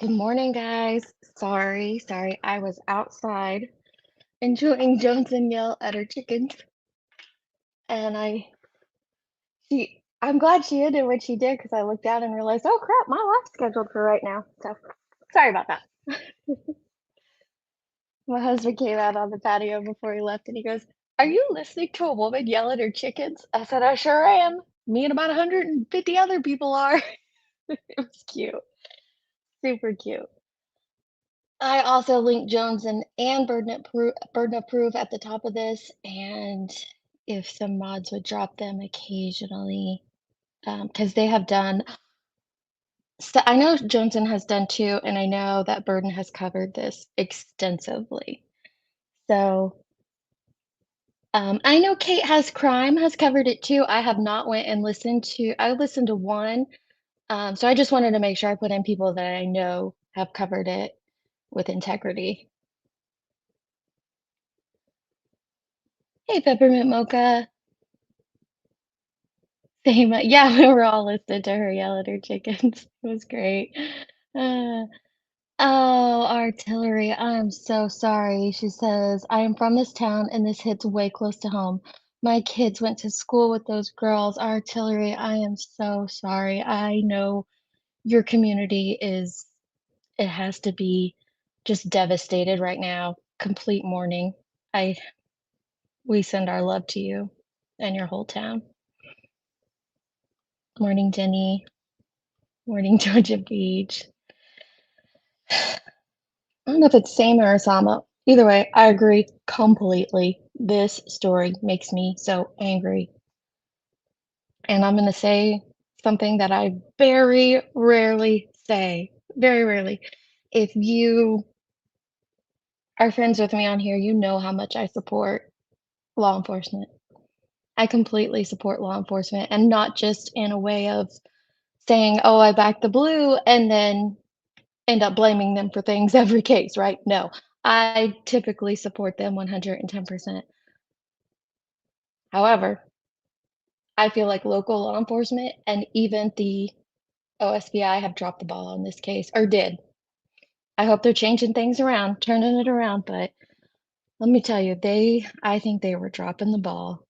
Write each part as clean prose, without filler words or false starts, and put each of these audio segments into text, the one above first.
Good morning, guys. Sorry. I was outside enjoying Johnson yell at her chickens, and I'm glad she did what she did because I looked down and realized, oh crap, my life's scheduled for right now. So sorry about that. My husband came out on the patio before he left, and he goes, "Are you listening to a woman yell at her chickens?" I said, "I sure am. Me and about 150 other people are." It was cute, super cute. I also linked Jones and burden of proof at the top of this, and if some mods would drop them occasionally, because they have done. So I know Johnson has done too, and I know that Burden has covered this extensively. So I know Kate Has Crime has covered it too. I have not went and listened to. I listened to one, so I just wanted to make sure I put in people that I know have covered it with integrity. Hey, Peppermint Mocha. Same, yeah, we were all listening to her yell at her chickens. It was great. Uh, oh, Artillery, I'm so sorry. She says, I am from this town and this hits way close to home. My kids went to school with those girls. Artillery, I am so sorry. I know your community it has to be just devastated right now. Complete mourning. I, we send our love to you and your whole town. Morning, Jenny. Morning, Georgia Beach. I don't know if it's same or Osama. Either way, I agree completely. This story makes me so angry. And I'm going to say something that I very rarely say. Very rarely. If you are friends with me on here, you know how much I support law enforcement. I completely support law enforcement, and not just in a way of saying, oh, I back the blue, and then end up blaming them for things every case, right? No, I typically support them 110%. However, I feel like local law enforcement and even the OSBI have dropped the ball on this case, or did. I hope they're changing things around, turning it around, but let me tell you, I think they were dropping the ball.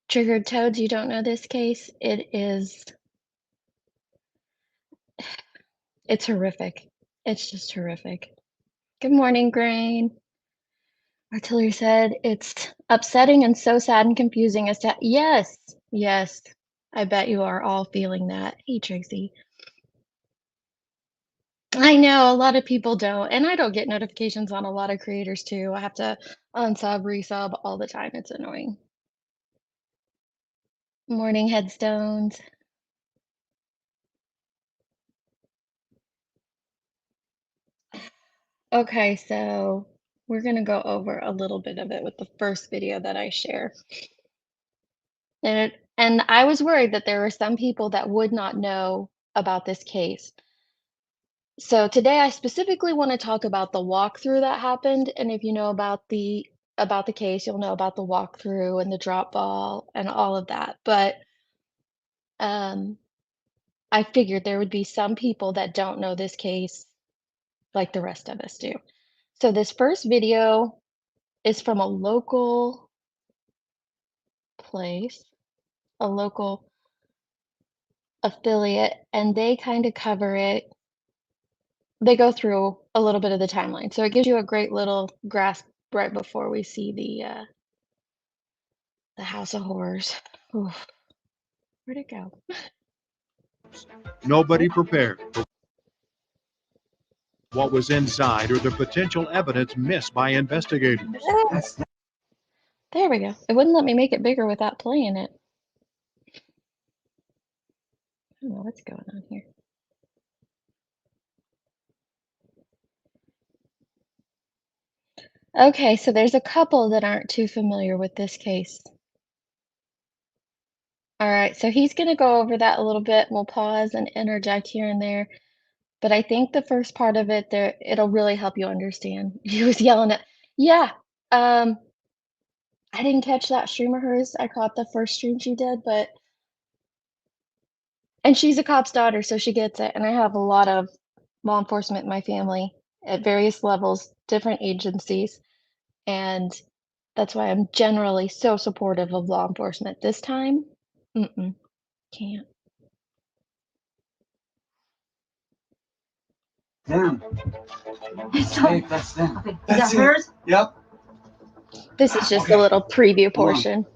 Triggered Toads, you don't know this case? It's horrific. It's just horrific. Good morning, Grain. Artillery said, "It's upsetting and so sad and confusing as to." Yes, yes. I bet you are all feeling that. Hey, Tracy. I know a lot of people don't, and I don't get notifications on a lot of creators too. I have to unsub, resub all the time. It's annoying. Morning headstones. Okay, so we're gonna go over a little bit of it with the first video that I share. And I was worried that there were some people that would not know about this case. So today I specifically want to talk about the walkthrough that happened, and if you know about the case, you'll know about the walkthrough and the drop ball and all of that. But um, I figured there would be some people that don't know this case like the rest of us do. So this first video is from a local place, a local affiliate, and they kind of cover it. They go through a little bit of the timeline, so it gives you a great little grasp right before we see the House of Horrors. Oof. Where'd it go? Nobody prepared for what was inside or the potential evidence missed by investigators. There we go. It wouldn't let me make it bigger without playing it. I don't know what's going on here. Okay, so there's a couple that aren't too familiar with this case. All right, so he's going to go over that a little bit. We'll pause and interject here and there. But I think the first part of it there, it'll really help you understand. He was yelling at, yeah. I didn't catch that stream of hers. I caught the first stream she did, but And she's a cop's daughter, so she gets it, and I have a lot of law enforcement in my family at various levels, different agencies, and that's why I'm generally so supportive of law enforcement. This time, mm-mm, can't. Them. Hey, that's them. Okay, is That's that hers? Yep. This is just a Okay. little preview Hold on. portion.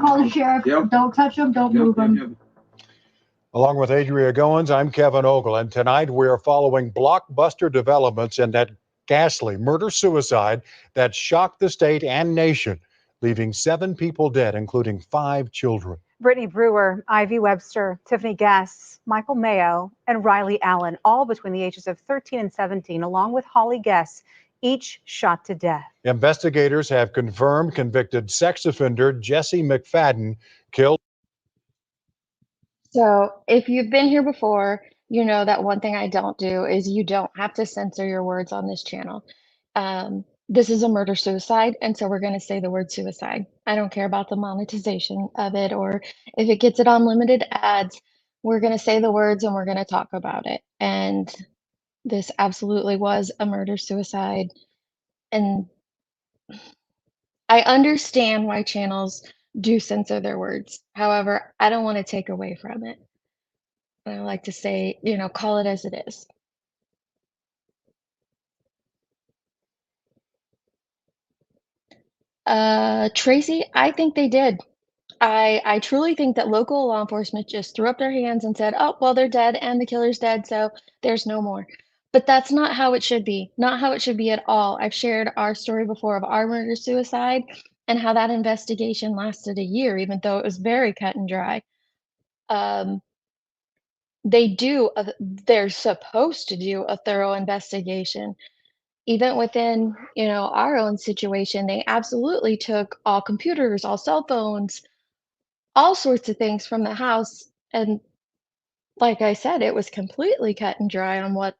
Call the sheriff. Yep. Don't touch them. Don't move them. Along with Adria Goins, I'm Kevin Ogle, and tonight we are following blockbuster developments in that ghastly murder-suicide that shocked the state and nation, leaving 7 people dead, including 5 children. Brittany Brewer, Ivy Webster, Tiffany Guess, Michael Mayo, and Riley Allen, all between the ages of 13 and 17, along with Holly Guess, each shot to death. Investigators have confirmed convicted sex offender Jesse McFadden killed. So, if you've been here before, you know that one thing I don't do is you don't have to censor your words on this channel. This is a murder suicide, and so we're going to say the word suicide. I don't care about the monetization of it or if it gets it unlimited ads. We're going to say the words and we're going to talk about it. And this absolutely was a murder suicide. And I understand why channels do censor their words. However, I don't want to take away from it. I like to say, call it as it is. Tracy, I think they did. I truly think that local law enforcement just threw up their hands and said, "Oh, well, they're dead and the killer's dead, so there's no more." But that's not how it should be. Not how it should be at all. I've shared our story before of our murder suicide and how that investigation lasted a year, even though it was very cut and dry. Um, they're supposed to do a thorough investigation. Even within, our own situation, they absolutely took all computers, all cell phones, all sorts of things from the house, and like I said, it was completely cut and dry on what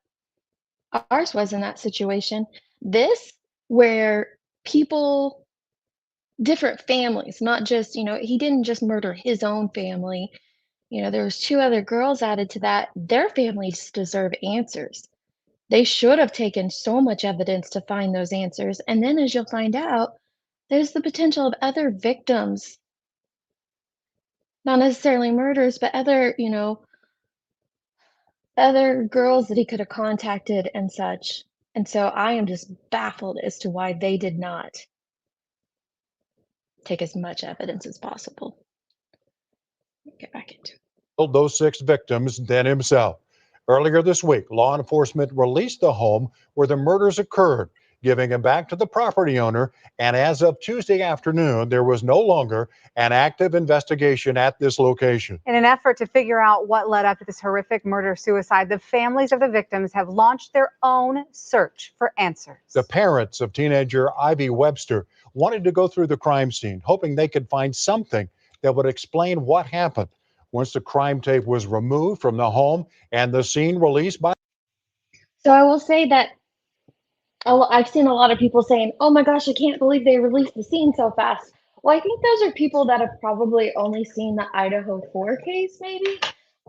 ours was in that situation. This, where people different families, not just, he didn't just murder his own family, there was 2 other girls added to that. Their families deserve answers. They should have taken so much evidence to find those answers, and then as you'll find out, there's the potential of other victims, not necessarily murders, but other girls that he could have contacted and such. And so I am just baffled as to why they did not take as much evidence as possible. Get back into it. Killed those 6 victims than himself. Earlier this week, law enforcement released the home where the murders occurred, giving him back to the property owner. And as of Tuesday afternoon, there was no longer an active investigation at this location. In an effort to figure out what led up to this horrific murder-suicide, the families of the victims have launched their own search for answers. The parents of teenager Ivy Webster wanted to go through the crime scene, hoping they could find something that would explain what happened. Once the crime tape was removed from the home and the scene released by. So I will say that I've seen a lot of people saying, "Oh my gosh, I can't believe they released the scene so fast." Well, I think those are people that have probably only seen the Idaho 4 case, maybe,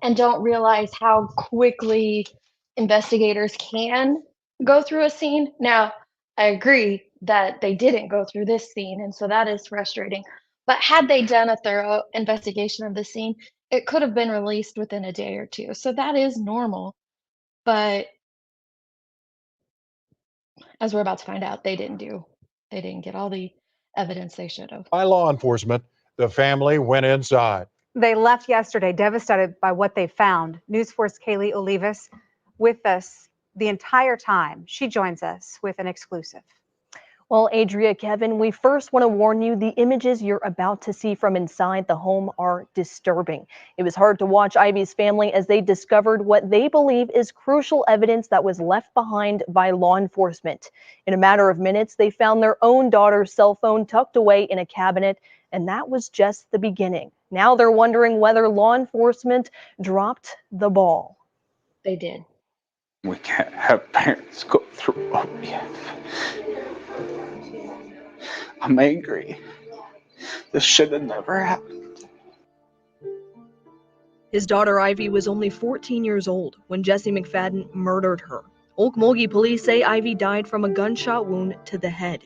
and don't realize how quickly investigators can go through a scene. Now, I agree that they didn't go through this scene, and so that is frustrating. But had they done a thorough investigation of the scene, it could have been released within a day or two. So that is normal. But as we're about to find out, they didn't get all the evidence they should have. By law enforcement, the family went inside. They left yesterday devastated by what they found. News 4's Kaylee Olivas with us the entire time. She joins us with an exclusive. Well, Adria, Kevin, we first want to warn you the images you're about to see from inside the home are disturbing. It was hard to watch Ivy's family as they discovered what they believe is crucial evidence that was left behind by law enforcement. In a matter of minutes, they found their own daughter's cell phone tucked away in a cabinet, and that was just the beginning. Now they're wondering whether law enforcement dropped the ball. They did. We can't have parents go through what we have. I'm angry. This should have never happened. His daughter Ivy was only 14 years old when Jesse McFadden murdered her. Okmulgee police say Ivy died from a gunshot wound to the head.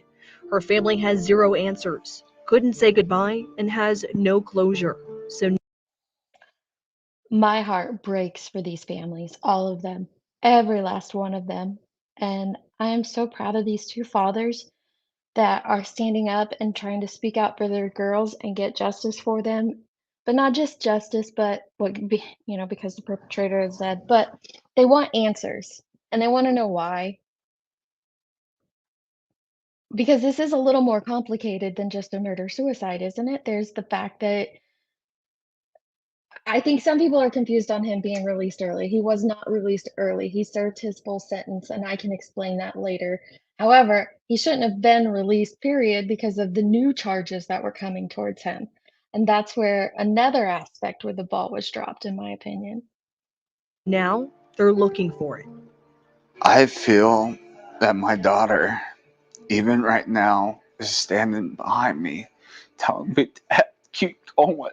Her family has zero answers, couldn't say goodbye, and has no closure. So My heart breaks for these families, all of them, every last one of them. And I am so proud of these two fathers that are standing up and trying to speak out for their girls and get justice for them. But not just justice, but because the perpetrator is dead, but they want answers and they want to know why. Because this is a little more complicated than just a murder suicide, isn't it? There's the fact that I think some people are confused on him being released early. He was not released early. He served his full sentence, and I can explain that later. However, he shouldn't have been released, period, because of the new charges that were coming towards him. And that's where another aspect where the ball was dropped, in my opinion. now they're looking for it. I feel that my daughter, even right now, is standing behind me, telling me, "Dad, keep going,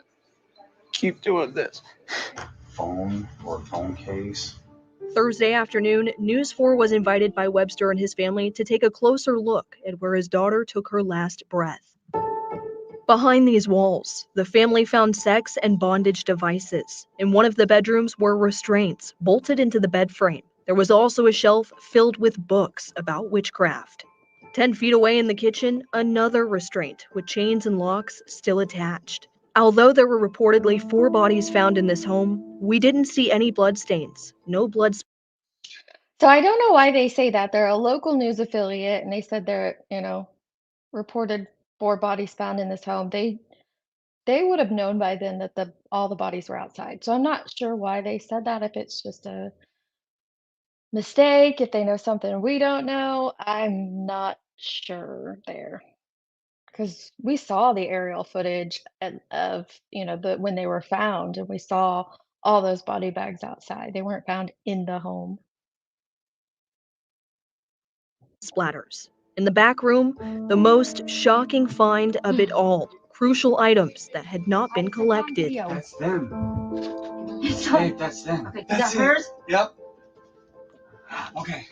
keep doing this." Phone or phone case. Thursday afternoon, News 4 was invited by Webster and his family to take a closer look at where his daughter took her last breath. Behind these walls, the family found sex and bondage devices. In one of the bedrooms were restraints bolted into the bed frame. There was also a shelf filled with books about witchcraft. 10 feet away in the kitchen, another restraint with chains and locks still attached. Although there were reportedly 4 bodies found in this home, we didn't see any bloodstains, no blood. So I don't know why they say that. They're a local news affiliate, and they said they're, reported 4 bodies found in this home. They would have known by then that all the bodies were outside. So I'm not sure why they said that, if it's just a mistake, if they know something we don't know. I'm not sure there. Because we saw the aerial footage of, when they were found, and we saw all those body bags outside. They weren't found in the home. Splatters. In the back room, the most shocking find of it all. Crucial items that had not been collected. That's them. It's Hey, that's them. Okay, is That's that it. hers? Yep. Okay.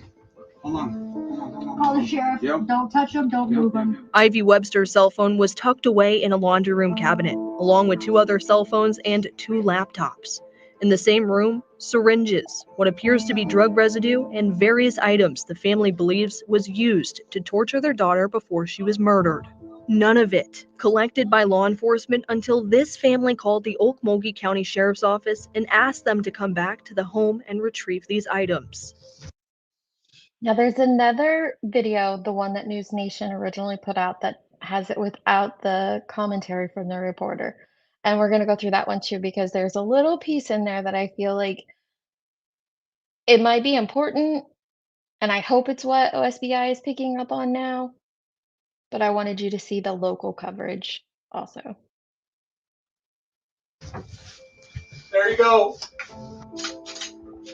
Hold on. Call the sheriff. Yep. Don't touch them. Don't move them. Ivy Webster's cell phone was tucked away in a laundry room cabinet, along with 2 other cell phones and 2 laptops. In the same room, syringes, what appears to be drug residue, and various items the family believes was used to torture their daughter before she was murdered. None of it collected by law enforcement until this family called the Okmulgee County Sheriff's Office and asked them to come back to the home and retrieve these items. Now, there's another video, the one that News Nation originally put out, that has it without the commentary from the reporter. And we're going to go through that one too, because there's a little piece in there that I feel like it might be important. And I hope it's what OSBI is picking up on now. But I wanted you to see the local coverage also. There you go.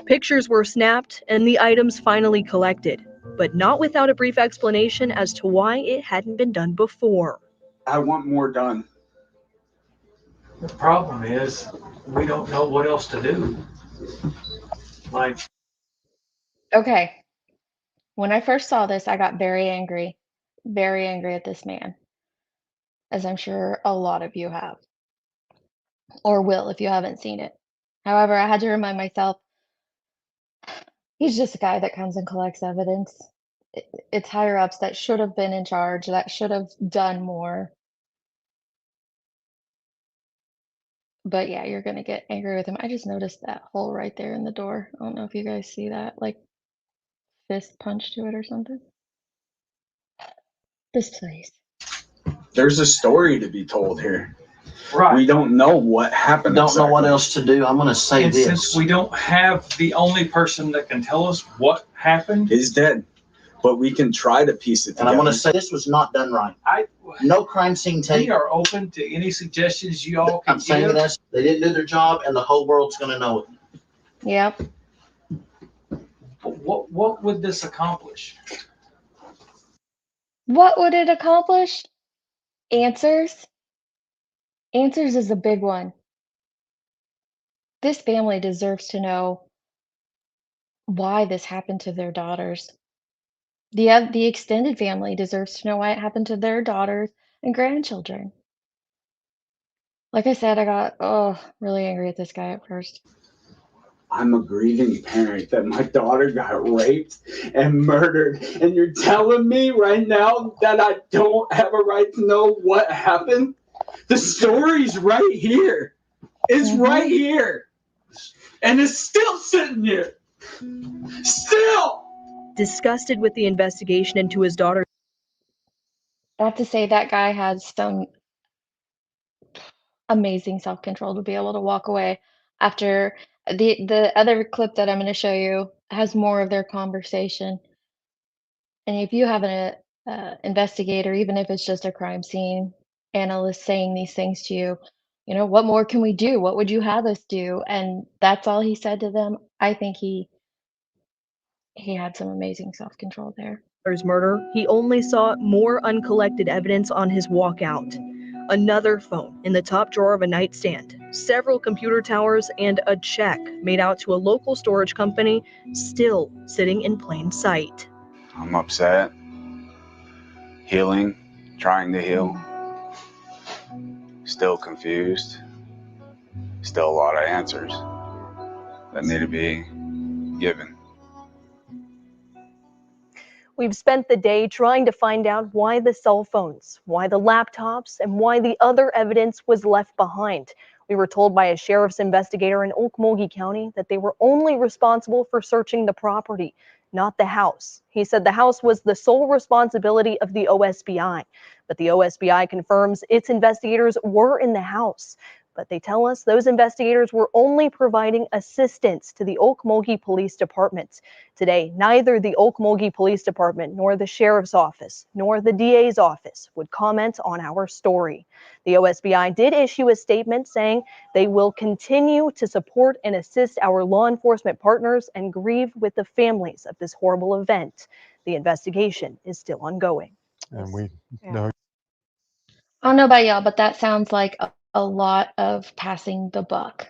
Pictures were snapped and the items finally collected, but not without a brief explanation as to why it hadn't been done before. I want more done. The problem is, we don't know what else to do. Like, Okay. When I first saw this, I got very angry at this man, as I'm sure a lot of you have, or will if you haven't seen it. However, I had to remind myself, he's just a guy that comes and collects evidence. It's higher ups that should have been in charge, that should have done more. But yeah, you're gonna get angry with him. I just noticed that hole right there in the door. I don't know if you guys see that, like fist punch to it or something. This place. There's a story to be told here. right. We don't know what happened. Don't know what exactly. else to do. I'm going to say And this. since we don't have the only person that can tell us what happened, He's dead, but we can try to piece it And together. I'm going to say this was not done right. No crime scene we tape. are open to any suggestions you all can I'm saying give. this. They didn't do their job, and the whole world's going to know it. Yep. But what would this accomplish? What would it accomplish? Answers. Answers is a big one. This family deserves to know why this happened to their daughters. The extended family deserves to know why it happened to their daughters and grandchildren. Like I said, I got, really angry at this guy at first. I'm a grieving parent that my daughter got raped and murdered, and you're telling me right now that I don't have a right to know what happened? The story's right here. It's right here. And it's still sitting here. Still! Disgusted with the investigation into his daughter. I have to say that guy had some amazing self-control to be able to walk away after the other clip that I'm gonna show you has more of their conversation. And if you have an investigator, even if it's just a crime scene analyst saying these things to you, you know, what more can we do? What would you have us do? And that's all he said to them. I think he had some amazing self-control there. Murder, he only saw more uncollected evidence on his walkout. Another phone in the top drawer of a nightstand, several computer towers, and a check made out to a local storage company still sitting in plain sight. I'm upset, healing, trying to heal, still confused, still a lot of answers that need to be given. We've spent the day trying to find out why the cell phones, why the laptops, and why the other evidence was left behind. We were told by a sheriff's investigator in Okmulgee County that they were only responsible for searching the property, not the house. He said the house was the sole responsibility of the OSBI, but the OSBI confirms its investigators were in the house. But they tell us those investigators were only providing assistance to the Okmulgee Police Department. Today, neither the Okmulgee Police Department nor the Sheriff's Office nor the DA's office would comment on our story. The OSBI did issue a statement saying they will continue to support and assist our law enforcement partners and grieve with the families of this horrible event. The investigation is still ongoing. And we Yeah. know I don't know about y'all, but that sounds like a lot of passing the buck.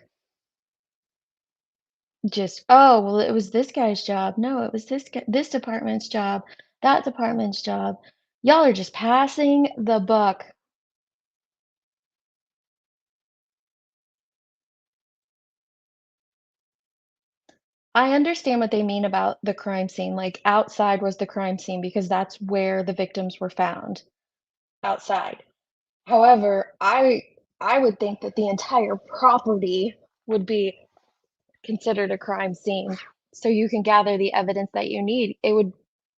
Just, oh, well, it was this guy's job. No, it was this department's job, that department's job. Y'all are just passing the buck. I understand what they mean about the crime scene. Like outside was the crime scene because that's where the victims were found, outside. However, I would think that the entire property would be considered a crime scene, so you can gather the evidence that you need. It would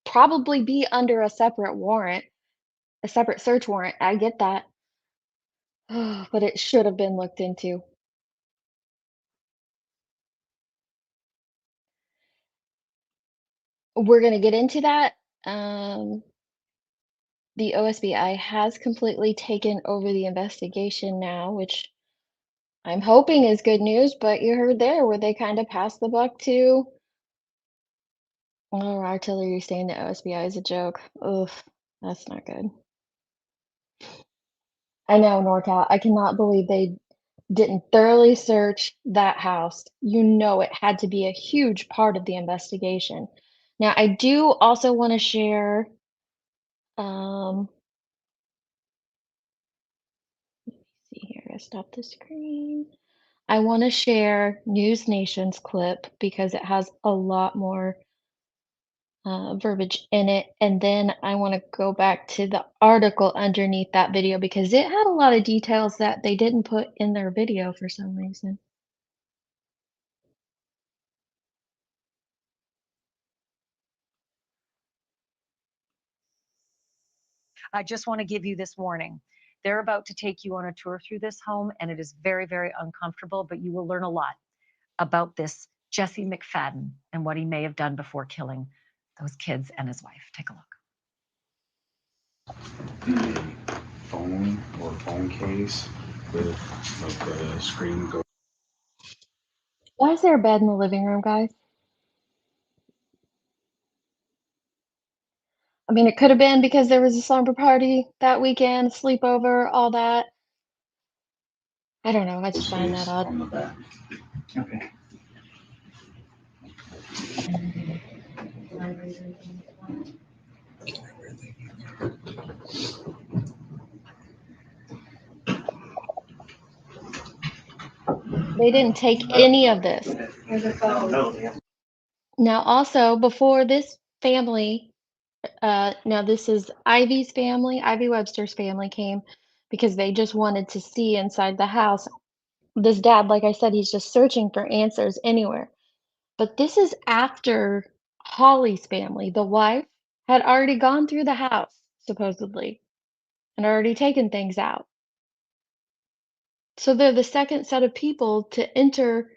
probably be under a separate warrant, a separate search warrant. I get that. But it should have been looked into. We're gonna get into that. The OSBI has completely taken over the investigation now, which I'm hoping is good news, but you heard there where they kind of passed the buck to. Oh, artillery saying the OSBI is a joke. Ugh, that's not good. I know, NorCal. I cannot believe they didn't thoroughly search that house. You know it had to be a huge part of the investigation. Now, I do also want to share, let me see here, I stop the screen. I want to share News Nation's clip because it has a lot more verbiage in it. And then I want to go back to the article underneath that video because it had a lot of details that they didn't put in their video for some reason. I just want to give you this warning. They're about to take you on a tour through this home, and it is very, very uncomfortable, but you will learn a lot about this Jesse McFadden and what he may have done before killing those kids and his wife. Take a look. The phone or phone case with like the screen go. Why is there a bed in the living room, guys? I mean, it could have been because there was a slumber party that weekend, sleepover, all that. I don't know. I just find that Space odd. on the back. Okay. They didn't take any of this. Now, also, before this family, now this is Ivy's family, Ivy Webster's family came because they just wanted to see inside the house. This dad, like I said, he's just searching for answers anywhere. But this is after Holly's family, the wife, had already gone through the house, supposedly, and already taken things out. So they're the second set of people to enter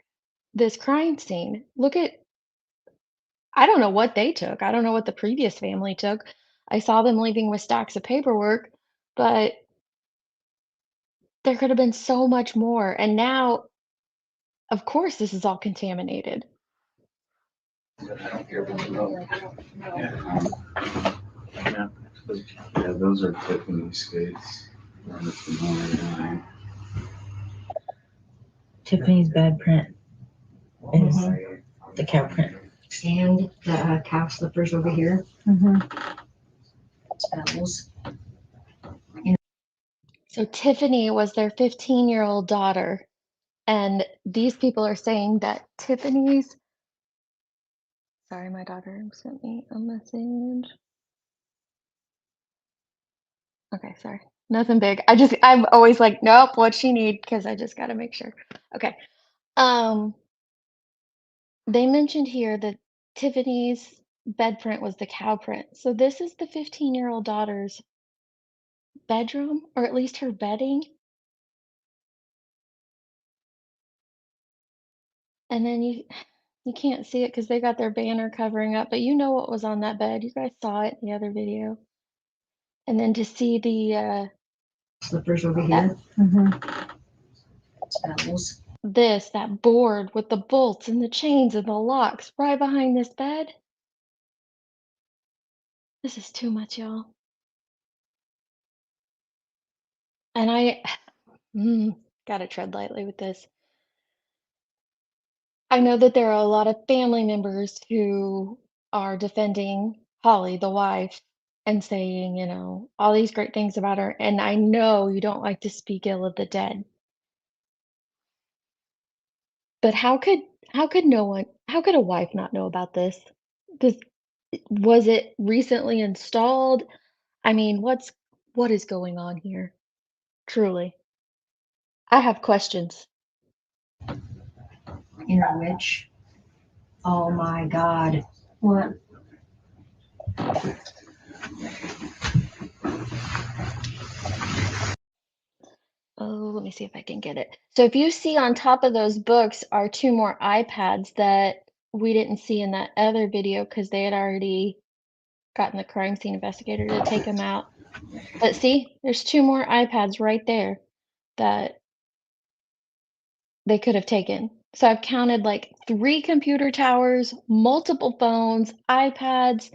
this crime scene. Look at, I don't know what they took. I don't know what the previous family took. I saw them leaving with stacks of paperwork, but there could have been so much more. And now, of course, this is all contaminated. Yeah, those are Tiffany skates. Tiffany's bad print is the cow print. And the cow slippers over here. Smells. So Tiffany was their 15-year-old daughter. And these people are saying that Tiffany's, sorry, my daughter sent me a message. Okay, sorry. Nothing big. I'm always like, nope, what's she need? Because I just got to make sure. Okay. They mentioned here that Tiffany's bed print was the cow print. So this is the 15-year-old daughter's bedroom, or at least her bedding. And then you can't see it because they got their banner covering up, but you know what was on that bed. You guys saw it in the other video. And then to see the Slippers over here. Smells. that board with the bolts and the chains and the locks right behind this bed. This is too much, y'all. And I gotta tread lightly with this. I know that there are a lot of family members who are defending Holly, the wife, and saying, you know, all these great things about her. And I know you don't like to speak ill of the dead. But how could how could a wife not know about this? Does Was it recently installed? I mean, what is going on here? Truly. I have questions. Inner witch. Oh my God. What? Oh, let me see if I can get it. So if you see on top of those books are 2 more iPads that we didn't see in that other video because they had already gotten the crime scene investigator to take them out. But see, there's 2 more iPads right there that they could have taken. So I've counted like 3 computer towers, multiple phones, iPads,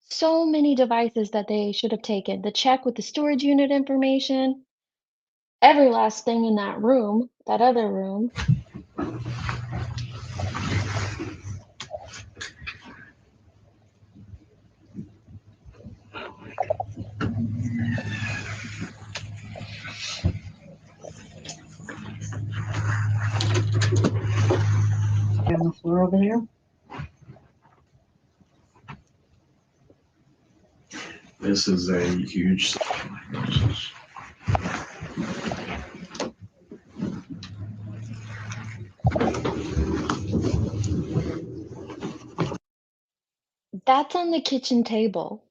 so many devices that they should have taken. The check with the storage unit information, every last thing in that room, that other room. On the floor over there. This is a huge. That's on the kitchen table.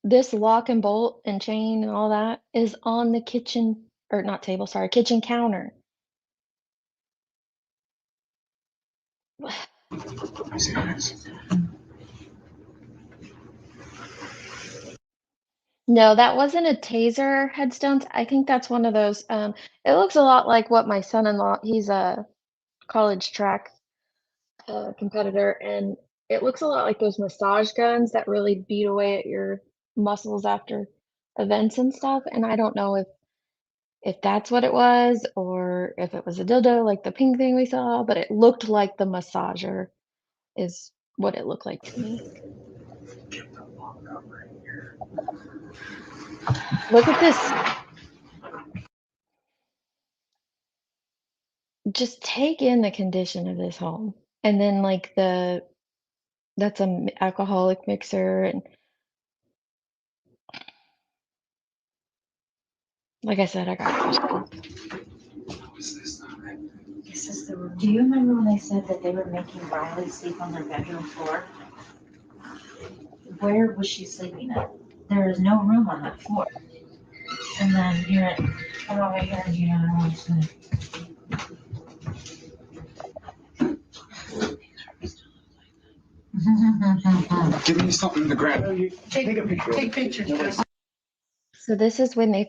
This lock and bolt and chain and all that is on the kitchen, or not table, sorry, kitchen counter. No, that wasn't a taser headstones. I think that's one of those. It looks a lot like what my son-in-law, he's a college track competitor, and it looks a lot like those massage guns that really beat away at your muscles after events and stuff. And I don't know if that's what it was or sure if it was a dildo like the pink thing we saw, but it looked like the massager is what it looked like to me. Look at this. Just take in the condition of this home. And then like that's an alcoholic mixer, and like I said, I got goosebumps. This is the room. Do you remember when they said that they were making Riley sleep on their bedroom floor? Where was she sleeping at? There is no room on that floor. And then here, come over here and you know what I'm saying. Give me something to grab. Take a picture. Take pictures. So this is when he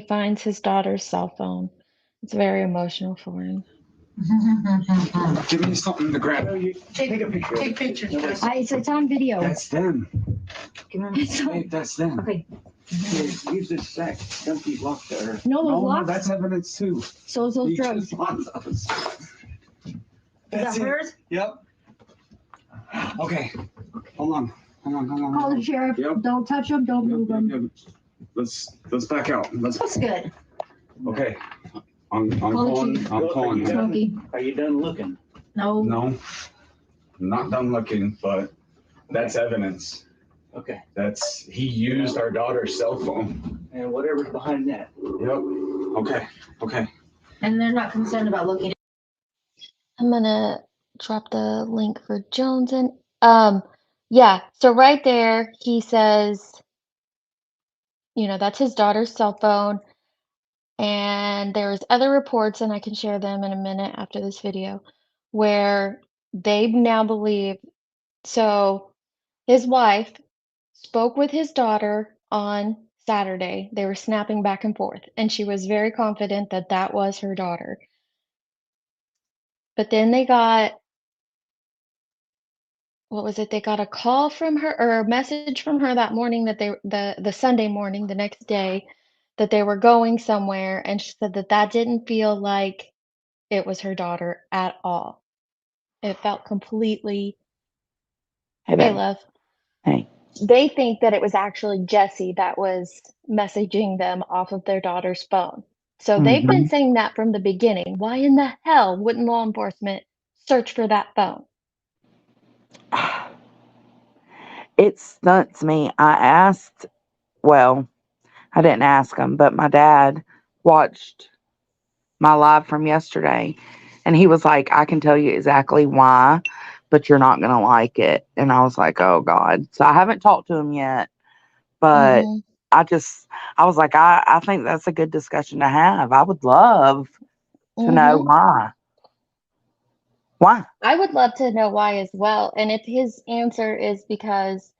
finds his daughter's cell phone. It's very emotional for him. Give me something to grab. Take a picture. Take pictures. It's on video. That's them. It's on. Hey, that's them. Okay. Use this sack. Don't be locked there. No, those No, locks? that's evidence too. So is those You drugs. just want those. Is That's that it. hers? Yep. Okay. Hold on. Call the sheriff. Yep. Don't touch them. Don't move them. Let's back out. That's good. Okay. I'm Call the calling. chief. I'm calling. Smokey. Are you done looking? No. No. I'm not done looking, but that's evidence. Okay. He used our daughter's cell phone. And whatever's behind that. Yep. Okay. And they're not concerned about looking. I'm gonna drop the link for Jones in. Yeah, so right there he says, that's his daughter's cell phone. And there's other reports, and I can share them in a minute after this video, where they now believe. So his wife spoke with his daughter on Saturday. They were snapping back and forth, and she was very confident that that was her daughter. But then they got, what was it? They got a call from her or a message from her that morning that the Sunday morning, the next day, that they were going somewhere, and she said that didn't feel like it was her daughter at all. It felt completely. Hey, Hey, babe. love. Hey. They think that it was actually Jesse that was messaging them off of their daughter's phone. So they've been saying that from the beginning. Why in the hell wouldn't law enforcement search for that phone? It stunts me. I didn't ask him, but my dad watched my live from yesterday, and he was like, I can tell you exactly why, but you're not going to like it. And I was like, oh, God. So I haven't talked to him yet, but I was like, I think that's a good discussion to have. I would love to know why. Why? I would love to know why as well. And if his answer is because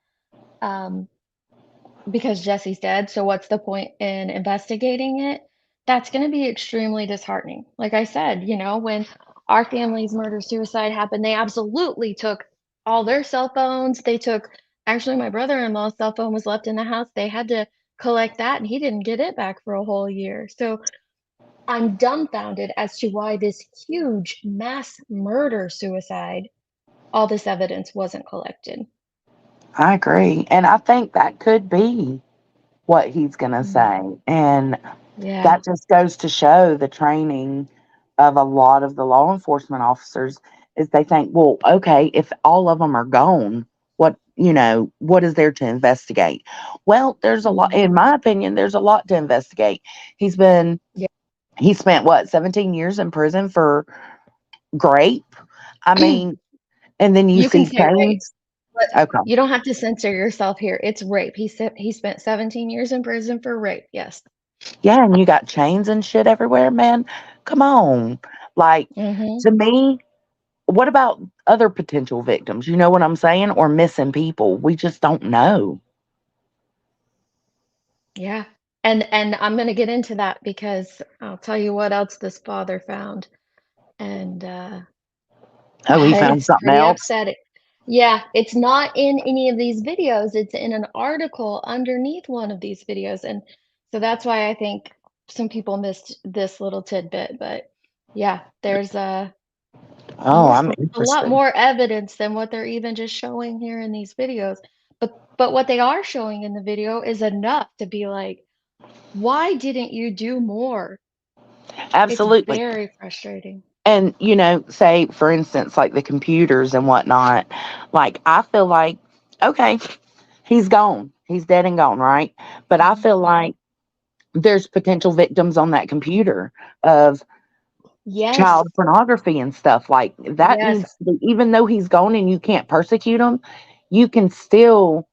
Jesse's dead, so what's the point in investigating it? That's going to be extremely disheartening. Like I said, when our family's murder-suicide happened, they absolutely took all their cell phones. Actually, my brother-in-law's cell phone was left in the house. They had to collect that, and he didn't get it back for a whole year. So I'm dumbfounded as to why this huge mass murder-suicide, all this evidence wasn't collected. I agree. And I think that could be what he's going to say. And that just goes to show the training of a lot of the law enforcement officers is they think, well, okay, if all of them are gone, what is there to investigate? Well, there's a lot, in my opinion, there's a lot to investigate. He spent what, 17 years in prison for rape? I mean, and then you see chains. Okay. You don't have to censor yourself here. It's rape. He spent 17 years in prison for rape. Yes. Yeah, and you got chains and shit everywhere, man. Come on. Like, to me, what about other potential victims? You know what I'm saying? Or missing people. We just don't know. Yeah. And I'm going to get into that because I'll tell you what else this father found. And he found it's something pretty else? upsetting. Yeah, it's not in any of these videos. It's in an article underneath one of these videos. And so that's why I think some people missed this little tidbit, but yeah, there's Oh, I'm a lot interested. more evidence than what they're even just showing here in these videos. But what they are showing in the video is enough to be like, why didn't you do more? It's Absolutely. very frustrating. And, say, for instance, like the computers and whatnot, like, I feel like, okay, he's gone. He's dead and gone, right? But I feel like there's potential victims on that computer of Yes. child pornography and stuff. Like, that Yes. needs to be, even though he's gone and you can't persecute him, you can still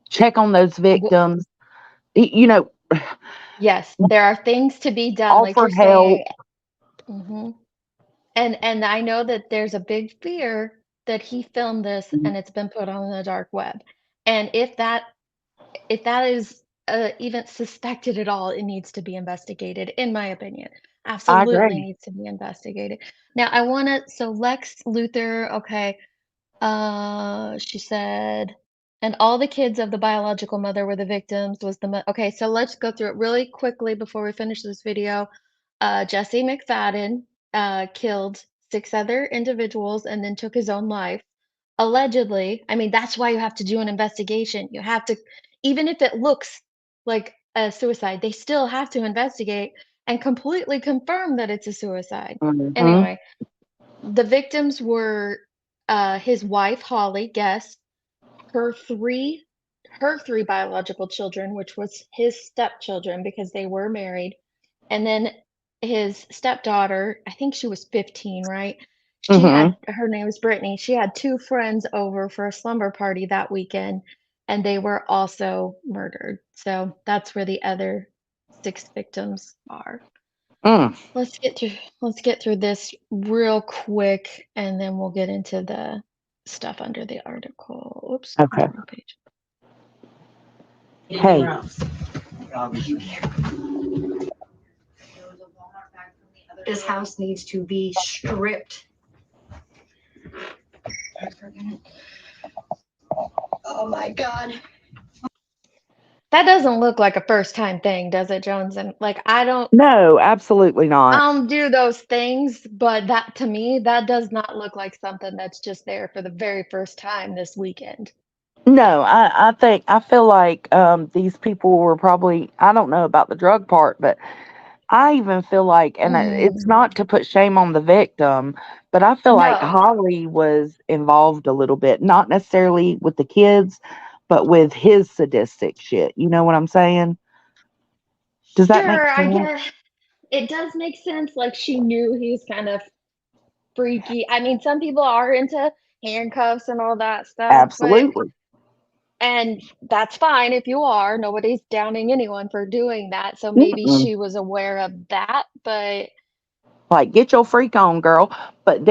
check on those victims. Yes, there are things to be done, like Offer you're help. saying. And I know that there's a big fear that he filmed this and it's been put on the dark web. And if that is even suspected at all, it needs to be investigated, in my opinion. I Absolutely agree. needs to be investigated. Now, so Lex Luthor, okay, she said, and all the kids of the biological mother were the victims, okay, so let's go through it really quickly before we finish this video. Jesse McFadden killed 6 other individuals and then took his own life. Allegedly, I mean, that's why you have to do an investigation. You have to, even if it looks like a suicide, they still have to investigate and completely confirm that it's a suicide. Mhm. Anyway, the victims were his wife, Holly, Guess, her three biological children, which was his stepchildren because they were married, and then his stepdaughter, I think she was 15, right? Her name was Brittany. She had 2 friends over for a slumber party that weekend, and they were also murdered. So that's where the other 6 victims are. Let's get through this real quick, and then we'll get into the stuff under the article. Oops, Okay. wrong page. Hey. This house needs to be stripped. Oh my God. That doesn't look like a first time thing, does it, Jones? And like, No, absolutely not. I don't do those things, but that to me, that does not look like something that's just there for the very first time this weekend. No, I feel like these people were probably, I don't know about the drug part, but I even feel like, and it's not to put shame on the victim, but I feel like No. Holly was involved a little bit, not necessarily with the kids, but with his sadistic shit. You know what I'm saying? Does that make Sure, I sense? guess it does make sense. Like she knew he was kind of freaky. I mean, some people are into handcuffs and all that stuff, Absolutely. and that's fine if you are. Nobody's downing anyone for doing that. So maybe she was aware of that, but like, get your freak on, girl. But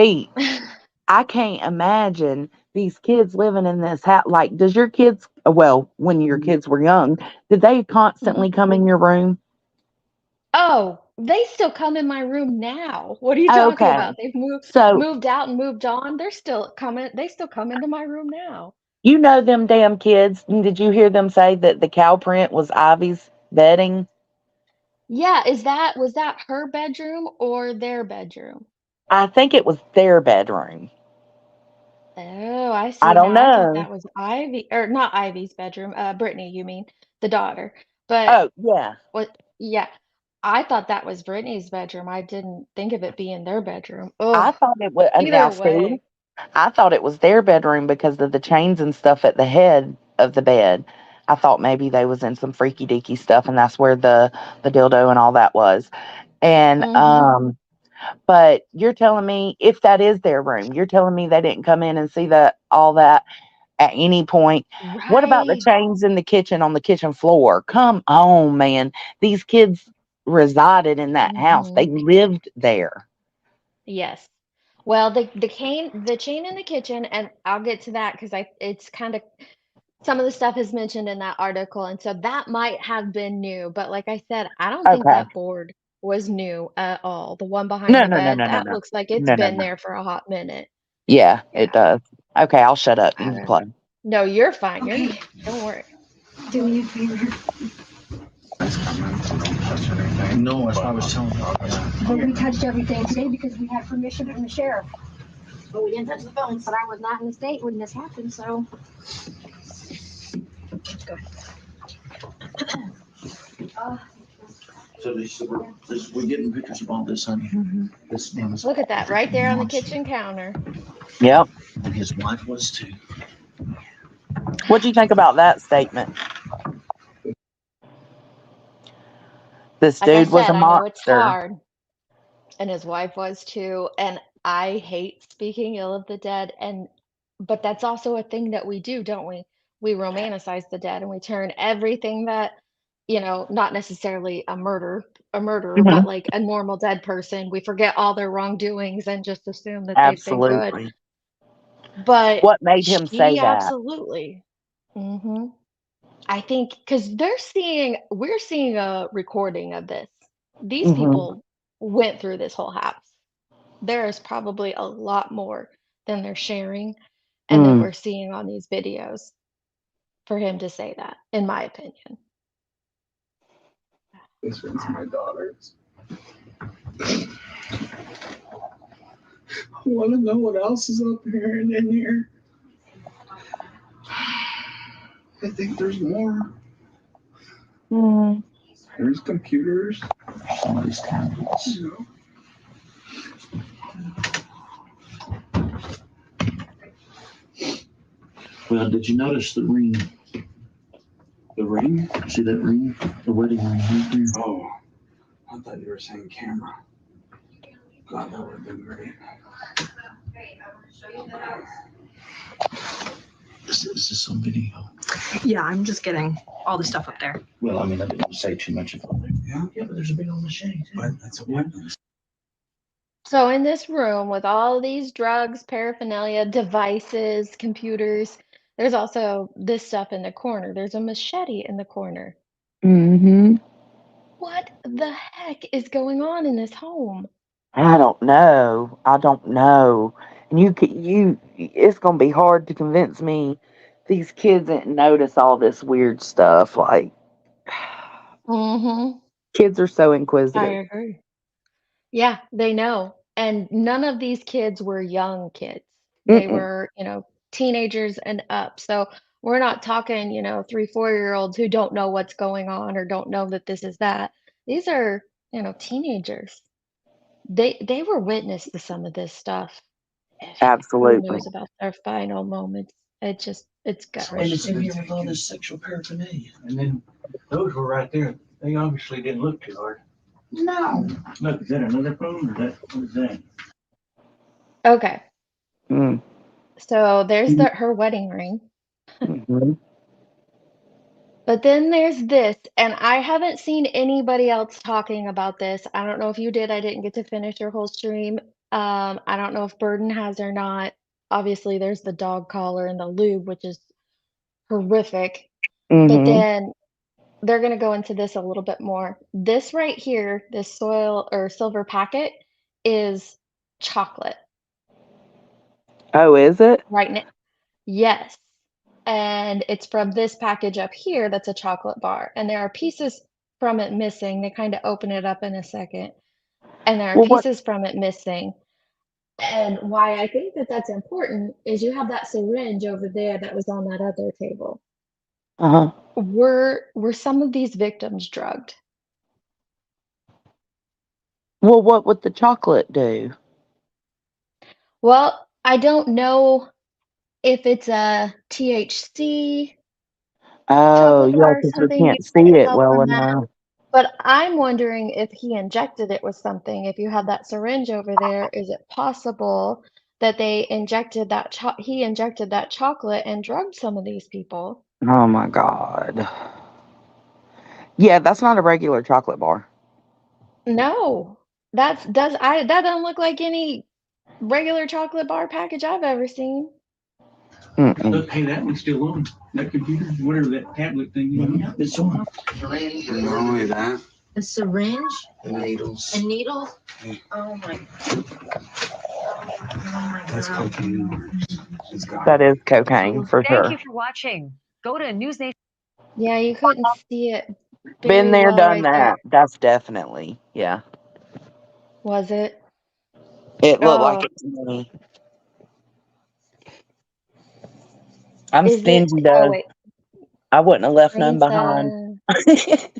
I can't imagine these kids living in this house. Like, does your kids, well, when your kids were young, did they constantly come in your room? Oh, they still come in my room now. What are you talking Okay. about? They've So, moved out and moved on. They still come into my room now. you know them damn kids. Did you hear them say that the cow print was Ivy's bedding? Yeah, was that her bedroom or their bedroom? I think it was their bedroom. Oh, I I see don't now. I thought know. that was Ivy, or not Ivy's bedroom. Brittany, you mean the daughter? But Oh, yeah. what? Yeah, I thought that was Brittany's bedroom. I didn't think of it being their bedroom. I Oh, thought it was, now either see, way. I thought it was their bedroom because of the chains and stuff at the head of the bed. I thought maybe they was in some freaky deaky stuff and that's where the dildo and all that was. And but you're telling me if that is their room, you're telling me they didn't come in and see that all that at any point. What about the Right. chains in the kitchen on the kitchen floor? Come on, man. These kids resided in that house. They lived there. Yes. Well, the chain in the kitchen, and I'll get to that because it's kind of some of the stuff is mentioned in that article, and so that might have been new. But like I said, I don't think Okay. that board was new at all. The one behind No, the no, no, bed, no, no, that no. looks like it's No, no, been no. there for a hot minute. Yeah, it does. Okay, I'll shut up. You can play. No, you're fine. Okay. Don't worry. Do me a favor. No, that's what I was telling you. But we touched everything today because we had permission from the sheriff. But we didn't touch the phones, but I was not in the state when this happened, so. Let's go. So we're getting pictures of all this, honey. This man was. Look at that right there on the kitchen counter. Yep. And his wife was too. What do you think about that statement? This Like I dude was a said, I know it's monster. hard. And his wife was too. And I hate speaking ill of the dead. But that's also a thing that we do, don't we? We romanticize the dead and we turn everything that, not necessarily a murderer, but like a normal dead person. We forget all their wrongdoings and just assume that they've been good. Absolutely. But What made him say she that? absolutely. I think because we're seeing a recording of this. These people went through this whole house. There is probably a lot more than they're sharing and that we're seeing on these videos for him to say that, in my opinion. This one's my daughter's. I want to know what else is up here and in here. I think there's more. There's computers. Some of these tablets. Well, did you notice the ring? The ring? See that ring? The wedding ring right there. Oh, I thought you were saying camera. God, that would have been great. Is this on video? Yeah, I'm just getting all the stuff up there. Well, I mean, I didn't say too much of it. Yeah, but there's a big old machine. But that's a weapon. So in this room with all these drugs, paraphernalia, devices, computers, there's also this stuff in the corner. There's a machete in the corner. What the heck is going on in this home? I don't know. And it's gonna be hard to convince me these kids didn't notice all this weird stuff. Like, kids are so I inquisitive. agree. Yeah, they know. And none of these kids were young kids. They were, teenagers and up. So we're not talking, 3, 4-year-olds who don't know what's going on or don't know that this is that. These are, teenagers. They were witness to some of this stuff. Who Absolutely. knows about their final moments? It's gut So it's in wrenching. here with all this sexual paraphernalia. And then those were right there. They obviously didn't look too hard. No. Look, is that another phone or what is that? Okay. So there's her wedding ring. But then there's this, and I haven't seen anybody else talking about this. I don't know if you did. I didn't get to finish your whole stream. I don't know if Burden has or not. Obviously, there's the dog collar and the lube, which is horrific. But then they're going to go into this a little bit more. This right here, this soil or silver packet, is chocolate. Oh, is it? Right now. Yes. And it's from this package up here that's a chocolate bar. And there are pieces from it missing. They kind of open it up in a second. And there are pieces from it missing. And why I think that that's important is you have that syringe over there that was on that other table. Were some of these victims drugged? Well, what would the chocolate do? Well, I don't know if it's a THC Oh, chocolate yeah, bar or because we something. You can't see can't it tell well from that. enough. But I'm wondering if he injected it with something. If you have that syringe over there, is it possible that they injected he injected that chocolate and drugged some of these people? Oh my God. Yeah, that's not a regular chocolate bar. No, that doesn't look like any regular chocolate bar package I've ever seen. Look, hey, that one's still on. That computer, whatever that tablet thing is. It's on. Not only that, A syringe Needles. and needles. Oh my. That's cocaine. That is cocaine for Thank sure. you for watching. Go to News Nation. Yeah, you couldn't see it Been Very there, well done right there. that. That's definitely, yeah. Was it? It looked like Oh, it to me. I'm is it? stingy Oh, though. wait. I wouldn't have left none Crane behind. said,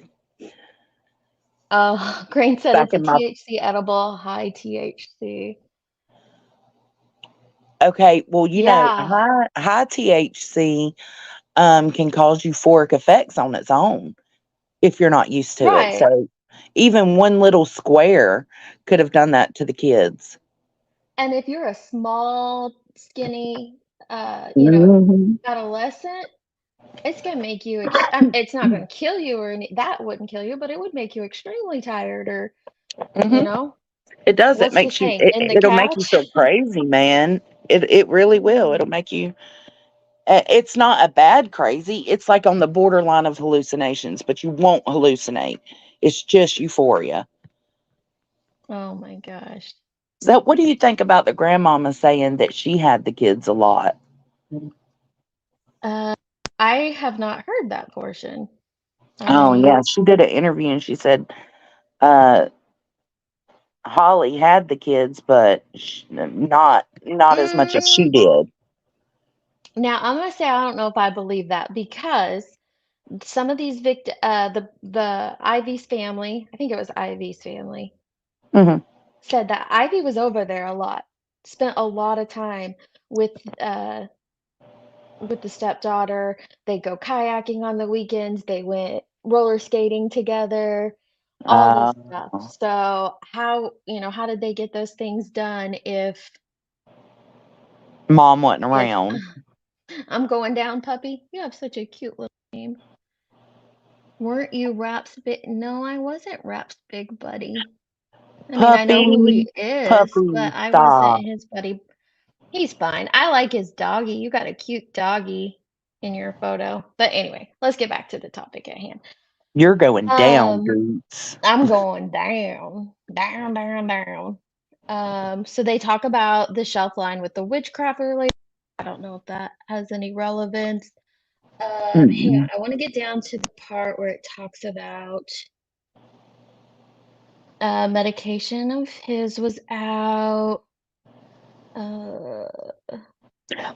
Crane said Back it's a in my THC edible, high THC. okay, well, Yeah, high THC can cause euphoric effects on its own if you're not used to it. right. So even one little square could have done that to the kids. And if you're a small, skinny, Mhm. adolescent, it's gonna make you it's not gonna kill you or that wouldn't kill you, but it would make you extremely tired or, you Mhm. know, It does. It what's the makes you. saying? In the It'll make you couch? feel crazy, man. It really will. It'll make you. It's not a bad crazy. It's like on the borderline of hallucinations, but you won't hallucinate. It's just euphoria. Oh my gosh. So, what do you think about the grandmama saying that she had the kids a lot? Uh, I have not heard that portion. I Oh mean, yeah, she did an interview and she said uh, Holly had the kids, but not as much as she mm, did. now I'm gonna say I don't know if I believe that because some of these the Ivy's family, I think it was Ivy's family, Hmm. said that Ivy was over there a lot, spent a lot of time with uh with the stepdaughter. They go kayaking on the weekends. They went roller skating together, all this Uh, stuff. So how did they get those things done Mom wasn't if around. I'm going down, puppy? You have such a cute little name. Weren't you Rap's big? No, I wasn't Rap's big buddy. I mean, I know who Puppy, he is, puppy, but I wasn't stop. his buddy. He's fine. I like his doggy. You got a cute doggy in your photo. But anyway, let's get back to the topic at hand. You're going down, Um, Goots. I'm going down, down, down, down. So they talk about the shelf line with the witchcraft earlier. I don't know if that has any relevance. Hang on, Mm-mm. I want to get down to the part where it talks about medication of his was out. Uh,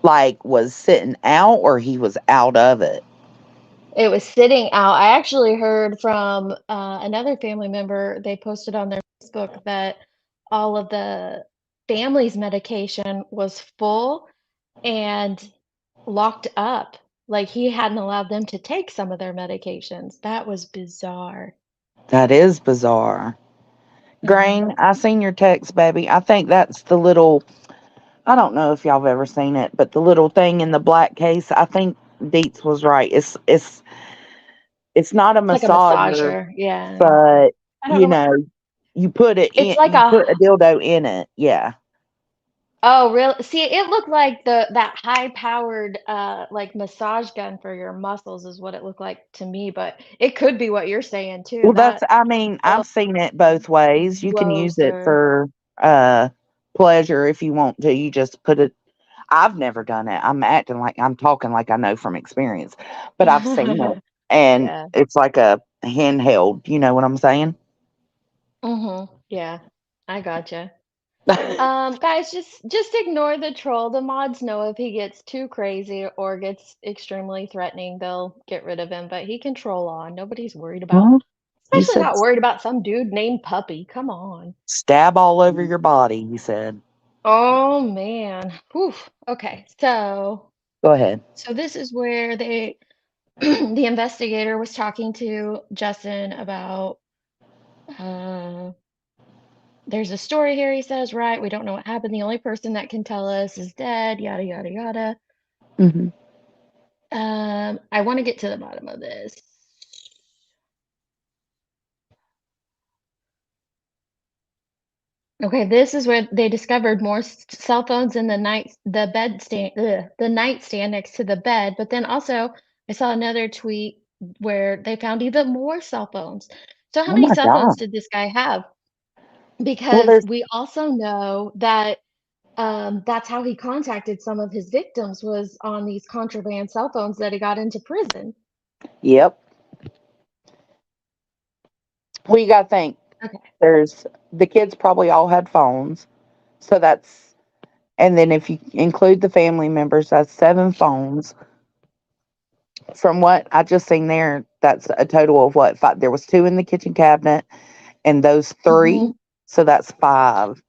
Like, was sitting out or he was out of it? It was sitting out. I actually heard from another family member. They posted on their Facebook that all of the family's medication was full and locked up. Like he hadn't allowed them to take some of their medications. That was bizarre. That is bizarre. Mhm. Grain, I seen your text, baby. I think that's the little, I don't know if y'all have ever seen it, but the little thing in the black case, I think Deets was right. It's not a It's like a massager, massager. Yeah. but I don't you know what know, you put it it's in, like you a put a dildo in it. Yeah. Oh, really? See, it looked like that high-powered, like, massage gun for your muscles is what it looked like to me, but it could be what you're saying too. Well, That I mean, oh, I've seen it both ways. You can use it closer. for uh pleasure if you want to. You just put it. I've never done it. I'm acting like I'm talking like I know from experience, but I've seen it and Yeah. it's like a handheld, you know what I'm saying? Yeah. I gotcha. Guys, just ignore the troll. The mods know if he gets too crazy or gets extremely threatening, they'll get rid of him, but he can troll on. Nobody's worried about Well, you especially said not worried about some dude named Puppy. Come on. stab all over your body, you said. Oh man. Whew. Okay. Go ahead. So this is where they the investigator was talking to Justin about uh there's a story here, he says, right? We don't know what happened. The only person that can tell us is dead, yada yada yada. Hmm. I want to get to the bottom of this. Okay, this is where they discovered more cell phones in the nightstand next to the bed. But then also, I saw another tweet where they found even more cell phones. So, how Oh many my cell phones God. did this guy have? Well, Because there's, we also know that that's how he contacted some of his victims was on these contraband cell phones that he got into prison. yep. Well, you got to think. Okay. There's the kids probably all had phones, so that's, and then if you include the family members, that's 7 phones. From what I just seen there, that's a total of what? 5. There was 2 in the kitchen cabinet, and those 3, Mhm. so that's 5.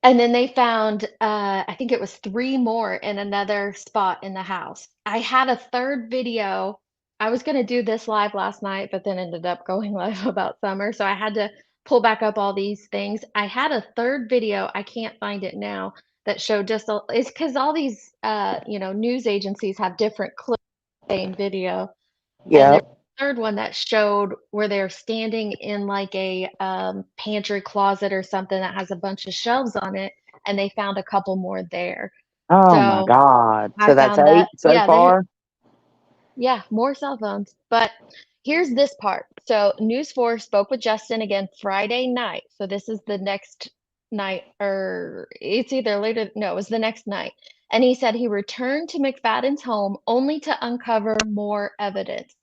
And then they found, I think it was 3 more in another spot in the house. I had a third video. I was gonna do this live last night, but then ended up going live about summer, so I had to pull back up all these things. I had a third video, I can't find it now, that showed just a it's because all these, news agencies have different clips of the same video. And there's Yep. a third one that showed where they're standing in like a pantry closet or something that has a bunch of shelves on it, and they found a couple more there. Oh my So God. I So that's found 8 that, so far. yeah, more cell phones. But here's this part. So News 4 spoke with Justin again Friday night. So this is the next night, or it's either later, no, it was the next night. And he said he returned to McFadden's home only to uncover more evidence.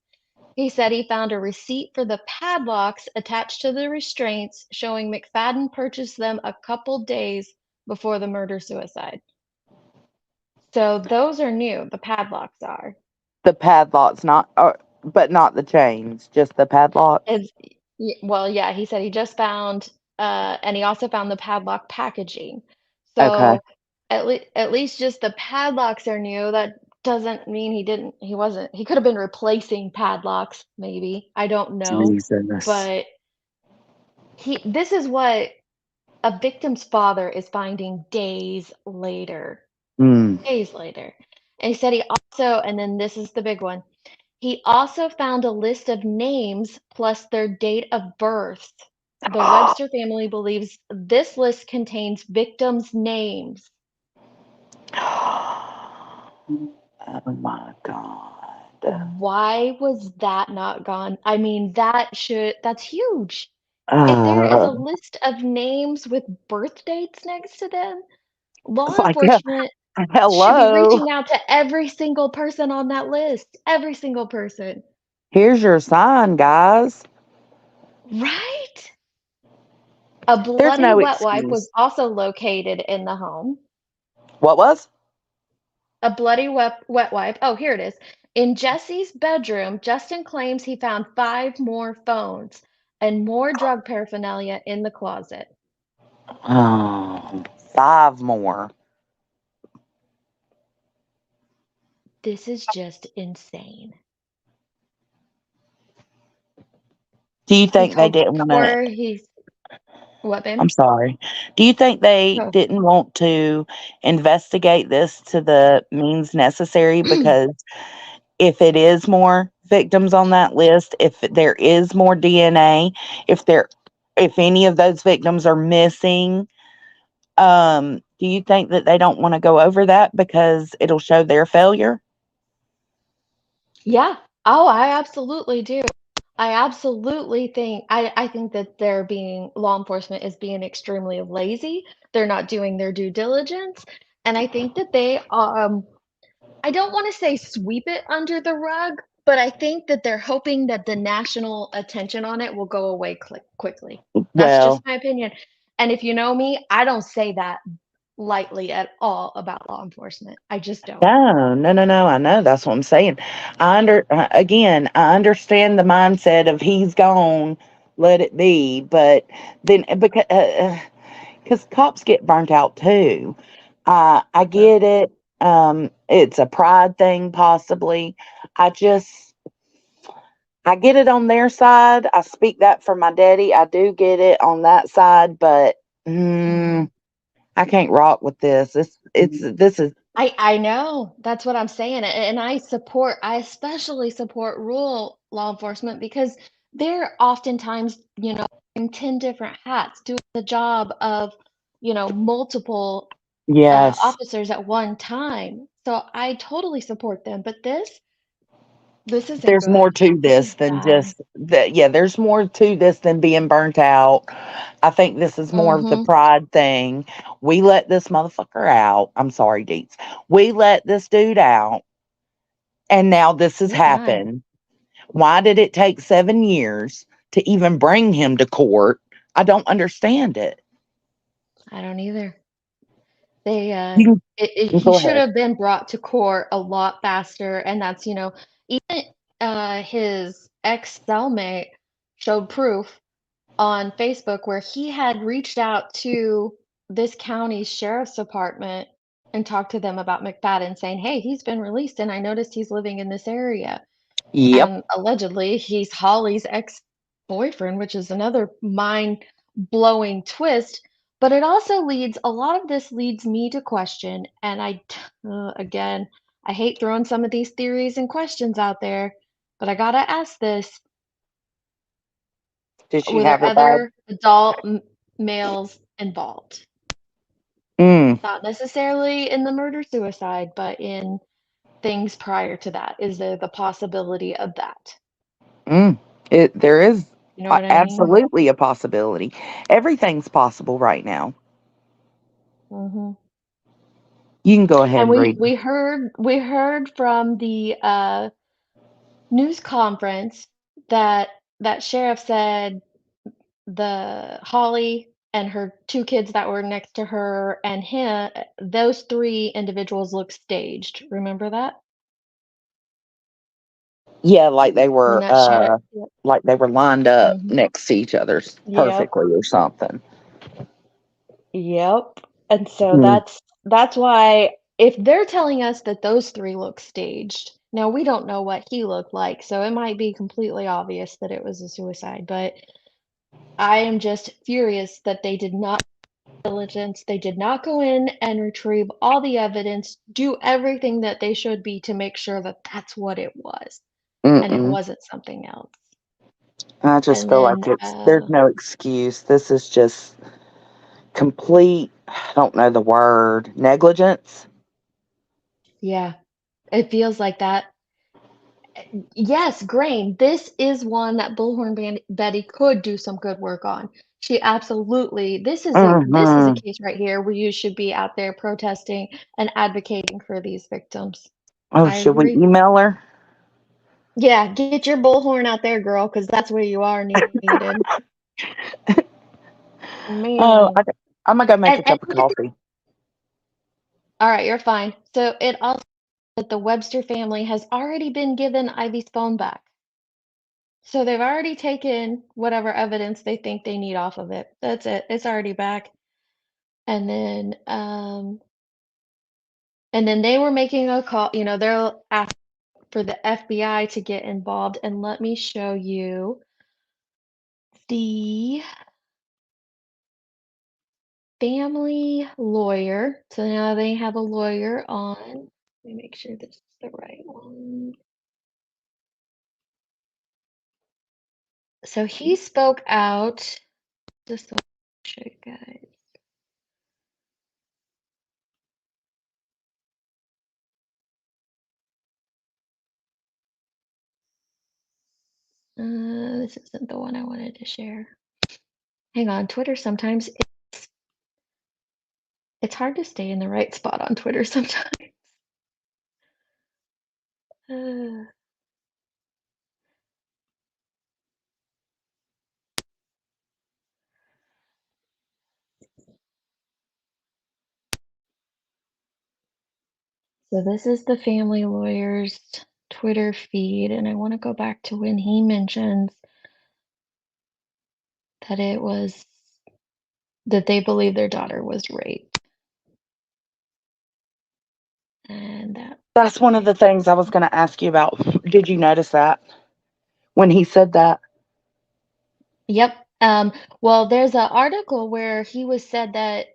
He said he found a receipt for the padlocks attached to the restraints, showing McFadden purchased them a couple days before the murder-suicide. So those are new, the padlocks are. The padlocks, not, but not the chains, just the padlocks. It's, well, yeah, he said he just found, and he also found the padlock packaging. Okay. So at least just the padlocks are new. That doesn't mean he could have been replacing padlocks, maybe. I don't know. Jesus. But this is what a victim's father is finding days later. Mm. Days later. And he said he also, and then this is the big one, he also found a list of names plus their date of birth. The Webster family believes this list contains victims' names. Oh my God. Why was that not gone? I mean, that's huge. If there is a list of names with birth dates next to them, law Like, enforcement should be hello. reaching out to every single person on that list. Every single person. Here's your sign, guys. Right? A There's bloody no wet wipe was excuse. also located in the home. What was? A bloody wet wipe. Oh, here it is. In Jesse's bedroom, Justin claims he found 5 more phones and more drug paraphernalia in the closet. Oh, 5 more. This is just insane. Do you He think they told didn't want to? Cor he's what, babe? I'm sorry. Do you think they Oh. didn't want to investigate this to the means necessary? Because if it is more victims on that list, if there is more DNA, if any of those victims are missing, do you think that they don't want to go over that because it'll show their failure? Yeah. Oh, I absolutely do. I absolutely think I think that law enforcement is being extremely lazy. They're not doing their due diligence, and I think that they I don't want to say sweep it under the rug, but I think that they're hoping that the national attention on it will go away quickly. That's just Well, my opinion. And if you know me, I don't say that lightly at all about law enforcement. I just don't. no. I know that's what I'm saying. I understand the mindset of he's gone, let it be. But then because cops get burnt out too. I get it. It's a pride thing, possibly. I just I get it on their side. I speak that for my daddy. I do get it on that side, but I can't rock with this. This is I know. That's what I'm saying. And I especially support rural law enforcement because they're oftentimes, in 10 different hats doing the job of, multiple yes. officers at one time. So I totally support them. But this isn't There's more good. to This this is than bad. just that. Yeah, there's more to this than being burnt out. I think this is more of the Mm-hmm. pride thing. We let this motherfucker out. I'm sorry, Deets. We let this dude out, and now this has Anytime. happened. Why did it take 7 years to even bring him to court. I don't understand it. I don't either. They You he go should ahead. have been brought to court a lot faster, and that's, even his ex-cellmate showed proof on Facebook where he had reached out to this county's sheriff's department and talked to them about McFadden, saying, "Hey, he's been released, and I noticed he's living in this area." Yep. And allegedly, he's Holly's ex-boyfriend, which is another mind-blowing twist. But it also a lot of this leads me to question, and again, I hate throwing some of these theories and questions out there, but I gotta ask this. Did she Were have there it bad? other adult males involved? Mm, Not necessarily in the murder-suicide, but in things prior to that. Is there the possibility of that? mm. There is You know what I mean? absolutely a possibility. Everything's possible right now. Hmm. You can go ahead And and we read. we heard from the news conference that sheriff said the Holly and her two kids that were next to her and him, those three individuals look staged. Remember that? Yeah, When that sheriff. Yep. like they were lined up Hmm. next to each other's Yep. perfectly or something. Yep. And so Mm, that's why if they're telling us that those three look staged, now we don't know what he looked like, so it might be completely obvious that it was a suicide, but I am just furious that they did not diligence, they did not go in and retrieve all the evidence, do everything that they should be to make sure that that's what it was, and it mm-mm. wasn't something else. I just And feel like then, there's no excuse. This is just complete, I don't know the word, negligence. yeah, it feels like that. Yes, grain. This is one that Bullhorn Betty could do some good work on. She absolutely. This is a Hmm. case right here where you should be out there protesting and advocating for these victims. Oh, I should we agree. email her? Yeah, get your bullhorn out there, girl, because that's where you are needed. Oh, Man. I'm gonna go make a And cup of coffee. all right, you're fine. So it also that the Webster family has already been given Ivy's phone back. So they've already taken whatever evidence they think they need off of it. That's it. It's already back. And then they were making a call, they're asking for the FBI to get involved. And let me show you the family lawyer. So now they have a lawyer on. Let me make sure this is the right one. So he spoke out. Just to show you guys. This isn't the one I wanted to share. Hang on, Twitter sometimes it's hard to stay in the right spot on Twitter sometimes. Uh, so this is the family lawyer's Twitter feed, and I want to go back to when he mentions that that they believe their daughter was raped. And That's one of the things I was gonna ask you about. Did you notice that when he said that? yep. Well, there's an article where he was said that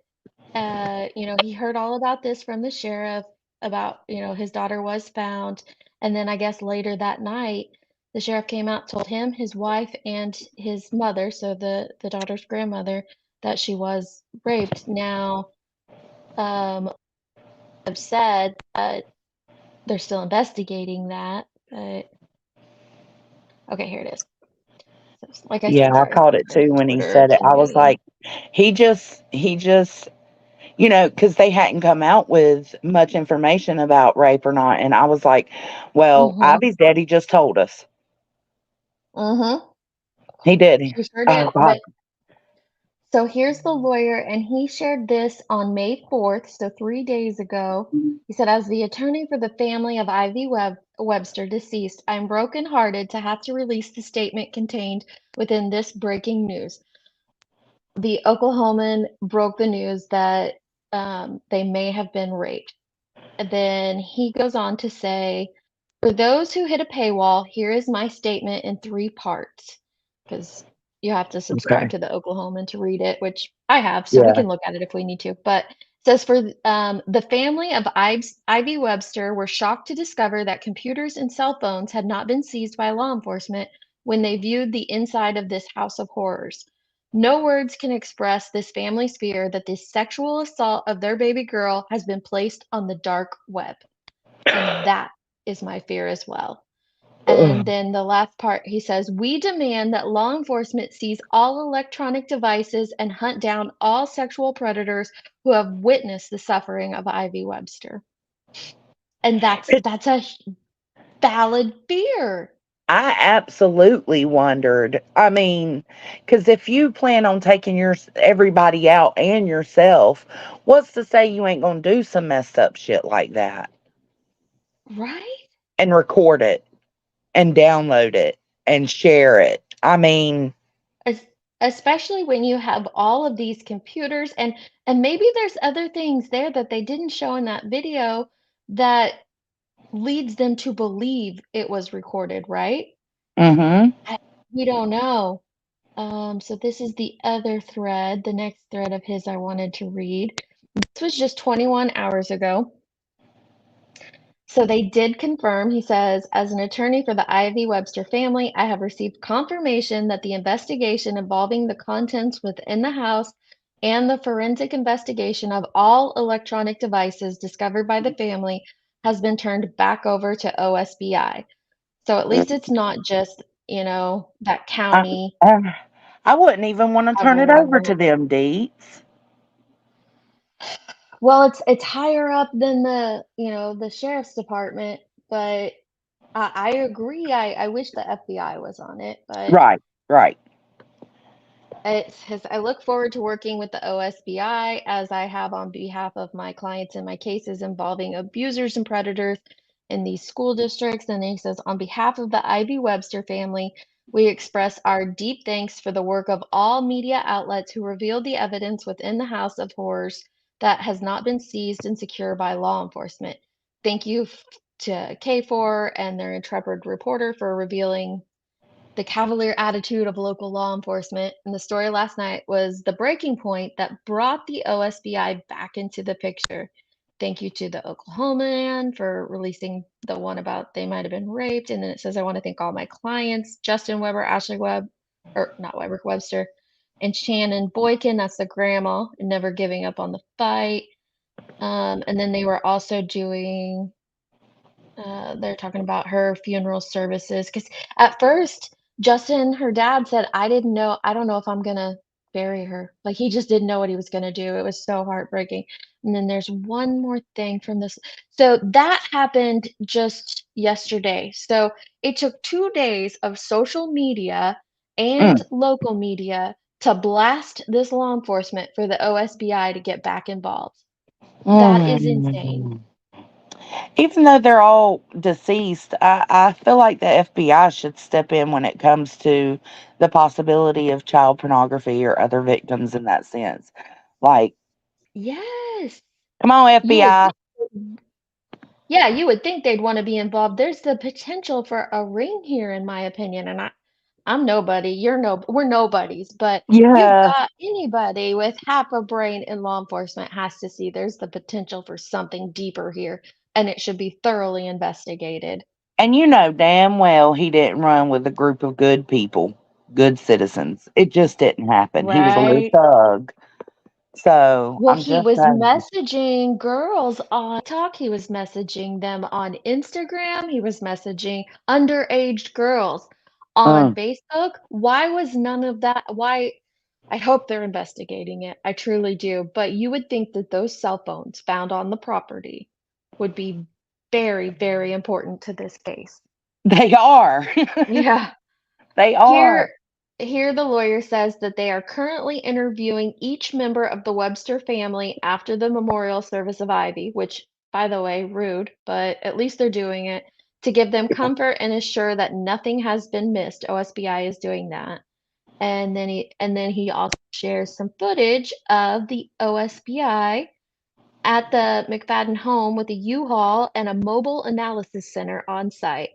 he heard all about this from the sheriff about, his daughter was found. And then I guess later that night, the sheriff came out, told him, his wife, and his mother, so the daughter's grandmother, that she was raped. Now, have said that they're still investigating that, but okay, here it is. So, like I Yeah, said, I sorry, caught it sometimes too when he Twitter said it. can I was be. like, he just, because they hadn't come out with much information about rape or not. And I was like, well, Mm-hmm. Ivy's daddy just told us. Mm-hmm. He did. He sure Oh did. God. But so here's the lawyer, and he shared this on May 4th, so 3 days ago. He said, as the attorney for the family of Ivy Webster, deceased, I'm brokenhearted to have to release the statement contained within this breaking news. The Oklahoman broke the news that they may have been raped. And then he goes on to say, for those who hit a paywall, here is my statement in 3 parts. Because you have to subscribe Okay. to the Oklahoman to read it, which I have, so we Yeah. can look at it if we need to. But it says for the family of Ivy Webster were shocked to discover that computers and cell phones had not been seized by law enforcement when they viewed the inside of this house of horrors. No words can express this family's fear that the sexual assault of their baby girl has been placed on the dark web. And that is my fear as well. And then the last part, he says, we demand that law enforcement seize all electronic devices and hunt down all sexual predators who have witnessed the suffering of Ivy Webster. And that's a valid fear. I absolutely wondered. I mean, because if you plan on taking everybody out and yourself, what's to say you ain't gonna do some messed up shit like that Right? and record it and download it and share it? I mean, Especially when you have all of these computers and maybe there's other things there that they didn't show in that video that leads them to believe it was recorded, right? mm-hmm. We don't know. So this is the other thread, the next thread of his I wanted to read. This was just 21 hours ago. So they did confirm, he says, as an attorney for the Ivy Webster family, I have received confirmation that the investigation involving the contents within the house and the forensic investigation of all electronic devices discovered by the family has been turned back over to OSBI. So at least it's not just, that county I wouldn't even want to turn level it over level. to them, Deets. Well, it's higher up than the sheriff's department, but I agree. I wish the FBI was on it, but Right, right. I look forward to working with the OSBI as I have on behalf of my clients in my cases involving abusers and predators in these school districts. And he says, on behalf of the Ivy Webster family, we express our deep thanks for the work of all media outlets who revealed the evidence within the House of Horrors that has not been seized and secured by law enforcement. Thank you to K4 and their intrepid reporter for revealing the cavalier attitude of local law enforcement. And the story last night was the breaking point that brought the OSBI back into the picture. Thank you to the Oklahoma man for releasing the one about they might have been raped. And then it says, I want to thank all my clients, Justin Weber, Ashley Webb, or not Weber, Webster, and Shannon Boykin, that's the grandma, and never giving up on the fight. And then they were also doing, they're talking about her funeral services. Because at first, Justin, her dad said, I don't know if I'm going to bury her. Like, he just didn't know what he was going to do. It was so heartbreaking. And then there's one more thing from this. So that happened just yesterday. So it took 2 days of social media and local media to blast this law enforcement for the OSBI to get back involved. That is insane. Even though they're all deceased, I feel like the FBI should step in when it comes to the possibility of child pornography or other victims in that sense. Like, Yes. come on, You would FBI. Yeah, you would think they'd want to be involved. There's the potential for a ring here, in my opinion. And I'm nobody. We're nobodies. But you've Yeah. got anybody with half a brain in law enforcement has to see there's the potential for something deeper here, and it should be thoroughly investigated. And you know damn well he didn't run with a group of good people, good citizens. It just didn't happen. He was a little Right? thug. So Well, I'm he just was saying. messaging girls on TikTok. He was messaging them on Instagram. He was messaging underage girls on Mm. Facebook. Why was none of that? Why? I hope they're investigating it. I truly do. But you would think that those cell phones found on the property would be very, very important to this case. They are. Yeah. They Here, are. Here, the lawyer says that they are currently interviewing each member of the Webster family after the memorial service of Ivy, which, by the way, rude, but at least they're doing it to give them comfort and assure that nothing has been missed. OSBI is doing that. And then he also shares some footage of the OSBI at the McFadden home with a U-Haul and a mobile analysis center on site.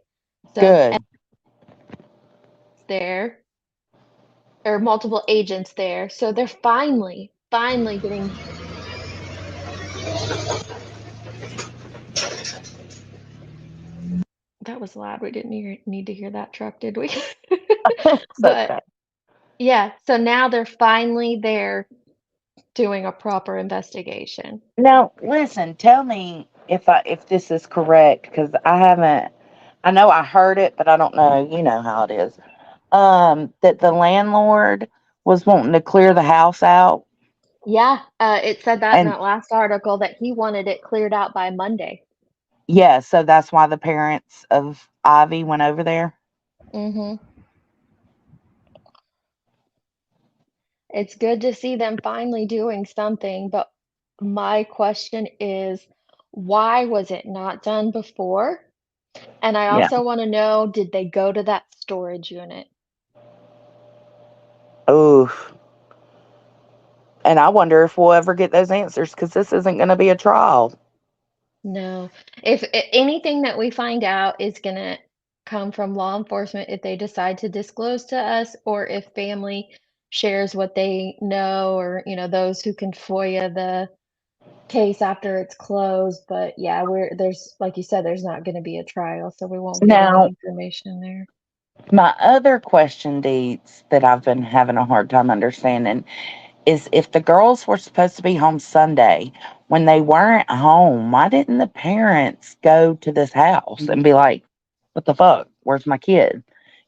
So Good. there, or multiple agents there. So they're finally getting. That was loud. We didn't need to hear that truck, did we? It's But okay. yeah, so now they're finally there doing a proper investigation. Now, listen, tell me if this is correct, because I haven't. I know I heard it, but I don't know. You know how it is. That the landlord was wanting to clear the house out, Yeah, it said that in and that last article that he wanted it cleared out by Monday. yeah, so that's why the parents of Ivy went over there. Mm-hmm. It's good to see them finally doing something, but my question is, why was it not done before? And I Yeah. also want to know, did they go to that storage unit? Oof. And I wonder if we'll ever get those answers, because this isn't going to be a trial. No. If anything that we find out is gonna come from law enforcement if they decide to disclose to us, or if family shares what they know, or, those who can FOIA the case after it's closed. But yeah, there's, like you said, there's not gonna be a trial, so we won't get any Now, information there. my other question, Deets, that I've been having a hard time understanding is if the girls were supposed to be home Sunday, when they weren't home, why didn't the parents go to this house and be like, what the fuck? Where's my kid?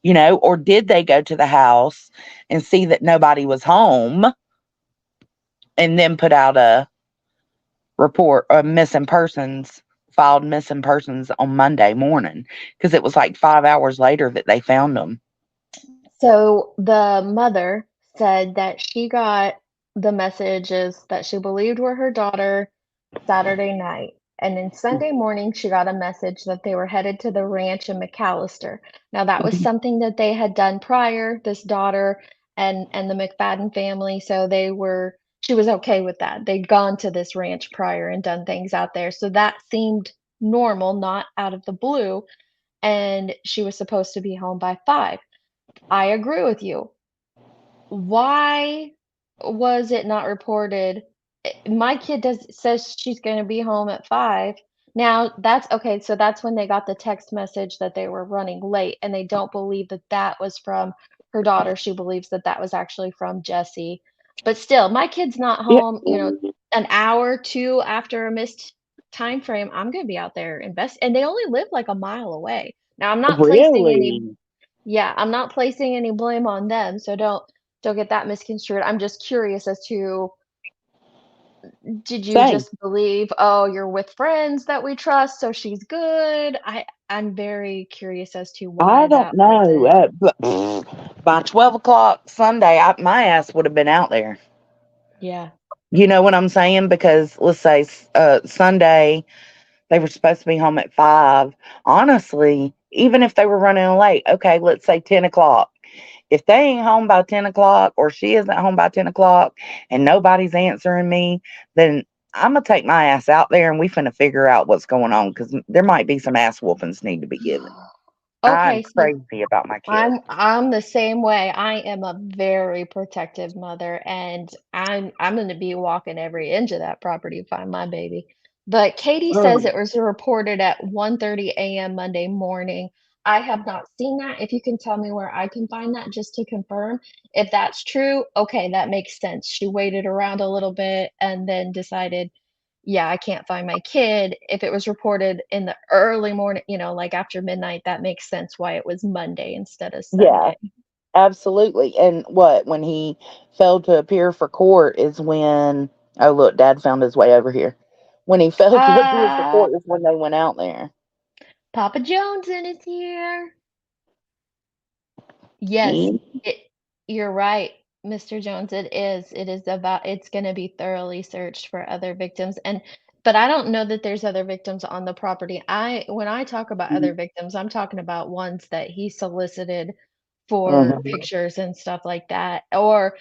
Or did they go to the house and see that nobody was home and then put out a report of filed missing persons on Monday morning? Because it was like 5 hours later that they found them. So the mother said that she got the messages that she believed were her daughter Saturday night. And then Sunday morning, she got a message that they were headed to the ranch in McAllister. Now, that was something that they had done prior, this daughter and the McFadden family. So she was okay with that. They'd gone to this ranch prior and done things out there. So that seemed normal, not out of the blue. And she was supposed to be home by 5. I agree with you. Why was it not reported? My kid says she's gonna be home at 5. Now, that's okay, so that's when they got the text message that they were running late, and they don't believe that that was from her daughter. She believes that that was actually from Jesse. But still, my kid's not Yeah. home, an hour, 2 after a missed time frame. I'm gonna be out there and they only live like a mile away. Now, Really? I'm not placing any blame on them, so don't get that misconstrued. I'm just curious as to, did you Same. just believe, "Oh, you're with friends that we trust, so she's good?" I'm very curious as to I why don't that know. wasn't. By 12 o'clock Sunday, my ass would have been out there. Yeah. You know what I'm saying? Because let's say Sunday, they were supposed to be home at 5. Honestly, even if they were running late, okay, let's say 10 o'clock. If they ain't home by 10 o'clock or she isn't home by 10 o'clock and nobody's answering me, then I'm going to take my ass out there and we finna figure out what's going on, because there might be some ass whoopings need to be given. I'm Okay, so crazy about my kids. I'm the same way. I am a very protective mother, and I'm gonna be walking every inch of that property to find my baby. But Katie Oh, says it was reported at 1:30 a.m. Monday morning. I have not seen that. If you can tell me where I can find that just to confirm. If that's true, okay, that makes sense. She waited around a little bit and then decided, yeah, I can't find my kid. If it was reported in the early morning, like after midnight, that makes sense why it was Monday instead of yeah, Sunday. absolutely. And when he failed to appear for court is when, oh, look, Dad found his way over here. When he failed to appear for Uh, court is when they went out there. Papa Johnson is here. Yes, Yeah. it You're right, Mr. Jones. It is. It is about it's gonna be thoroughly searched for other victims, and but I don't know that there's other victims on the property. When I talk about other victims, I'm talking about ones that he solicited for Mhm. pictures and stuff like that, or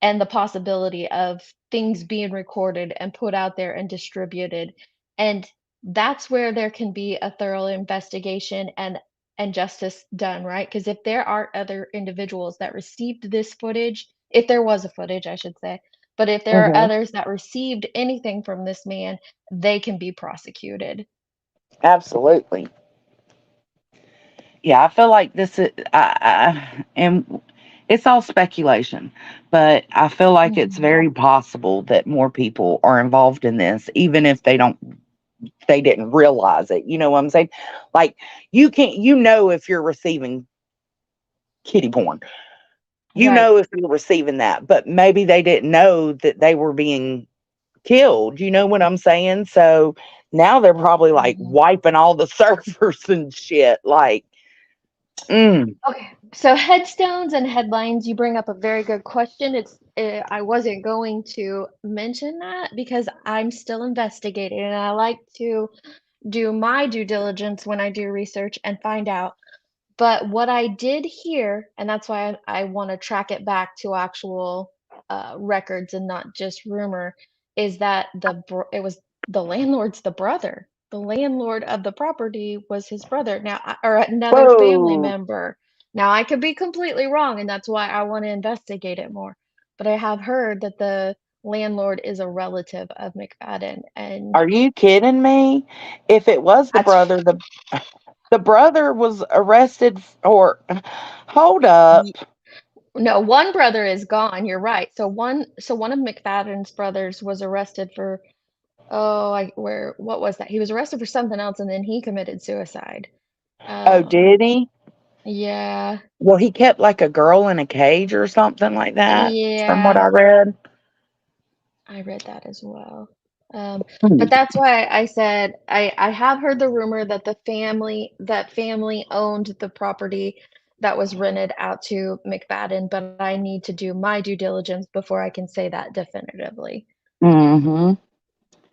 and the possibility of things being recorded and put out there and distributed. And that's where there can be a thorough investigation and justice done, right? Because if there are other individuals that received this footage, if there was a footage, I should say, but if there are Mhm. others that received anything from this man, they can be prosecuted. Absolutely. Yeah, I feel like this is, and it's all speculation, but I feel like it's Mhm. very possible that more people are involved in this, even if they didn't realize it. You know what I'm saying? Like, you can't, if you're receiving kitty porn, Right. if you're receiving that, but maybe they didn't know that they were being killed. You know what I'm saying? So now they're probably like Mhm. wiping all the servers and shit. Like, mm, Okay, so headstones and headlines, you bring up a very good question. I wasn't going to mention that because I'm still investigating and I like to do my due diligence when I do research and find out. But what I did hear, and that's why I want to track it back to actual records and not just rumor, is that it was the landlord's the brother. The landlord of the property was his brother now, or another family whoa. member. Now I could be completely wrong, and that's why I want to investigate it more. But I have heard that the landlord is a relative of McFadden, and Are you kidding me? If it was the that's brother, the brother was arrested or hold up. no, one brother is gone, you're right. So one of McFadden's brothers was arrested for what was that? He was arrested for something else and then he committed suicide. Oh, Um, did he? yeah. Well, he kept like a girl in a cage or something like that, from what Yeah, I read. I read that as well. Hmm. But that's why I said I have heard the rumor that that family owned the property that was rented out to McFadden, but I need to do my due diligence before I can say that definitively. Mm-hmm.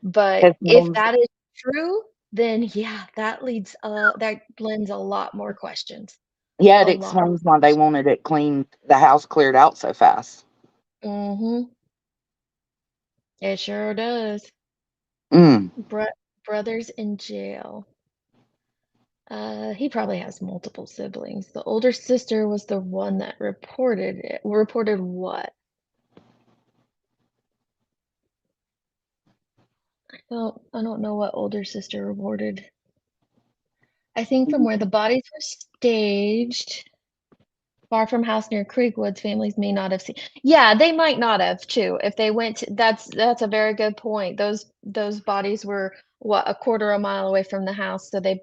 But if that is true, then yeah, that lends a lot more questions. Yeah, it A lot more explains why they questions. wanted it cleaned, the house cleared out so fast. Mhm. It sure does. Mm. Bro brothers in jail. He probably has multiple siblings. The older sister was the one that reported it. Reported what? I don't know what older sister reported. I think from where the bodies were staged. Far from house near Creekwoods, families may not have seen. Yeah, they might not have too. If they went to, that's a very good point. Those bodies were what a quarter a mile away from the house, so they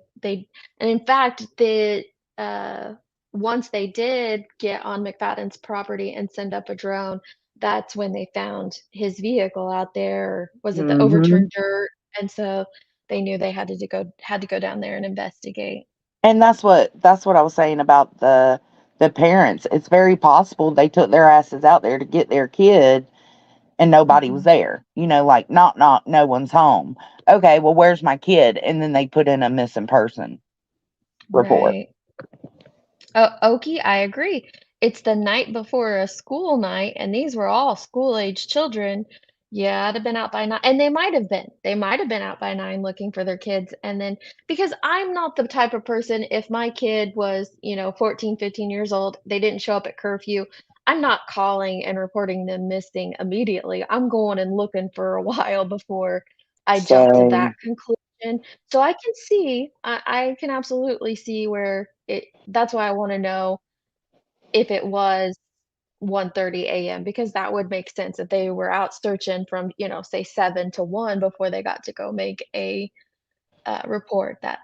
and in fact the uh once they did get on McFadden's property and send up a drone, that's when they found his vehicle out there. Or was it the Mm-hmm. overturned dirt? And so they knew they had to go down there and investigate. And that's what I was saying about the parents. It's very possible they took their asses out there to get their kid and nobody was Mhm. there. Like knock knock, no one's home. Okay, well where's my kid? And then they put in a missing person report. Right. Okie, I agree. It's the night before a school night, and these were all school-age children. Yeah, I'd have been out by 9, and they might have been. They might have been out by 9 looking for their kids, and then because I'm not the type of person, if my kid was, 14, 15 years old, they didn't show up at curfew, I'm not calling and reporting them missing immediately. I'm going and looking for a while before I jump to that So conclusion. So I can absolutely see where that's why I wanna know if it was 1:30 AM because that would make sense if they were out searching from, say 7 to 1 before they got to go make a, report. That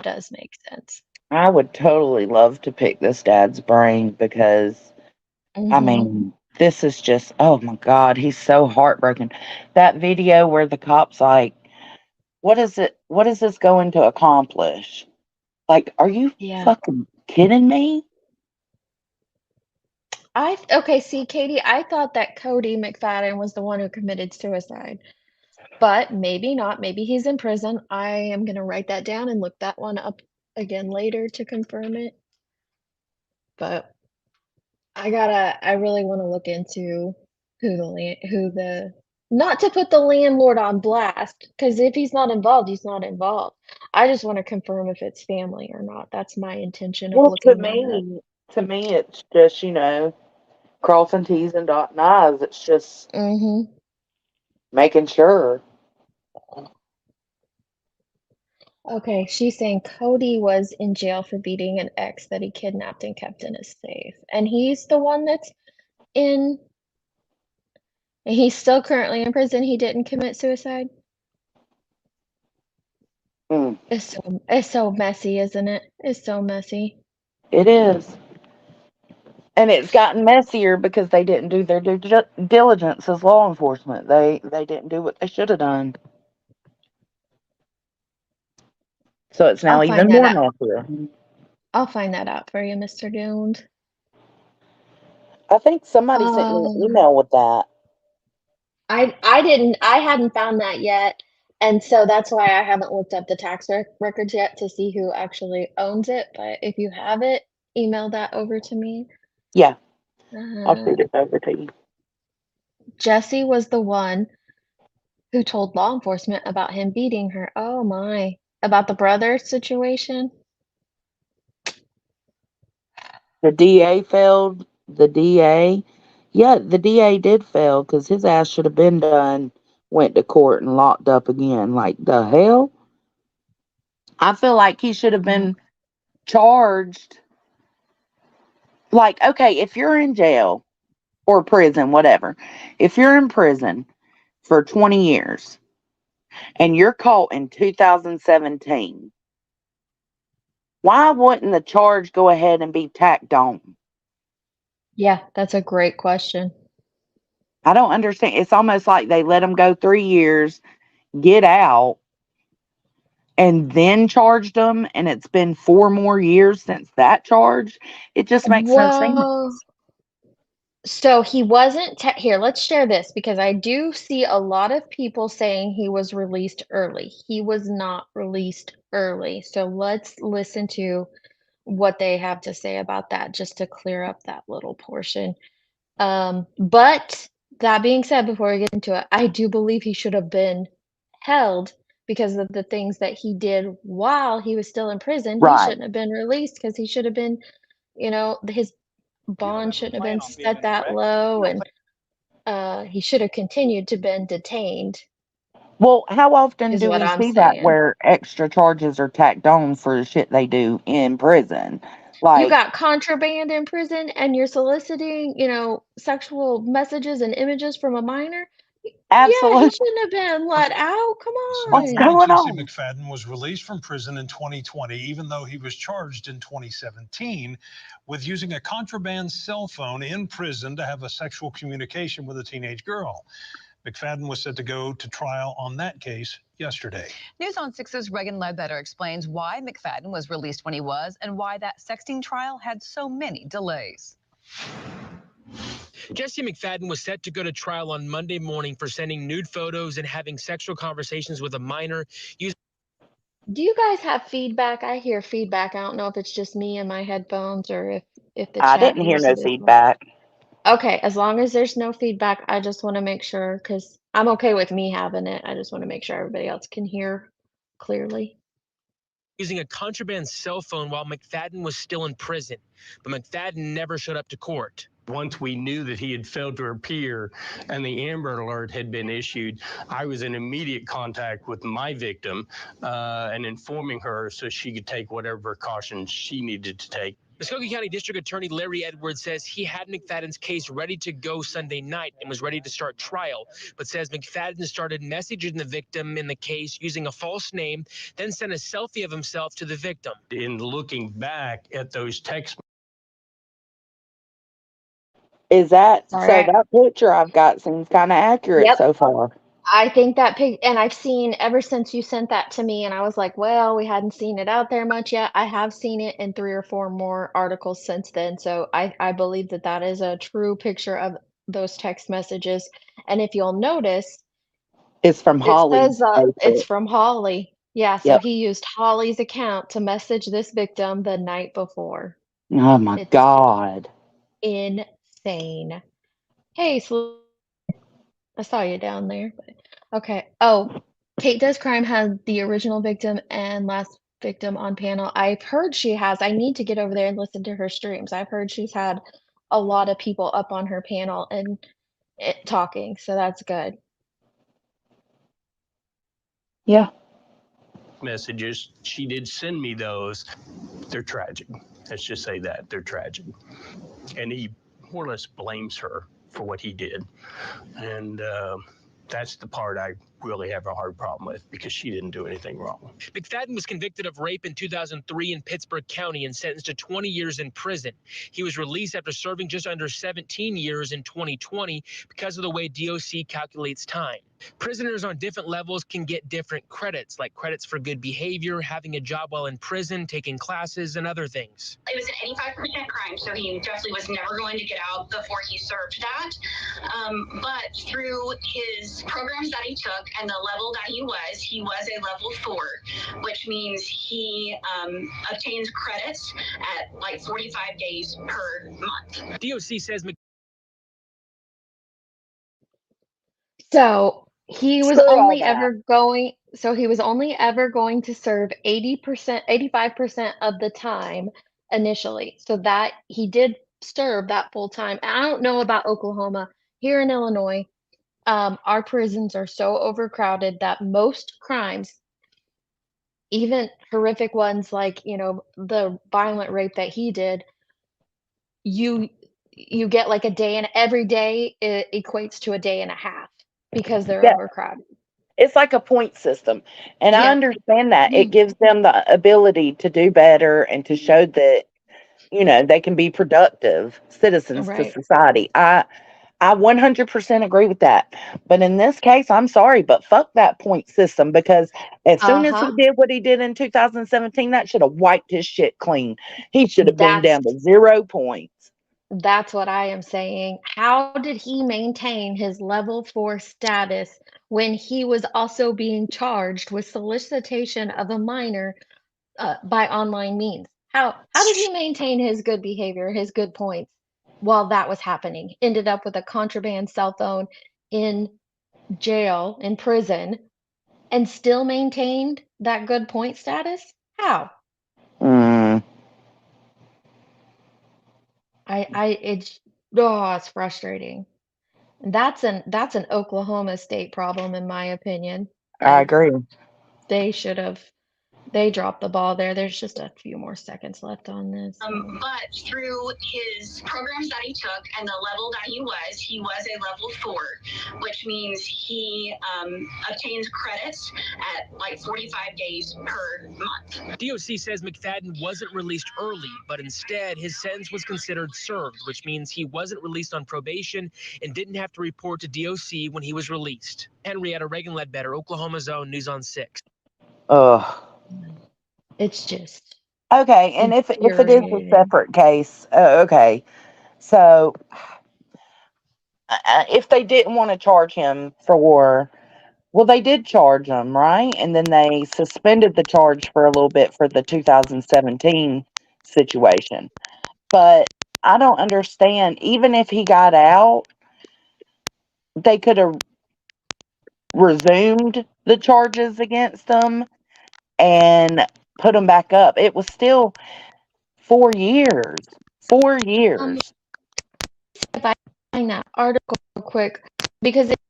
does make sense. I would totally love to pick this dad's brain because I Mhm. mean, this is just, oh my God, he's so heartbroken. That video where the cop's like, what is this going to accomplish? Like, are you Yeah. fucking kidding me? Okay, see, Katie, I thought that Cody McFadden was the one who committed suicide, but maybe not. Maybe he's in prison. I am gonna write that down and look that one up again later to confirm it. But I really want to look into who the not to put the landlord on blast, because if he's not involved, he's not involved. I just want to confirm if it's family or not. That's my intention of Well, looking that up. to me, it's just, crossing T's and dotting I's. It's just Mm-hmm. making sure. Okay, she's saying Cody was in jail for beating an ex that he kidnapped and kept in his safe. And he's the one that's in, and he's still currently in prison. He didn't commit suicide. Mm, It's so messy, isn't it? It's so messy. it is. And it's gotten messier because they didn't do their due diligence as law enforcement. They didn't do what they should have done. So it's now I'll even find that more out. messier. I'll find that out for you, Mr. Doomed. I think somebody sent me an email with that. I hadn't found that yet. And so that's why I haven't looked up the tax records yet to see who actually owns it. But if you have it, email that over to me. Yeah, I'll shoot it over to you. Jesse was the one who told law enforcement about him beating her. Oh my. About the brother situation? The DA failed. The DA? Yeah, the DA did fail because his ass should have been done, went to court and locked up again. Like, the hell? I feel like he should have been charged. Like, okay, if you're in jail or prison, whatever, if you're in prison for 20 years and you're caught in 2017, why wouldn't the charge go ahead and be tacked on? Yeah, that's a great question. I don't understand. It's almost like they let him go 3 years, get out, and then charged them, and it's been 4 more years since that charge. It just makes no sense. Well, so he wasn't here, let's share this because I do see a lot of people saying he was released early. He was not released early. So let's listen to what they have to say about that just to clear up that little portion. But that being said, before we get into it, I do believe he should have been held because of the things that he did while he was still in prison. He Right. shouldn't have been released because he should have been, his bond shouldn't have been set that low, and he should have continued to been detained, Well, how often is do what we I'm see that saying. where extra charges are tacked on for the shit they do in prison? You Like, got contraband in prison and you're soliciting, sexual messages and images from a minor? Yeah, absolutely. he shouldn't have been let out. Come What's on. going Jesse on? McFadden was released from prison in 2020, even though he was charged in 2017 with using a contraband cell phone in prison to have a sexual communication with a teenage girl. McFadden was set to go to trial on that case yesterday. News on 6's Regan Ledbetter explains why McFadden was released when he was and why that sexting trial had so many delays. Jesse McFadden was set to go to trial on Monday morning for sending nude photos and having sexual conversations with a minor. Do you guys have feedback? I hear feedback. I don't know if it's just me and my headphones or if the I chat didn't hear hears no it as well. feedback. Okay, as long as there's no feedback, I just want to make sure because I'm okay with me having it. I just want to make sure everybody else can hear clearly. Using a contraband cell phone while McFadden was still in prison, but McFadden never showed up to court. Once we knew that he had failed to appear and the Amber Alert had been issued, I was in immediate contact with my victim and informing her so she could take whatever precautions she needed to take. Muskogee County District Attorney Larry Edwards says he had McFadden's case ready to go Sunday night and was ready to start trial, but says McFadden started messaging the victim in the case using a false name, then sent a selfie of himself to the victim. In looking back at those texts, Is that All so? right. That picture I've got seems kind of accurate Yep. so far. I think that pig and I've seen ever since you sent that to me and I was like, "Well, we hadn't seen it out there much yet." I have seen it in 3 or 4 more articles since then, so I believe that that is a true picture of those text messages, and if you'll notice, It's from it Holly's says, it's Facebook. from Holly. Yeah, so Yep. he used Holly's account to message this victim the night before. Oh my It's God. insane. Hey, I saw you down there. Okay. Oh, Kate Does Crime has the original victim and last victim on panel. I've heard she has. I need to get over there and listen to her streams. I've heard she's had a lot of people up on her panel and talking, so that's good. Yeah. Messages. She did send me those. They're tragic. Let's just say that. They're tragic. And he more or less blames her for what he did. And that's the part I really have a hard problem with because she didn't do anything wrong. McFadden was convicted of rape in 2003 in Pittsburgh County and sentenced to 20 years in prison. He was released after serving just under 17 years in 2020 because of the way DOC calculates time. Prisoners on different levels can get different credits, like credits for good behavior, having a job while in prison, taking classes, and other things. It was an 85% crime, so he definitely was never going to get out before he served that. But through his programs that he took and the level that he was a level 4, which means he obtains credits at like 45 days per month. DOC says So he was Screw all only that. ever going so he was only ever going to serve 80%, 85% of the time initially. So that he did serve that full time. And I don't know about Oklahoma. Here in Illinois, our prisons are so overcrowded that most crimes, even horrific ones like, the violent rape that he did, you you get like a day and every day equates to a day and a half because they're Yeah. overcrowded. It's like a point system. And I Yeah. understand that. It gives them the ability to do better and to show that, they can be productive citizens to Right. society. I 100% agree with that. But in this case, I'm sorry, but fuck that point system because as soon as he Uh-huh. did what he did in 2017, that should have wiped his shit clean. He should have been That's down to 0 points. that's what I am saying. How did he maintain his level 4 status when he was also being charged with solicitation of a minor by online means? How did he maintain his good behavior, his good points while that was happening? Ended up with a contraband cell phone in jail, in prison, and still maintained that good point status? How? Mm, It's frustrating. That's an Oklahoma State problem in my opinion. I Like agree. they dropped the ball there. There's just a few more seconds left on this. But through his programs that he took and the level that he was a level 4, which means he obtains credits at like 45 days per month. DOC says McFadden wasn't released early, but instead his sentence was considered served, which means he wasn't released on probation and didn't have to report to DOC when he was released. Henrietta Reagan Ledbetter, Oklahoma's Own, News on 6. Ugh. It's just Okay, and if it is a infuriating. separate case, okay. So if they didn't want to charge him for, well, they did charge him, right? And then they suspended the charge for a little bit for the 2017 situation. But I don't understand. Even if he got out, they could have resumed the charges against him and put him back up. It was still 4 years. 4 years. If I find that article real quick because it's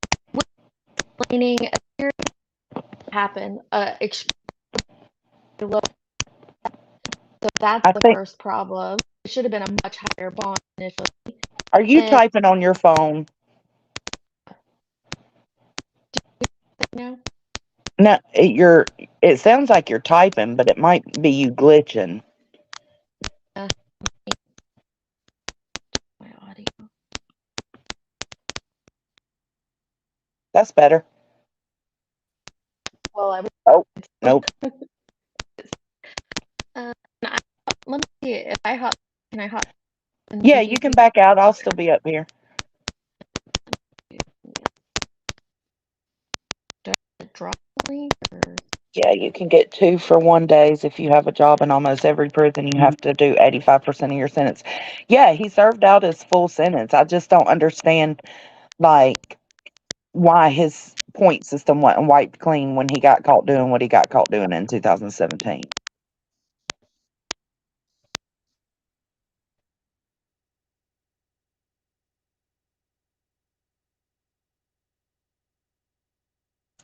explaining a period happened so that's I the think. first problem. It should have been a much higher bond initially. Are you And typing on your phone? now No, it sounds like you're typing, but it might be you glitching. my audio. That's better. Well, I was. Oh, nope. Let me see if I hop. Can I hop? Yeah, you can back out. I'll still be up here. Drop link or? Yeah, you can get 2 for 1 days if you have a job in almost every prison. You have to do 85% of your sentence. Yeah, he served out his full sentence. I just don't understand, like, why his point system wasn't wiped clean when he got caught doing what he got caught doing in 2017.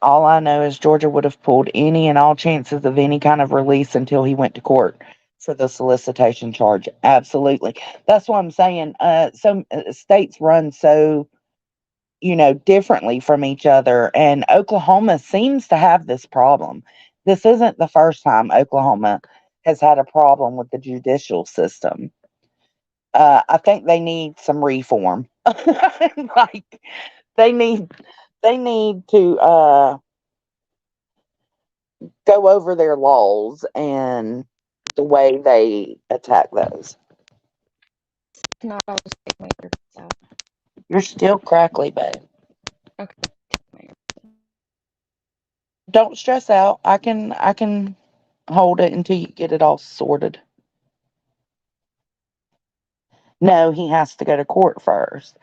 All I know is Georgia would have pulled any and all chances of any kind of release until he went to court for the solicitation charge. Absolutely. That's what I'm saying. Some states run so, differently from each other. And Oklahoma seems to have this problem. This isn't the first time Oklahoma has had a problem with the judicial system. I think they need some reform. Like they need to go over their laws and the way they attack those. Not always take my earbuds out. You're still crackly, babe. Okay. Don't stress out. I can hold it until you get it all sorted. No, he has to go to court first.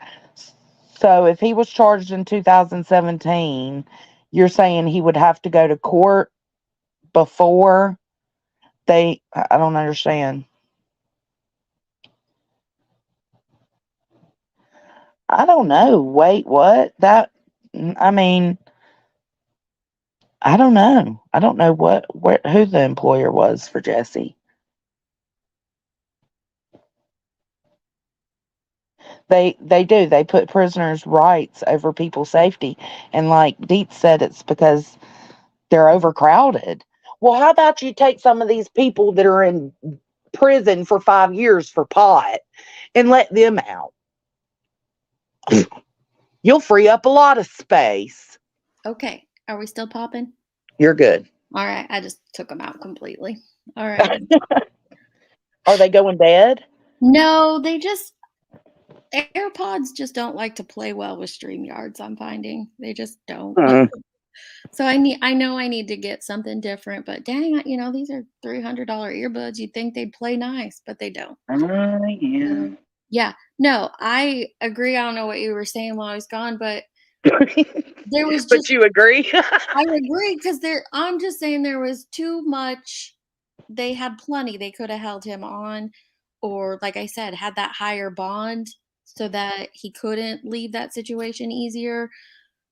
So if he was charged in 2017, you're saying he would have to go to court before I don't understand. I don't know. Wait, what? I mean, I don't know. I don't know who the employer was for Jesse. They do. They put prisoners' rights over people's safety. And like Deep said, it's because they're overcrowded. Well, how about you take some of these people that are in prison for 5 years for pot and let them out? You'll free up a lot of space. Okay. Are we still popping? You're good. All right. I just took them out completely. All right. Are they going dead? No, AirPods just don't like to play well with StreamYards, I'm finding. They just don't. So I know I need to get something different, but dang, these are $300 earbuds. You'd think they'd play nice, but they don't. Yeah. Yeah. No, I agree. I don't know what you were saying while I was gone, but there was But you agree? I agree because I'm just saying there was too much. They had plenty. They could have held him on, or like I said, had that higher bond so that he couldn't leave that situation easier.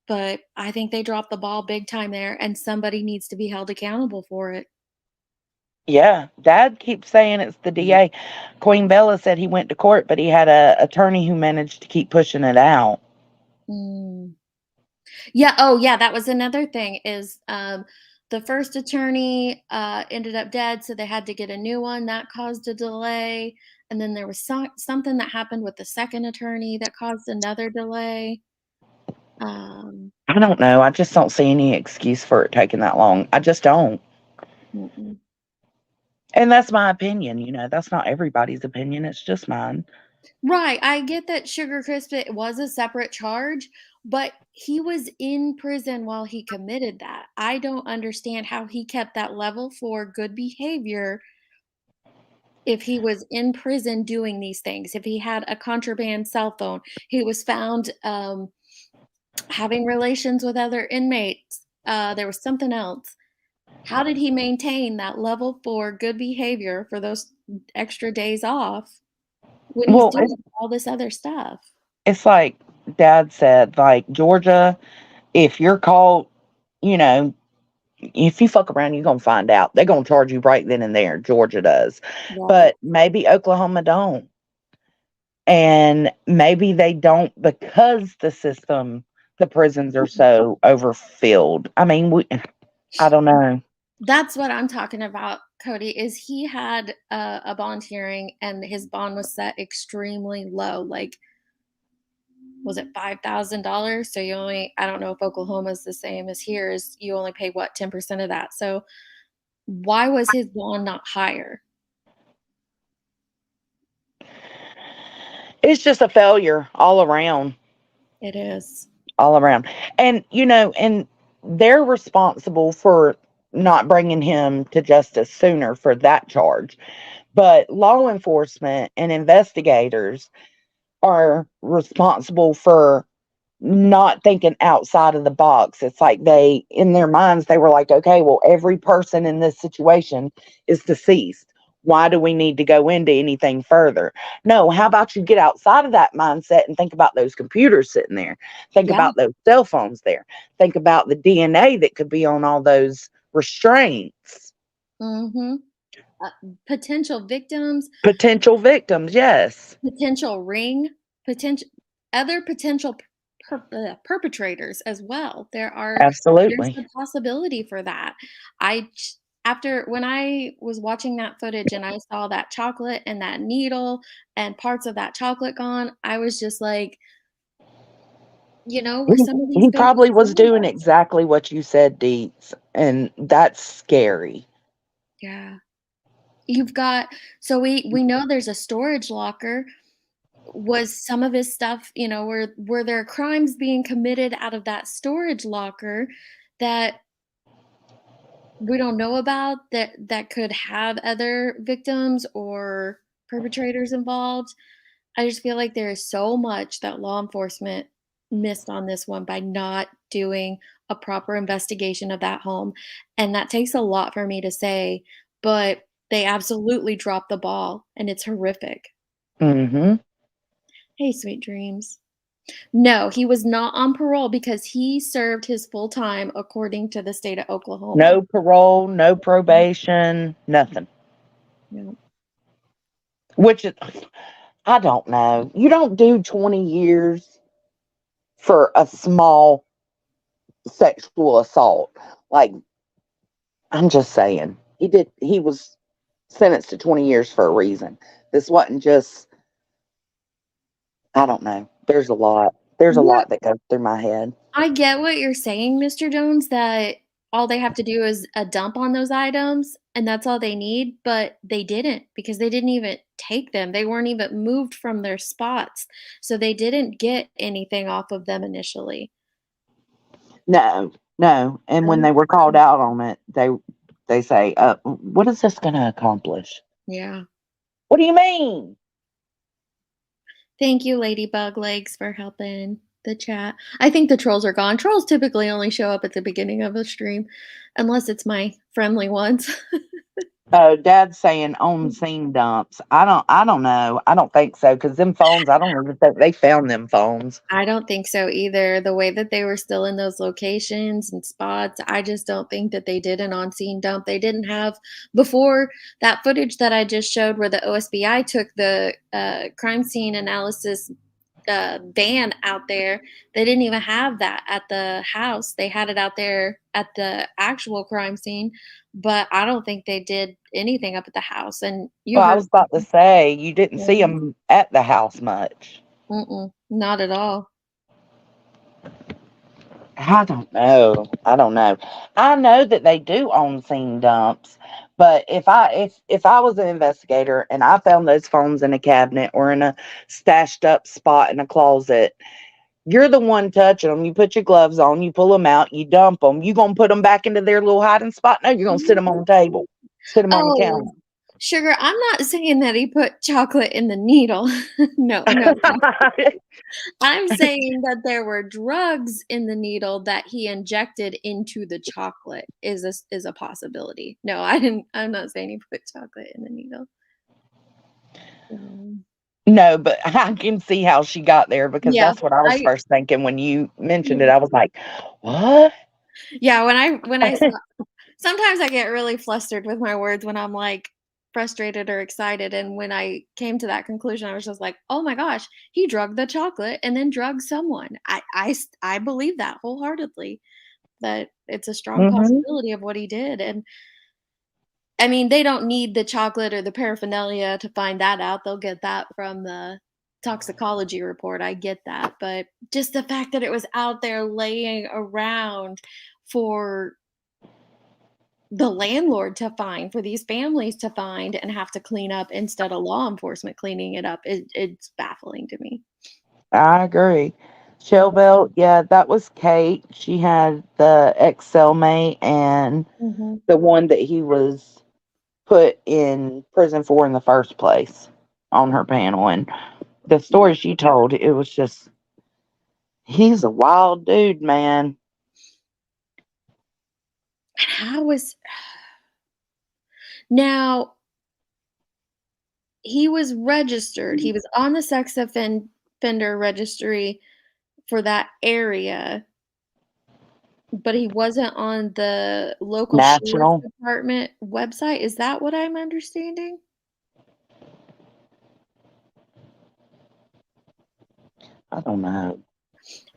But I think they dropped the ball big time there, and somebody needs to be held accountable for it. Yeah, Dad keeps saying it's the DA. Queen Bella said he went to court, but he had a attorney who managed to keep pushing it out. Yeah. Oh, yeah. That was another thing. Is the first attorney ended up dead, so they had to get a new one. That caused a delay, and then there was something that happened with the second attorney that caused another delay. I don't know. I just don't see any excuse for it taking that long. I just don't. And that's my opinion. That's not everybody's opinion. It's just mine. Right. I get that Sugar Crisp, it was a separate charge, but he was in prison while he committed that. I don't understand how he kept that level for good behavior if he was in prison doing these things. If he had a contraband cell phone, he was found having relations with other inmates. There was something else. How did he maintain that level for good behavior for those extra days off when he's doing all this other stuff? It's like Dad said, like Georgia, if you're caught, if you fuck around, you're going to find out. They're going to charge you right then and there. Georgia does. Right. But maybe Oklahoma don't. And maybe they don't because the prisons are so overfilled. I mean, I don't know. That's what I'm talking about, Cody, is he had a bond hearing and his bond was set extremely low. Like was it $5,000? So you only, I don't know if Oklahoma is the same as here, is you only pay what, 10% of that. So why was his bond not higher? It's just a failure all around. It is. All around. And, and they're responsible for not bringing him to justice sooner for that charge. But law enforcement and investigators are responsible for not thinking outside of the box. It's like in their minds, they were like, okay, well, every person in this situation is deceased. Why do we need to go into anything further? No, how about you get outside of that mindset and think about those computers sitting there? Think about those cell phones there. Think about the DNA that could be on all those restraints. Mm-hmm. Potential victims. Potential victims, yes. Potential ring. Other potential perpetrators as well. Absolutely. There's a possibility for that. When I was watching that footage and I saw that chocolate and that needle and parts of that chocolate gone, I was just like, were some of these He probably patients was doing exactly what you said, Deets, and that's scary. Yeah. You've got, so we know there's a storage locker. Was some of his stuff, were there crimes being committed out of that storage locker that we don't know about that could have other victims or perpetrators involved? I just feel like there is so much that law enforcement missed on this one by not doing a proper investigation of that home. And that takes a lot for me to say, but they absolutely dropped the ball and it's horrific. Mm-hmm. Hey, sweet dreams. No, he was not on parole because he served his full time according to the state of Oklahoma. No parole, no probation, nothing. No. Which is, I don't know. You don't do 20 years for a small sexual assault. Like, I'm just saying. He was sentenced to 20 years for a reason. This wasn't just, I don't know. There's a lot. There's a lot that goes through my head. I get what you're saying, Mr. Jones, that all they have to do is a dump on those items and that's all they need, but they didn't because they didn't even take them. They weren't even moved from their spots. So they didn't get anything off of them initially. No. And when they were called out on it, they say, what is this going to accomplish? Yeah. What do you mean? Thank you, Ladybug Legs, for helping the chat. I think the trolls are gone. Trolls typically only show up at the beginning of a stream, unless it's my friendly ones. Oh, Dad's saying on scene dumps. I don't know. I don't think so because them phones. I don't even think they found them phones. I don't think so either. The way that they were still in those locations and spots, I just don't think that they did an on-scene dump. They didn't have, before that footage that I just showed where the OSBI took the crime scene analysis van out there, they didn't even have that at the house. They had it out there at the actual crime scene, but I don't think they did anything up at the house. And I was about to say you didn't see them at the house much. Not at all. I don't know. I know that they do on scene dumps, but if I was an investigator and I found those phones in a cabinet or in a stashed up spot in a closet, you're the one touching them. You put your gloves on, you pull them out, you dump them. You gonna put them back into their little hiding spot? No, you're gonna sit them on the table, sit them on the counter. Sugar, I'm not saying that he put chocolate in the needle. No. I'm saying that there were drugs in the needle that he injected into the chocolate is a possibility. No, I'm not saying he put chocolate in the needle. No, but I can see how she got there because that's what I was first thinking when you mentioned it. I was like, what? Yeah, when I saw, sometimes I get really flustered with my words when I'm like frustrated or excited, and when I came to that conclusion, I was just like, oh my gosh, he drugged the chocolate and then drugged someone. I believe that wholeheartedly, that it's a strong possibility of what he did. And I mean, they don't need the chocolate or the paraphernalia to find that out. They'll get that from the toxicology report. I get that, but just the fact that it was out there laying around for the landlord to find, for these families to find and have to clean up instead of law enforcement cleaning it up, it's baffling to me. I agree. Shell belt, yeah, that was Kate. She had the ex-cellmate and the one that he was put in prison for in the first place on her panel. And the story she told, it was just, he's a wild dude, man. How was now he was registered. He was on the sex offender registry for that area, but he wasn't on the local sheriff's National. department website. Is that what I'm understanding? I don't know.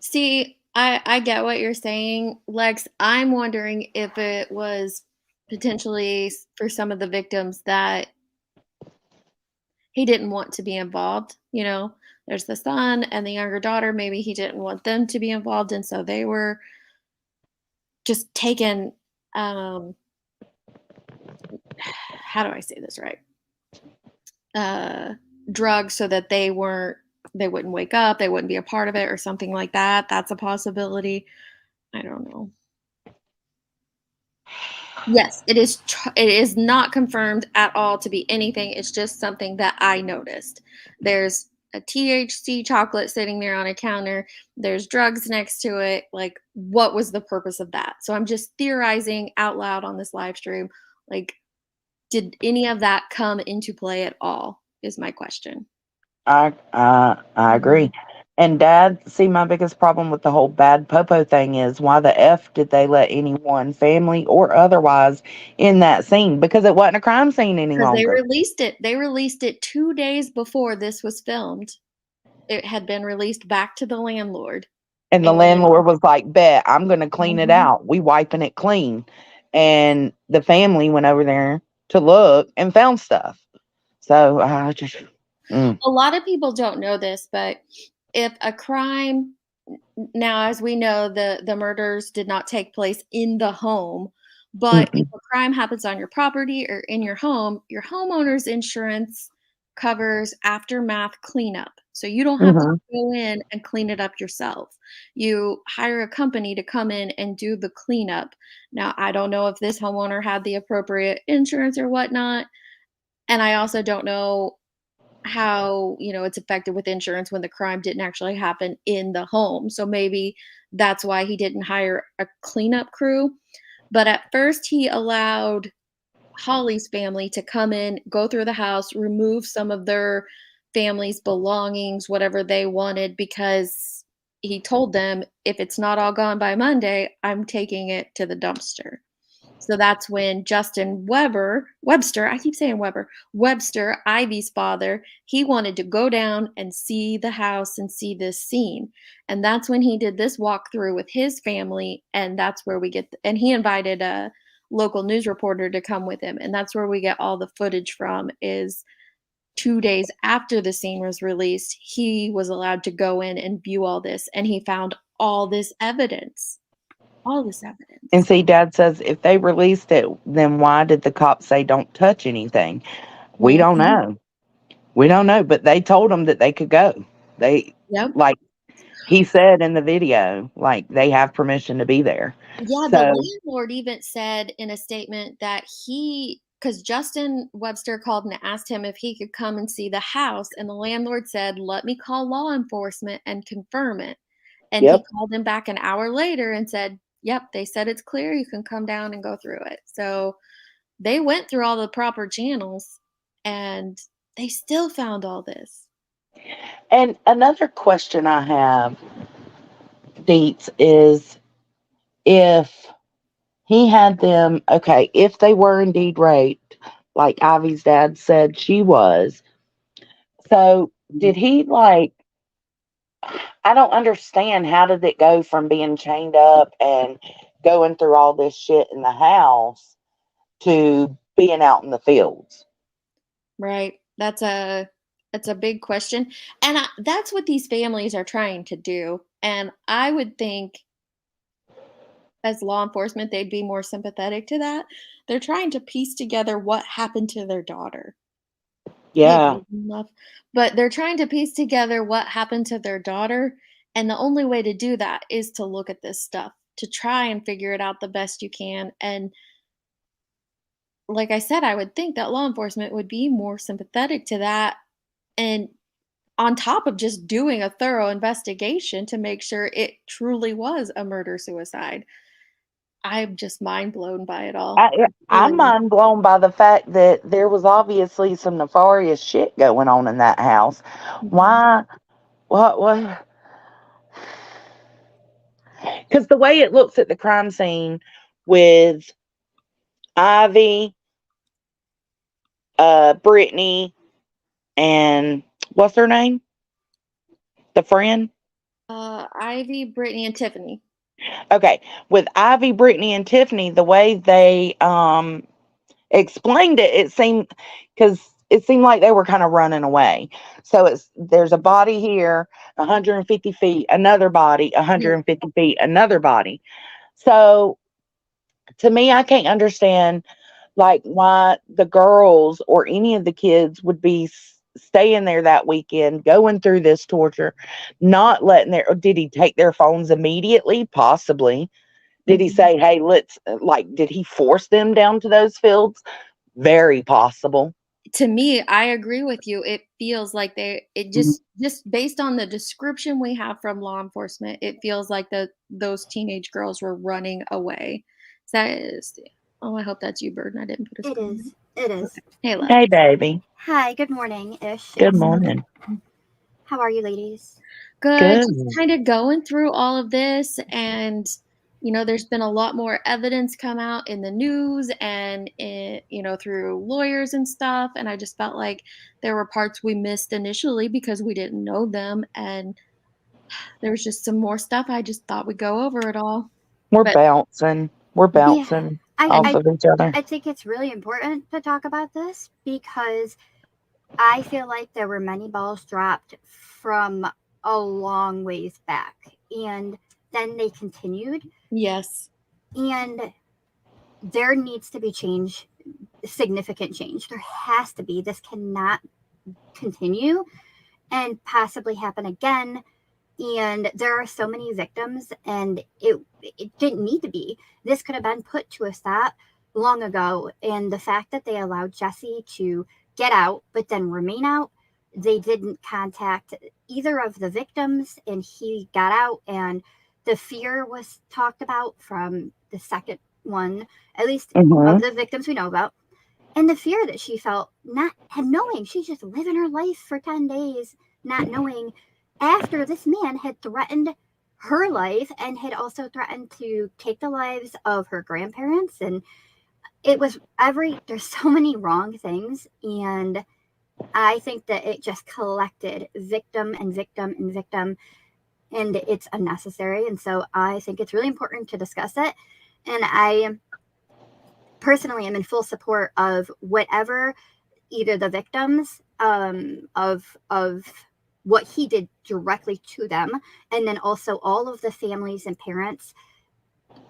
See, I get what you're saying, Lex. I'm wondering if it was potentially for some of the victims that he didn't want to be involved. You know, there's the son and the younger daughter. Maybe he didn't want them to be involved, and so they were just taking, how do I say this right? Drugs so that they wouldn't wake up, they wouldn't be a part of it, or something like that. That's a possibility. I don't know. Yes, it is not confirmed at all to be anything. It's just something that I noticed. There's a THC chocolate sitting there on a counter. There's drugs next to it. Like, what was the purpose of that? So I'm just theorizing out loud on this live stream. Like, did any of that come into play at all? Is my question. I agree. And Dad, see, my biggest problem with the whole bad popo thing is why the F did they let anyone, family or otherwise, in that scene? Because it wasn't a crime scene any Because they longer. released it. They released it 2 days before this was filmed. It had been released back to the landlord. And the landlord was like, bet, I'm going to clean it out. We wiping it clean. And the family went over there to look and found stuff. So I just... A lot of people don't know this, but if a crime, now as we know, the murders did not take place in the home, but if a crime happens on your property or in your home, your homeowner's insurance covers aftermath cleanup. So you don't have to go in and clean it up yourself. You hire a company to come in and do the cleanup. Now, I don't know if this homeowner had the appropriate insurance or whatnot. And I also don't know how, it's affected with insurance when the crime didn't actually happen in the home. So maybe that's why he didn't hire a cleanup crew. But at first he allowed Holly's family to come in, go through the house, remove some of their family's belongings, whatever they wanted, because he told them, if it's not all gone by Monday, I'm taking it to the dumpster. So that's when Justin Webster, I keep saying Webster, Ivy's father, he wanted to go down and see the house and see this scene. And that's when he did this walkthrough with his family. And that's where we get, and he invited a local news reporter to come with him. And that's where we get all the footage from, is 2 days after the scene was released, he was allowed to go in and view all this. And he found all this evidence. All this evidence. And see, Dad says, if they released it, then why did the cops say don't touch anything? We don't know. We don't know, but they told them that they could go. Like he said in the video, like they have permission to be there. Yeah, the landlord even said in a statement that because Justin Webster called and asked him if he could come and see the house, and the landlord said, let me call law enforcement and confirm it. And he called him back an hour later and said, yep, they said it's clear, you can come down and go through it. So they went through all the proper channels and they still found all this. And another question I have, Deets, is if he had them, okay, if they were indeed raped, like Ivy's dad said she was, so did he, I don't understand, how did it go from being chained up and going through all this shit in the house to being out in the fields? Right. That's a It's a big question, and that's what these families are trying to do, and I would think as law enforcement, they'd be more sympathetic to that. They're trying to piece together what happened to their daughter. Yeah. Enough, but they're trying to piece together what happened to their daughter, and the only way to do that is to look at this stuff, to try and figure it out the best you can, and like I said, I would think that law enforcement would be more sympathetic to that, and on top of just doing a thorough investigation to make sure it truly was a murder-suicide. I'm just mind blown by it all. I'm Really. mind blown by the fact that there was obviously some nefarious shit going on in that house. Why? What? Because the way it looks at the crime scene with Ivy, Brittany, and what's her name? The friend? Ivy, Brittany, and Tiffany. Okay. With Ivy, Brittany, and Tiffany, the way they explained it, it seemed like they were kind of running away. So there's a body here, 150 feet, another body, 150 feet, another body. So to me, I can't understand like why the girls or any of the kids would be staying there that weekend, going through this torture, not letting did he take their phones immediately? Possibly. Did he say, hey, did he force them down to those fields? Very possible. To me, I agree with you. It feels like just based on the description we have from law enforcement, it feels like those teenage girls were running away. Oh, I hope that's you, Bird. I didn't put a It is. It is. Hey, love. Hey, baby. Hi, good morning-ish. Good morning. How are you ladies? Good. Just kind of going through all of this, and there's been a lot more evidence come out in the news and through lawyers and stuff, and I just felt like there were parts we missed initially because we didn't know them, and there was just some more stuff I just thought we'd go over it all. We're bouncing off of each other. I think it's really important to talk about this because I feel like there were many balls dropped from a long ways back, and then they continued. Yes. And there needs to be change, significant change. There has to be. This cannot continue and possibly happen again. And there are so many victims, and it didn't need to be. This could have been put to a stop long ago. And the fact that they allowed Jesse to get out, but then remain out, they didn't contact either of the victims, and he got out, and the fear was talked about from the second one, at least of the victims we know about, and the fear that she felt, not knowing she's just living her life for 10 days, not knowing after this man had threatened her life and had also threatened to take the lives of her grandparents. And it was there's so many wrong things, and I think that it just collected victim and victim and victim, and it's unnecessary. And so I think it's really important to discuss it, and I personally am in full support of whatever either the victims of what he did directly to them, and then also all of the families and parents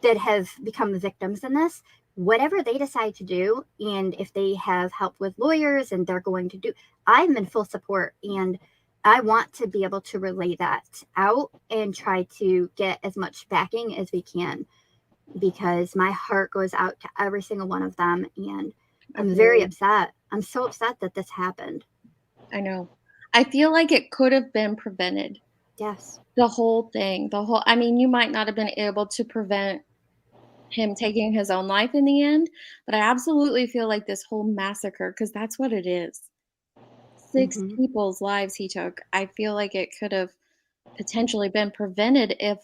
that have become victims in this, whatever they decide to do, and if they have help with lawyers and they're going to do, I'm in full support, and I want to be able to relay that out and try to get as much backing as we can, because my heart goes out to every single one of them, and I'm very upset. I'm so upset that this happened. I know. I feel like it could have been prevented. Yes. The whole thing. I mean, you might not have been able to prevent him taking his own life in the end, but I absolutely feel like this whole massacre, because that's what it is. 6 people's lives he took. I feel like it could have potentially been prevented if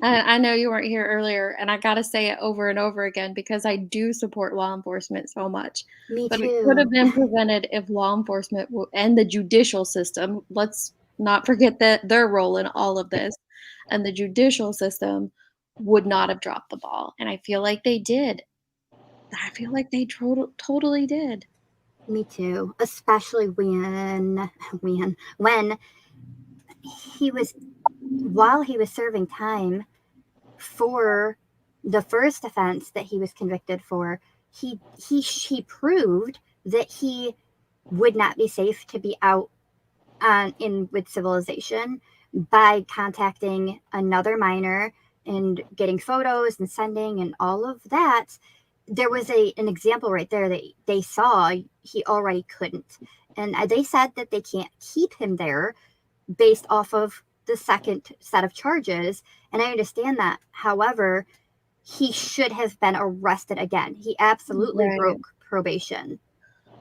I know you weren't here earlier, and I gotta say it over and over again because I do support law enforcement so much. Me But too. it could have been prevented if law enforcement and the judicial system, let's not forget that their role in all of this, and the judicial system would not have dropped the ball. And I feel like they did. I feel like they totally did. Me too, especially when he was, while he was serving time for the first offense that he was convicted for, he proved that he would not be safe to be out in with civilization by contacting another minor and getting photos and sending and all of that. There was an example right there that they saw he already couldn't, and they said that they can't keep him there based off of the second set of charges, and I understand that. However, he should have been arrested again. He absolutely Right. broke probation.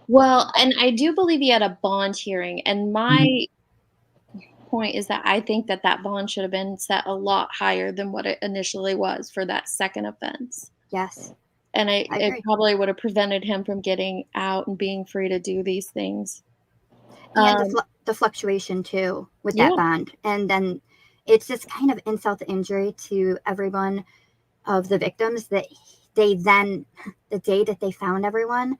Well, and I do believe he had a bond hearing, and my point is that I think that that bond should have been set a lot higher than what it initially was for that second offense. Yes. And I it agree. probably would have prevented him from getting out and being free to do these things. And the fluctuation too with Yeah. that bond. And then it's just kind of insult to injury to everyone of the victims that they then, the day that they found everyone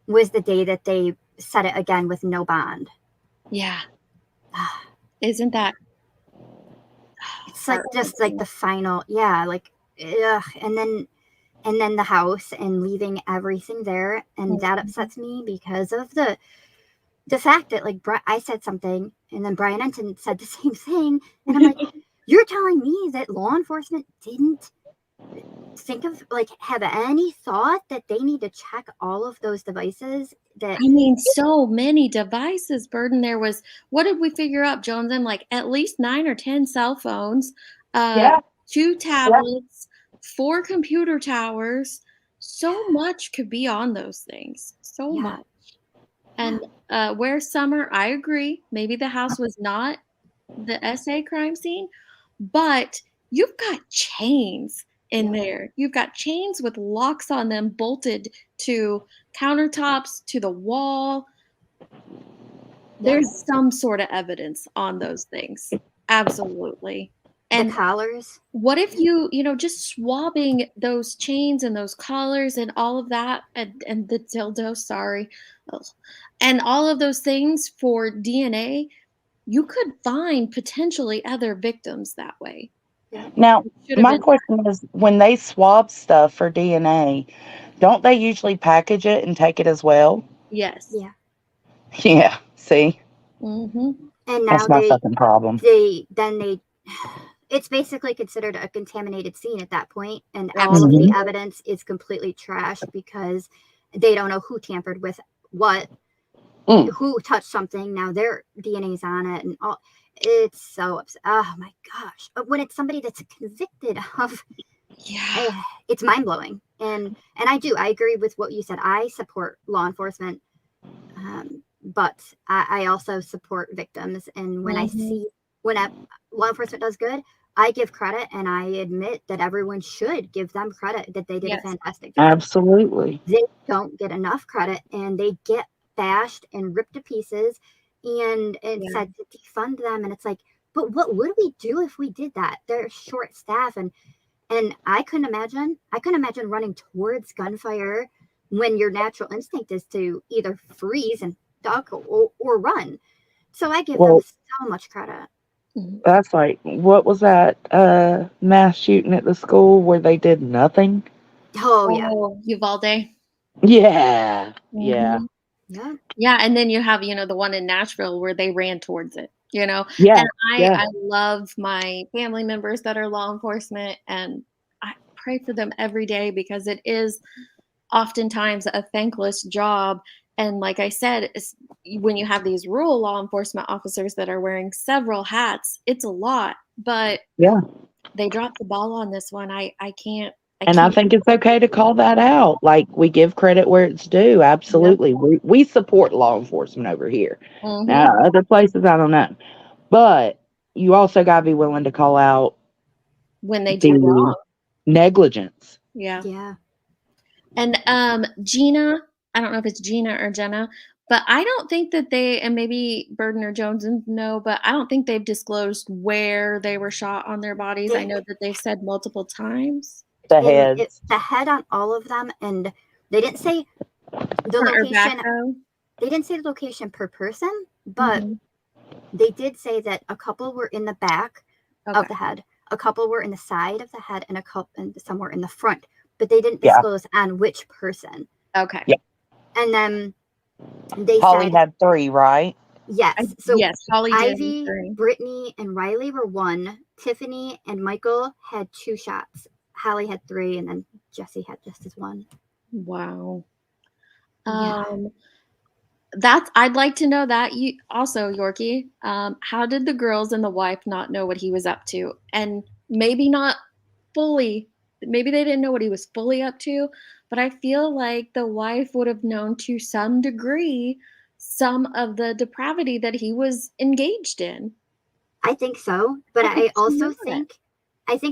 was the day that they set it again with no bond. Yeah. Isn't that? It's like just like the final, yeah, like, ugh. And then the house and leaving everything there, and that upsets me because of the fact that, like, I said something and then Brian Enton said the same thing, and I'm like, you're telling me that law enforcement didn't think of, like, have any thought that they need to check all of those devices? That, I mean, so many devices. Burden. There was, what did we figure out, Jones? And like at least 9 or 10 cell phones, 2 tablets, 4 computer towers. So much could be on those things. So much. And where's Summer? I agree. Maybe the house was not the SA crime scene, but you've got chains in there. You've got chains with locks on them bolted to countertops, to the wall. There's some sort of evidence on those things. Absolutely. And the collars. What if you just swabbing those chains and those collars and all of that, and the dildo, sorry, ugh, and all of those things for DNA, you could find potentially other victims that way. Now, Should've my been- question is, when they swab stuff for DNA, don't they usually package it and take it as well? Yes. Yeah. Yeah. See, Mm-hmm. And now that's my fucking problem. It's basically considered a contaminated scene at that point, and all of Absolutely. the evidence is completely trashed because they don't know who tampered with what, who touched something. Now their DNA's on it, and all. It's so upset. Oh my gosh! When it's somebody that's convicted of, it's mind blowing. And I agree with what you said. I support law enforcement, but I also support victims. And when I see law enforcement does good, I give credit, and I admit that everyone should give them credit that they did a fantastic job. Absolutely. They don't get enough credit, and they get bashed and ripped to pieces, and said to defund them. And it's like, but what would we do if we did that? They're short staff, and I couldn't imagine running towards gunfire when your natural instinct is to either freeze and duck or run. So I give them so much credit. That's like, what was that mass shooting at the school where they did nothing? Oh yeah. Uvalde. Yeah. Yeah. Yeah. Yeah, and then you have, the one in Nashville where they ran towards it, Yeah, And yeah. I love my family members that are law enforcement, and I pray for them every day because it is oftentimes a thankless job. And like I said, when you have these rural law enforcement officers that are wearing several hats, it's a lot, but they dropped the ball on this one. I can't. I think it's okay to call that out. Like, we give credit where it's due. Absolutely. We support law enforcement over here. Now, other places, I don't know. But you also got to be willing to call out when they do wrong. Negligence. Yeah. Yeah. And Gina, I don't know if it's Gina or Jenna, but I don't think that they, and maybe Burden or Jones know, but I don't think they've disclosed where they were shot on their bodies. I know that they've said multiple times. The heads. The head on all of them, and they didn't say the Front or back location. row? they didn't say the location per person, but they did say that a couple were in the back of the head, a couple were in the side of the head, and a couple and some were in the front. But they didn't disclose on which person. Okay. Yeah. And then they Holly said had 3, right? yes. So yes, Holly did. Ivy, Brittany, and Riley were 1. Tiffany and Michael had 2 shots. Holly had 3, and then Jesse had just his 1. Wow. Yeah. I'd like to know that. You also, Yorkie, how did the girls and the wife not know what he was up to? And maybe not fully, maybe they didn't know what he was fully up to, but I feel like the wife would have known to some degree some of the depravity that he was engaged in. I think so, but I also think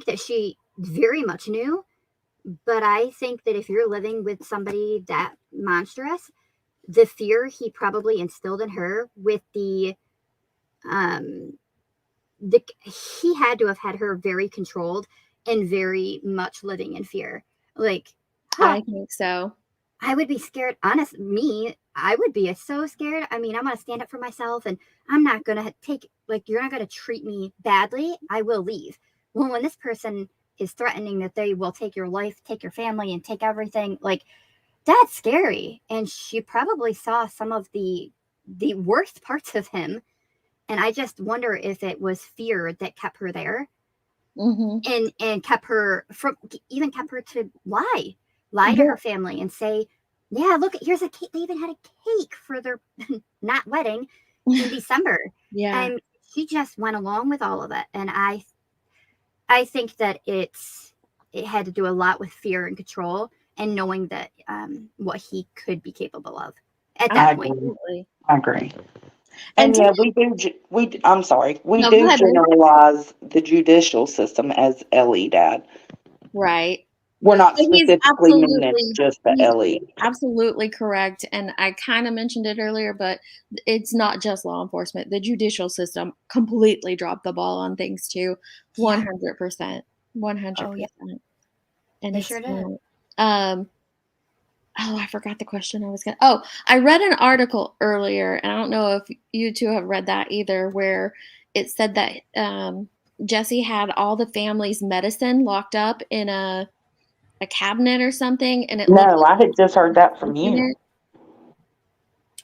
that she very much knew, but I think that if you're living with somebody that monstrous, the fear he probably instilled in her with he had to have had her very controlled and very much living in fear. Like, I think so. I would be scared. I would be so scared. I mean, I'm going to stand up for myself and I'm not going to you're not going to treat me badly. I will leave. Well, when this person is threatening that they will take your life, take your family, and take everything, like, that's scary. And she probably saw some of the worst parts of him. And I just wonder if it was fear that kept her there. And kept her to lie to her family and say, yeah, look, here's a cake. They even had a cake for their not wedding in December. Yeah. And she just went along with all of it. And I think that it had to do a lot with fear and control and knowing that what he could be capable of at that point. I agree. And yeah, I'm sorry, we No, do go ahead, babe. generalize the judicial system as LE dad. Right. We're not But he's specifically meaning just the LE. absolutely correct. And I kind of mentioned it earlier, but it's not just law enforcement. The judicial system completely dropped the ball on things too. 100%. 100%. And They it's sure did. I forgot the question I was going to. I read an article earlier, and I don't know if you two have read that either, where it said that Jesse had all the family's medicine locked up in a cabinet or something, and it looked No, like I had just heard that from you.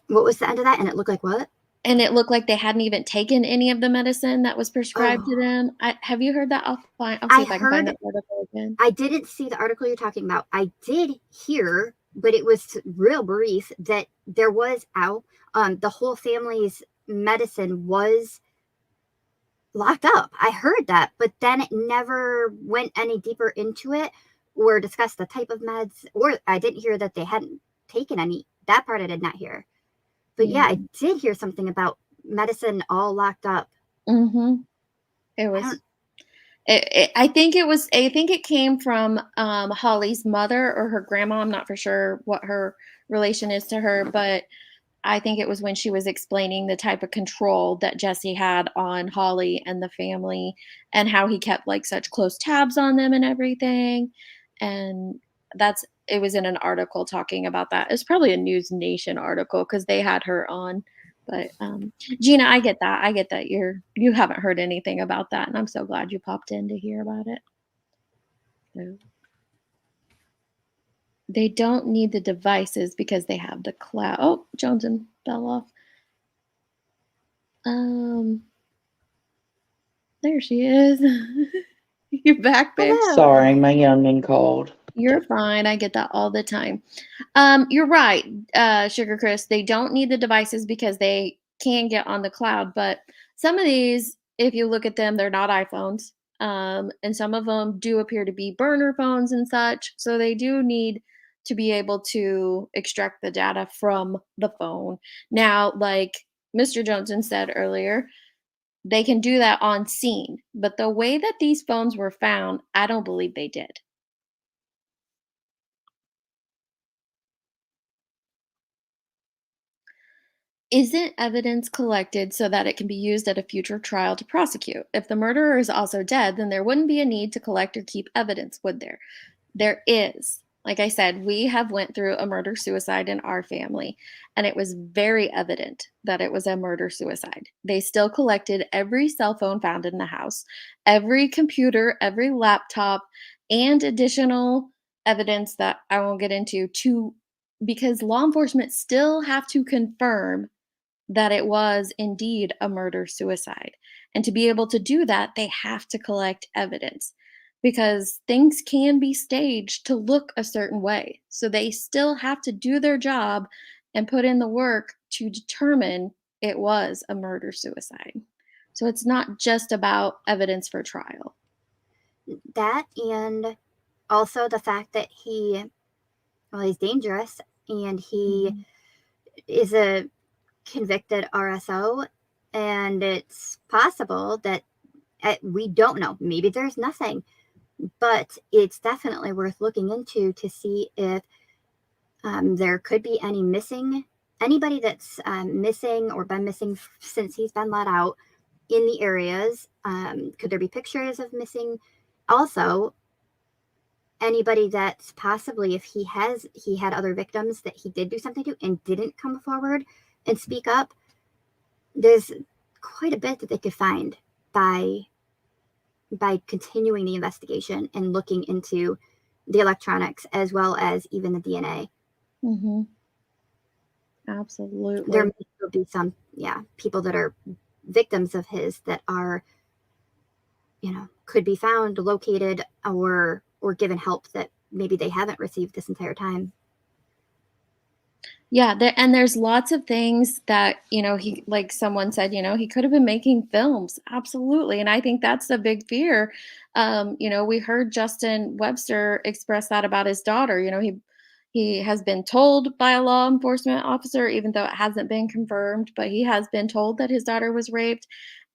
What was the end of that? And it looked like what? And it looked like they hadn't even taken any of the medicine that was prescribed to them. Have you heard that? I'll see if I can find that article again. I didn't see the article you're talking about. I did hear, but it was real brief, that there was the whole family's medicine was locked up. I heard that, but then it never went any deeper into it or discussed the type of meds, or I didn't hear that they hadn't taken any. That part I did not hear. But yeah, I did hear something about medicine all locked up. It was. I think it came from Holly's mother or her grandma. I'm not for sure what her relation is to her, but I think it was when she was explaining the type of control that Jesse had on Holly and the family and how he kept like such close tabs on them and everything. And it was in an article talking about that. It's probably a News Nation article because they had her on. But Gina, I get that. I get that you haven't heard anything about that, and I'm so glad you popped in to hear about it. So, they don't need the devices because they have the cloud. Oh, Johnson fell off. There she is. You're back, babe. Sorry, my youngin' called. You're fine. I get that all the time. You're right, Sugar Chris. They don't need the devices because they can get on the cloud. But some of these, if you look at them, they're not iPhones. And some of them do appear to be burner phones and such. So they do need to be able to extract the data from the phone. Now, like Mr. Johnson said earlier, they can do that on scene. But the way that these phones were found, I don't believe they did. Isn't evidence collected so that it can be used at a future trial to prosecute? If the murderer is also dead, then there wouldn't be a need to collect or keep evidence, would there? There is. Like I said, we have went through a murder-suicide in our family, and it was very evident that it was a murder-suicide. They still collected every cell phone found in the house, every computer, every laptop, and additional evidence that I won't get into because law enforcement still have to confirm that it was indeed a murder-suicide. And to be able to do that, they have to collect evidence because things can be staged to look a certain way. So they still have to do their job and put in the work to determine it was a murder suicide. So it's not just about evidence for trial. That, and also the fact that he's dangerous, and he is a convicted RSO, and it's possible that we don't know. Maybe there's nothing, but it's definitely worth looking into to see if there could be anybody that's missing or been missing since he's been let out in the areas. Could there be pictures of missing? Also, anybody that's possibly, if he had other victims that he did do something to and didn't come forward and speak up, there's quite a bit that they could find by continuing the investigation and looking into the electronics as well as even the DNA. Mm-hmm. Absolutely. There may still be some, people that are victims of his that are, could be found, located, or given help that maybe they haven't received this entire time. Yeah, and there's lots of things that, he, like someone said, he could have been making films. Absolutely. And I think that's a big fear. We heard Justin Webster express that about his daughter. He has been told by a law enforcement officer, even though it hasn't been confirmed, but he has been told that his daughter was raped.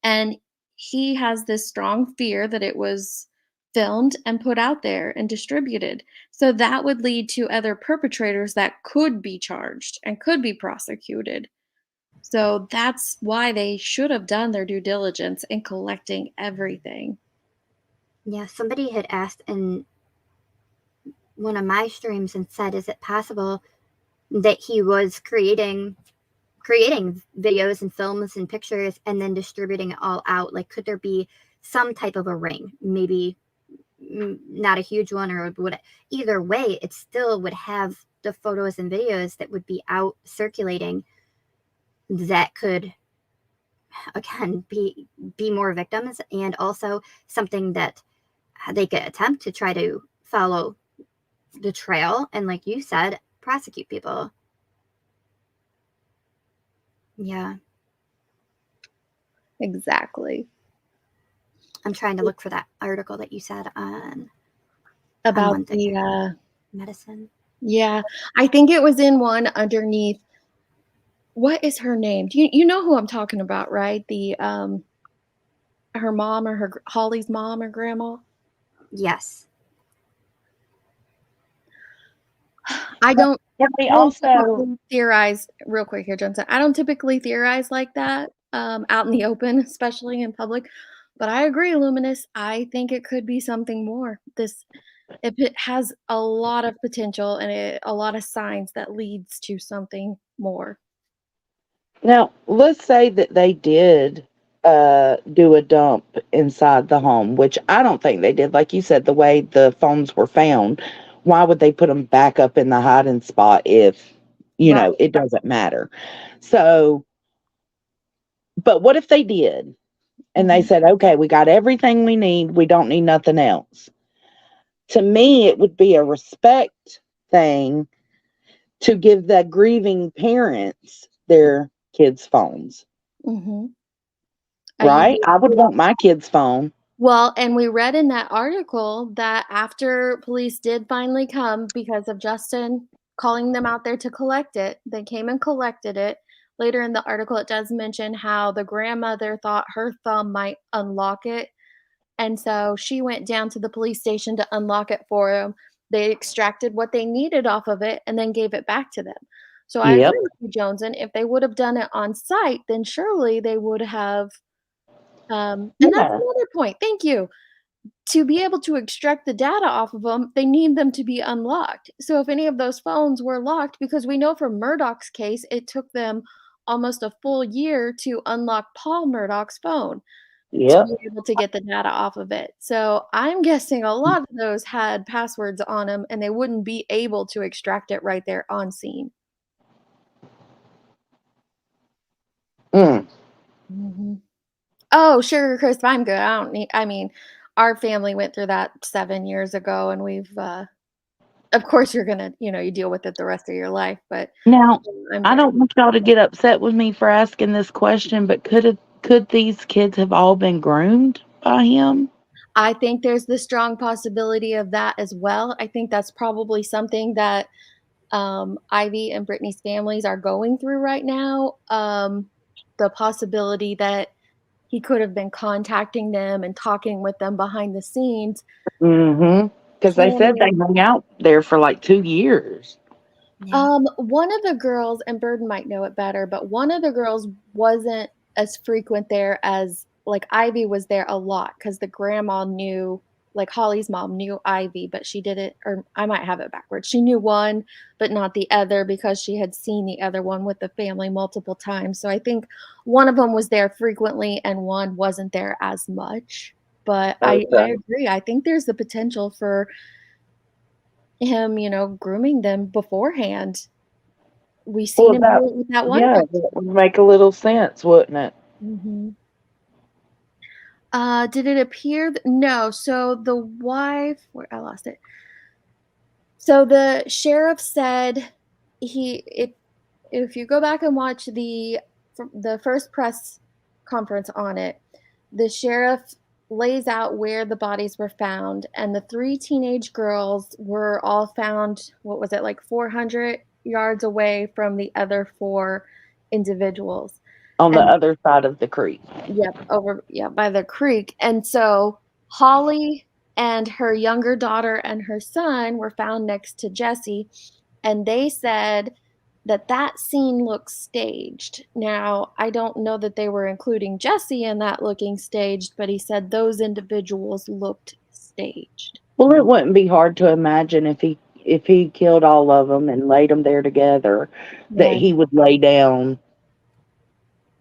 And he has this strong fear that it was filmed and put out there and distributed. So that would lead to other perpetrators that could be charged and could be prosecuted. So that's why they should have done their due diligence in collecting everything. Yeah, somebody had asked in one of my streams and said, is it possible that he was creating videos and films and pictures and then distributing it all out? Like, could there be some type of a ring? Maybe not a huge one, or would either way, it still would have the photos and videos that would be out circulating that could, again, be more victims, and also something that they could attempt to try to follow the trail and, like you said, prosecute people. Yeah. Exactly. I'm trying to look for that article that you said on about the medicine. Yeah, I think it was in one underneath. What is her name? Do you know who I'm talking about, right? The her mom, or Holly's mom or grandma? Yes. I don't also theorize real quick here, Johnson. I don't typically theorize like that out in the open, especially in public. But I agree, Luminous. I think it could be something more. It has a lot of potential and a lot of signs that leads to something more. Now, let's say that they did do a dump inside the home, which I don't think they did. Like you said, the way the phones were found, why would they put them back up in the hiding spot if, it doesn't matter? So, but what if they did? And they said, okay, we got everything we need. We don't need nothing else. To me, it would be a respect thing to give the grieving parents their kids' phones. Mm-hmm. Right? I would want my kid's phone. Well, and we read in that article that after police did finally come because of Justin calling them out there to collect it, they came and collected it. Later in the article, it does mention how the grandmother thought her thumb might unlock it. And so she went down to the police station to unlock it for them. They extracted what they needed off of it and then gave it back to them. So I agree with you, Jones. And if they would have done it on site, then surely they would have. And that's another point. Thank you. to be able to extract the data off of them, they need them to be unlocked. So if any of those phones were locked, because we know from Murdoch's case, it took them almost a full year to unlock Paul Murdoch's phone to Yep. be able to get the data off of it. So I'm guessing a lot of those had passwords on them, and they wouldn't be able to extract it right there on scene. Mhm. Oh, Sugar Crisp, I'm good. I don't need I mean, our family went through that 7 years ago, and we've, of course, you're gonna, you deal with it the rest of your life, but Now, I'm I good. don't want y'all to get upset with me for asking this question, but could these kids have all been groomed by him? I think there's the strong possibility of that as well. I think that's probably something that, Ivy and Brittany's families are going through right now. The possibility that he could have been contacting them and talking with them behind the scenes. Because they said they Planning hung out there for like 2 years. One of the girls, and Burden might know it better, but one of the girls wasn't as frequent there as like Ivy was there a lot because the grandma knew, like Holly's mom knew Ivy, but she didn't, or I might have it backwards. She knew one, but not the other because she had seen the other one with the family multiple times. So I think one of them was there frequently and one wasn't there as much. But I Okay. agree. I think there's the potential for him, grooming them beforehand. We seen Well, him do it with that one yeah, girl. that would make a little sense, wouldn't it? Mhm. Did it appear no, so the wife where I lost it. So the sheriff said if you go back and watch the first press conference on it, the sheriff lays out where the bodies were found, and the 3 teenage girls were all found, what was it, like 400 yards away from the other 4 individuals. On the And other side of the creek. by the creek, and so Holly and her younger daughter and her son were found next to Jesse, and they said that scene looks staged. Now, I don't know that they were including Jesse in that looking staged, but he said those individuals looked staged. Well, it wouldn't be hard to imagine if he killed all of them and laid them there together, that Right. he would lay down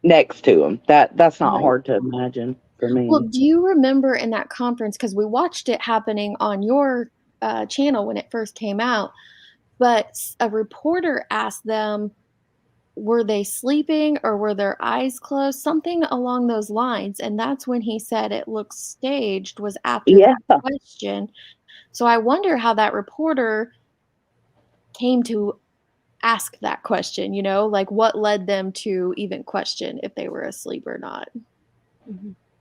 next to him. That's not Right. hard to imagine for Well, me. do you remember in that conference, because we watched it happening on your channel when it first came out, but a reporter asked them, were they sleeping or were their eyes closed? Something along those lines. And that's when he said it looks staged, was after Yeah. that question. So I wonder how that reporter came to ask that question, like what led them to even question if they were asleep or not.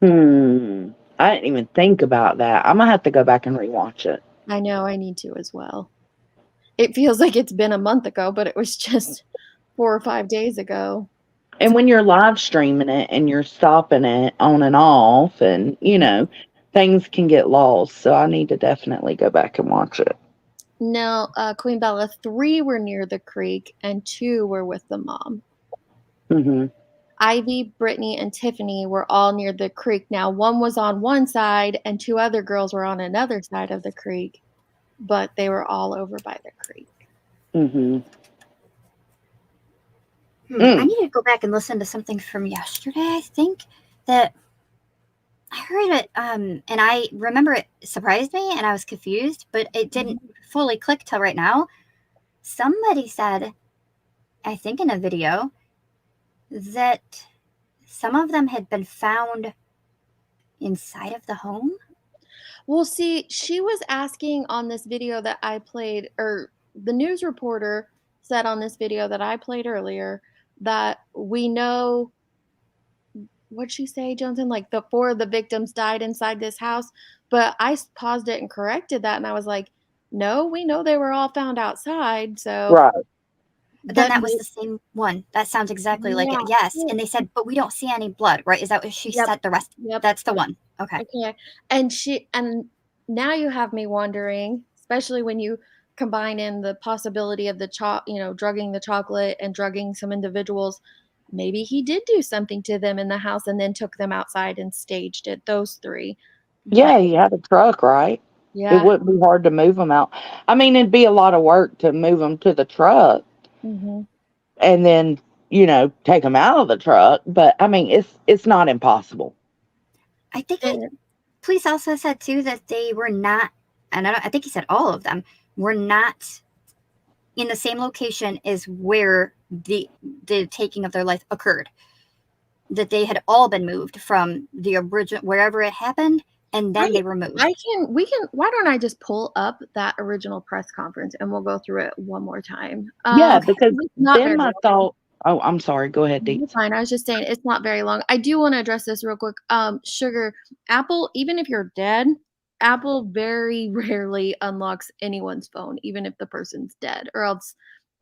I didn't even think about that. I'm gonna have to go back and rewatch it. I know, I need to as well. It feels like it's been a month ago, but it was just 4 or 5 days ago. And when you're live streaming it and you're stopping it on and off, and things can get lost. So I need to definitely go back and watch it. No, Queen Bella, 3 were near the creek and 2 were with the mom. Ivy, Brittany, and Tiffany were all near the creek. Now, one was on one side and 2 other girls were on another side of the creek, but they were all over by the creek. I need to go back and listen to something from yesterday. I think that I heard it, and I remember it surprised me, and I was confused, but it didn't fully click till right now. Somebody said, I think in a video, that some of them had been found inside of the home. Well, see, she was asking on this video that I played, or the news reporter said on this video that I played earlier, that we know, what'd she say, Johnson? Like the 4 of the victims died inside this house. But I paused it and corrected that. And I was like, no, we know they were all found outside. So. Right. Then that was the same one. That sounds exactly like it. Yes. And they said, but we don't see any blood, right? Is that what she said? The rest? Yep. That's the one. Okay. Okay. And now you have me wondering, especially when you combine in the possibility of the drugging the chocolate and drugging some individuals. Maybe he did do something to them in the house and then took them outside and staged it, those 3. Yeah, he had a truck, right? It Yeah. wouldn't be hard to move them out. I mean, it'd be a lot of work to move them to the truck Mm-hmm. and then, take them out of the truck. But I mean, it's not impossible. I think police also said too that they were not, and I think he said all of them were not in the same location as where the taking of their life occurred. That they had all been moved from the original wherever it happened, and then they were moved. Why don't I just pull up that original press conference and we'll go through it one more time? Yeah, because it's not then very my long. thought. Oh, I'm sorry. Go ahead, Dee. You're fine. I was just saying it's not very long. I do want to address this real quick. Sugar, Apple, even if you're dead, Apple very rarely unlocks anyone's phone, even if the person's dead. Or else,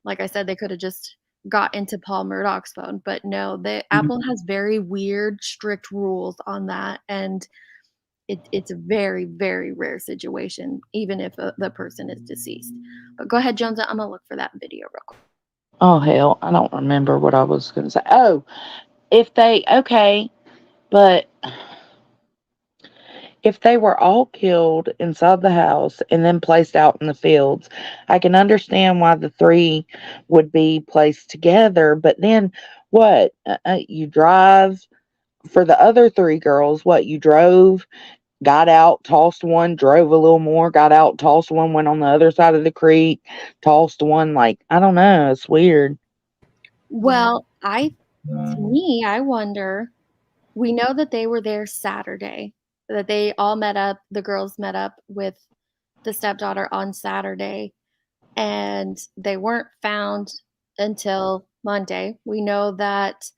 like I said, they could have just got into Paul Murdoch's phone. But no, Apple has very weird, strict rules on that. And it's a very, very rare situation, even if the person is deceased. But go ahead, Jones. I'm going to look for that video real quick. Oh, hell. I don't remember what I was going to say. Oh, but if they were all killed inside the house and then placed out in the fields, I can understand why the 3 would be placed together. But then what? You drive for the other 3 girls. What? You drove, got out, tossed one, drove a little more, got out, tossed one, went on the other side of the creek, tossed one. Like, I don't know. It's weird. Well, to me, I wonder, we know that they were there Saturday, that they all met up, the girls met up with the stepdaughter on Saturday, and they weren't found until Monday. We know that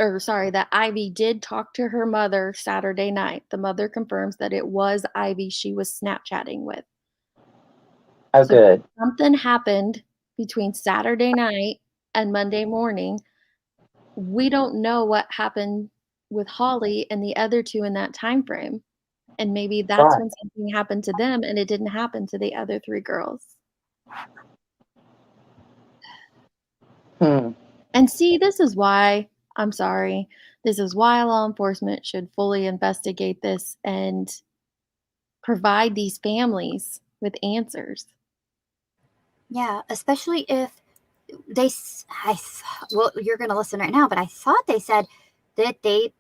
that Ivy did talk to her mother Saturday night. The mother confirms that it was Ivy she was Snapchatting with. Oh, So good. something happened between Saturday night and Monday morning. We don't know what happened with Holly and the other 2 in that time frame. And maybe that's when something happened to them and it didn't happen to the other 3 girls. And see, this is why law enforcement should fully investigate this and provide these families with answers. Yeah, especially if you're going to listen right now, but I thought they said that they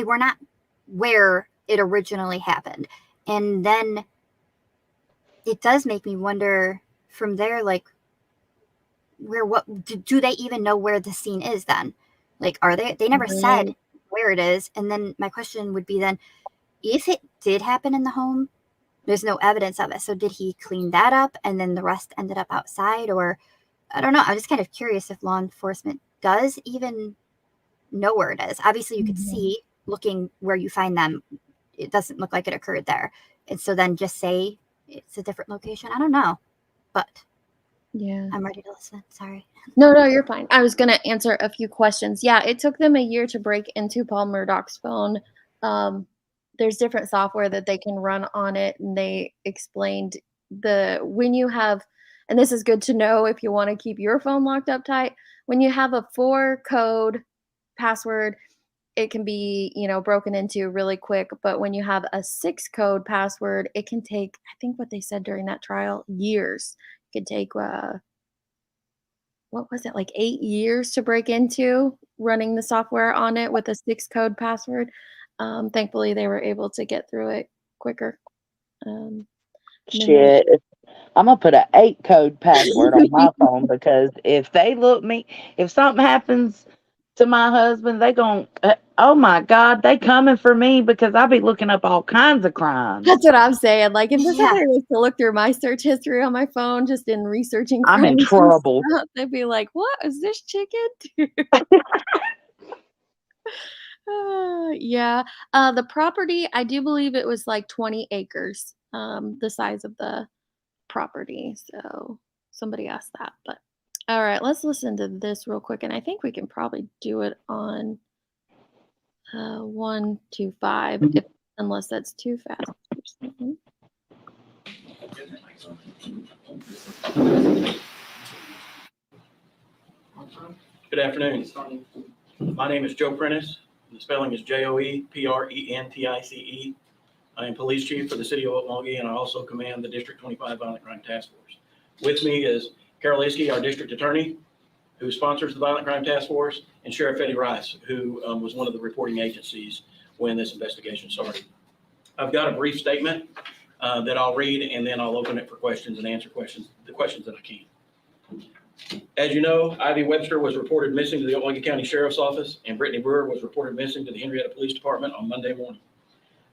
were not where it originally happened. And then it does make me wonder from there, like, do they even know where the scene is then? Like, they never said where it is. And then my question would be then, if it did happen in the home, there's no evidence of it. So did he clean that up and then the rest ended up outside? Or I don't know. I'm just kind of curious if law enforcement does even know where it is. Obviously, you could see looking where you find them, it doesn't look like it occurred there. And so then just say it's a different location. I don't know. But yeah, I'm ready to listen. Sorry. No, you're fine. I was going to answer a few questions. Yeah, it took them a year to break into Paul Murdoch's phone. There's different software that they can run on it, and they explained when you have, and this is good to know if you want to keep your phone locked up tight, when you have a 4-code password, it can be, broken into really quick. But when you have a 6-code password, it can take, I think what they said during that trial, years. It could take, what was it, like 8 years to break into running the software on it with a 6-code password. Thankfully, they were able to get through it quicker. Shit. I'm going to put an 8-code password on my phone because if something happens to my husband, they going, oh my God, they coming for me because I be looking up all kinds of crimes. That's what I'm saying. Like, if somebody was to look through my search history on my phone, just in researching I'm in trouble. Stuff, they'd be like, what is this chicken? Yeah. The property, I do believe it was like 20 acres, the size of the property. So somebody asked that, but all right, let's listen to this real quick. And I think we can probably do it on 125, unless that's too fast. Good afternoon. My name is Joe Prentice. The spelling is JOEPRENTICE. I am police chief for the city of Okmulgee, and I also command the District 25 Violent Crime Task Force. With me is Carol Iskey, our district attorney, who sponsors the Violent Crime Task Force, and Sheriff Eddie Rice, who was one of the reporting agencies when this investigation started. I've got a brief statement that I'll read, and then I'll open it for questions and answer the questions that I can. As you know, Ivy Webster was reported missing to the Okmulgee County Sheriff's Office, and Brittany Brewer was reported missing to the Henrietta Police Department on Monday morning.